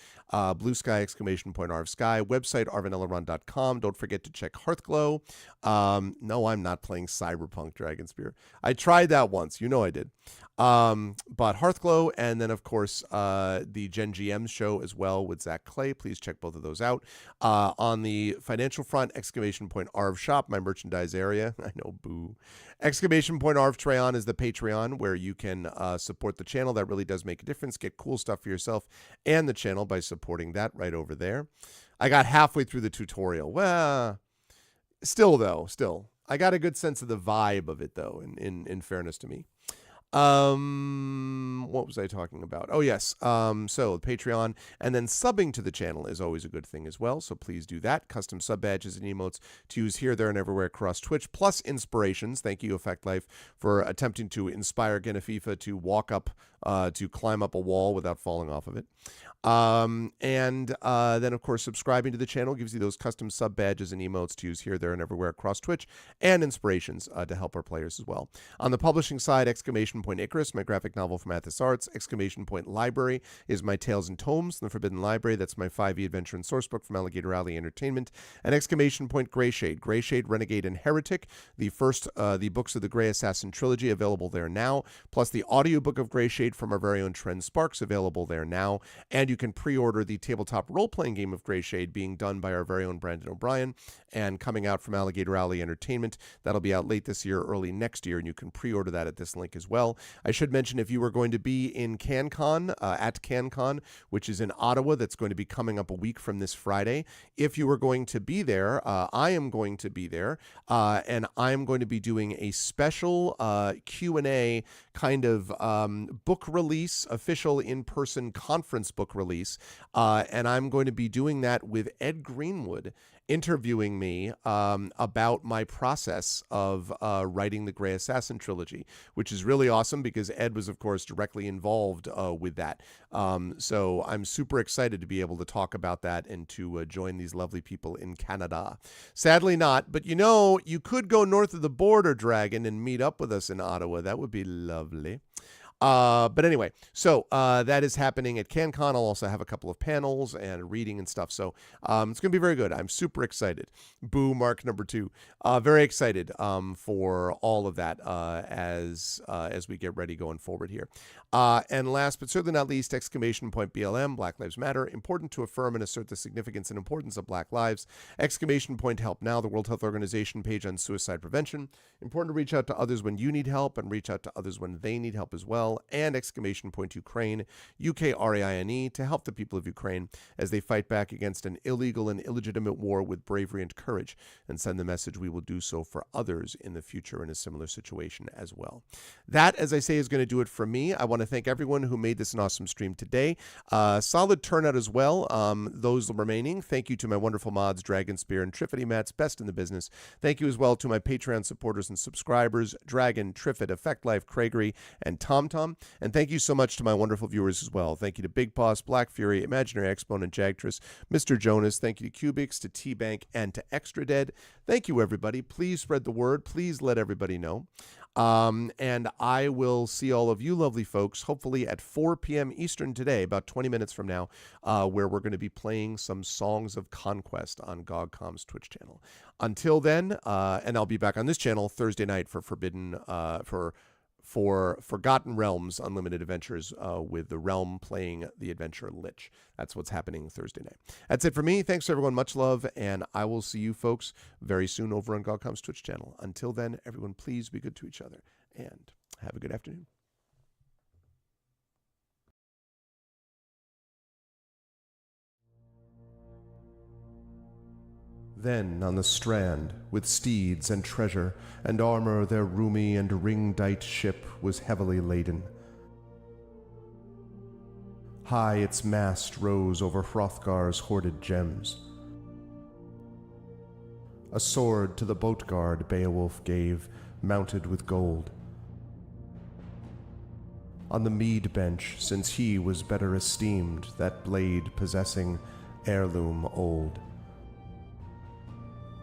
Blue Sky !ArvSky, website arvanelleron.com. Don't forget to check Hearthglow. No, I'm not playing Cyberpunk Dragonspear. I tried that once. You know I did. But Hearthglow, and then of course the Gen GM show as well with Zach Clay. Please check both of those out. On the financial front, !Arv Shop, my merchandise area. I know, boo. !Arv Treon is the Patreon where you can support the channel. That really does make a difference. Get cool stuff for yourself and the channel by supporting that right over there. I got halfway through the tutorial. Well, still. I got a good sense of the vibe of it though, in fairness to me. What was I talking about? Oh, yes. So Patreon and then subbing to the channel is always a good thing as well. So please do that. Custom sub badges and emotes to use here, there, and everywhere across Twitch, plus inspirations. Thank you, Effect Life, for attempting to inspire Genefifa to to climb up a wall without falling off of it. Then of course, subscribing to the channel gives you those custom sub badges and emotes to use here, there, and everywhere across Twitch, and inspirations to help our players as well. On the publishing side, !Icarus, my graphic novel from Athos Arts. !Library is my Tales and Tomes from the Forbidden Library. That's my 5e adventure and sourcebook from Alligator Alley Entertainment. And Greyshade, Renegade, and Heretic, the books of the Grey Assassin trilogy, available there now, plus the audiobook of Greyshade from our very own Trent Sparks, available there now. And you can pre-order the tabletop role-playing game of Greyshade, being done by our very own Brandon O'Brien and coming out from Alligator Alley Entertainment. That'll be out late this year, early next year, and you can pre-order that at this link as well. I should mention, if you were going to be in CanCon, at CanCon, which is in Ottawa, that's going to be coming up a week from this Friday. If you were going to be there, I am going to be there, and I'm going to be doing a special Q&A kind of book release, official in-person conference book release, and I'm going to be doing that with Ed Greenwood interviewing me about my process of writing the Grey Assassin trilogy, which is really awesome because Ed was, of course, directly involved with that. So I'm super excited to be able to talk about that and to join these lovely people in Canada. Sadly not, but you could go north of the border, Dragon, and meet up with us in Ottawa. That would be lovely. But anyway, so that is happening at CanCon. I'll also have a couple of panels and reading and stuff. So it's going to be very good. I'm super excited. Boo, mark number 2. Very excited for all of that as we get ready going forward here. And last but certainly not least, BLM, Black Lives Matter. Important to affirm and assert the significance and importance of Black lives. Help Now, the World Health Organization page on suicide prevention. Important to reach out to others when you need help and reach out to others when they need help as well. And Ukraine, UKRAINE, to help the people of Ukraine as they fight back against an illegal and illegitimate war with bravery and courage, and send the message we will do so for others in the future in a similar situation as well. That, as I say, is going to do it for me. I want to thank everyone who made this an awesome stream today. Solid turnout as well. Those remaining, thank you to my wonderful mods, Dragonspear and Triffity Mats, best in the business. Thank you as well to my Patreon supporters and subscribers, Dragon, Triffid, Effect Life, Craigery, and TomTom. And thank you so much to my wonderful viewers as well. Thank you to Big Boss, Black Fury, Imaginary Exponent, Jagtress, Mr. Jonas. Thank you to Cubics, to T-Bank, and to Extra Dead. Thank you, everybody. Please spread the word. Please let everybody know. And I will see all of you lovely folks, hopefully at 4 p.m. Eastern today, about 20 minutes from now, where we're going to be playing some Songs of Conquest on GOGCom's Twitch channel. Until then, and I'll be back on this channel Thursday night for for Forgotten Realms Unlimited Adventures with the Realm playing the adventure Lich. That's what's happening Thursday night. That's it for me. Thanks to everyone. Much love, and I will see you folks very soon over on Godcom's Twitch channel. Until then, everyone, please be good to each other, and have a good afternoon. Then on the strand, with steeds and treasure and armor, their roomy and ring-dight ship was heavily laden. High its mast rose over Hrothgar's hoarded gems. A sword to the boat guard Beowulf gave, mounted with gold. On the mead bench, since he was better esteemed, that blade possessing heirloom old.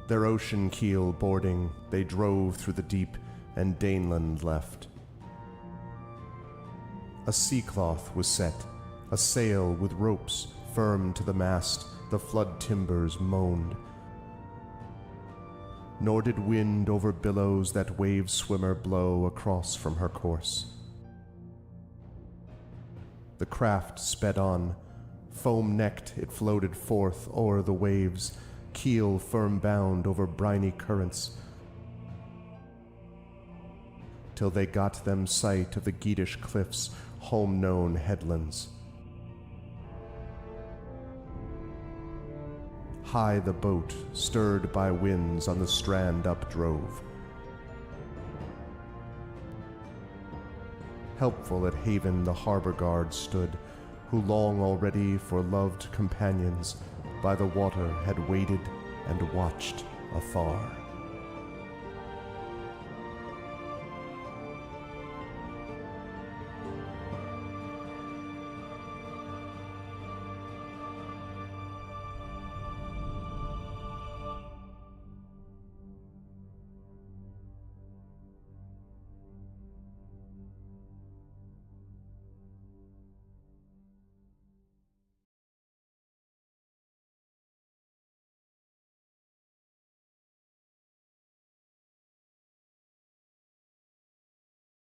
Their ocean keel boarding, they drove through the deep, and Daneland left. A sea-cloth was set, a sail with ropes firm to the mast, the flood timbers moaned. Nor did wind over billows that wave-swimmer blow across from her course. The craft sped on, foam-necked it floated forth o'er the waves, keel firm bound over briny currents, till they got them sight of the Geatish cliffs, home-known headlands. High the boat, stirred by winds, on the strand updrove. Helpful at haven the harbor guard stood, who long already for loved companions by the water had waited and watched afar.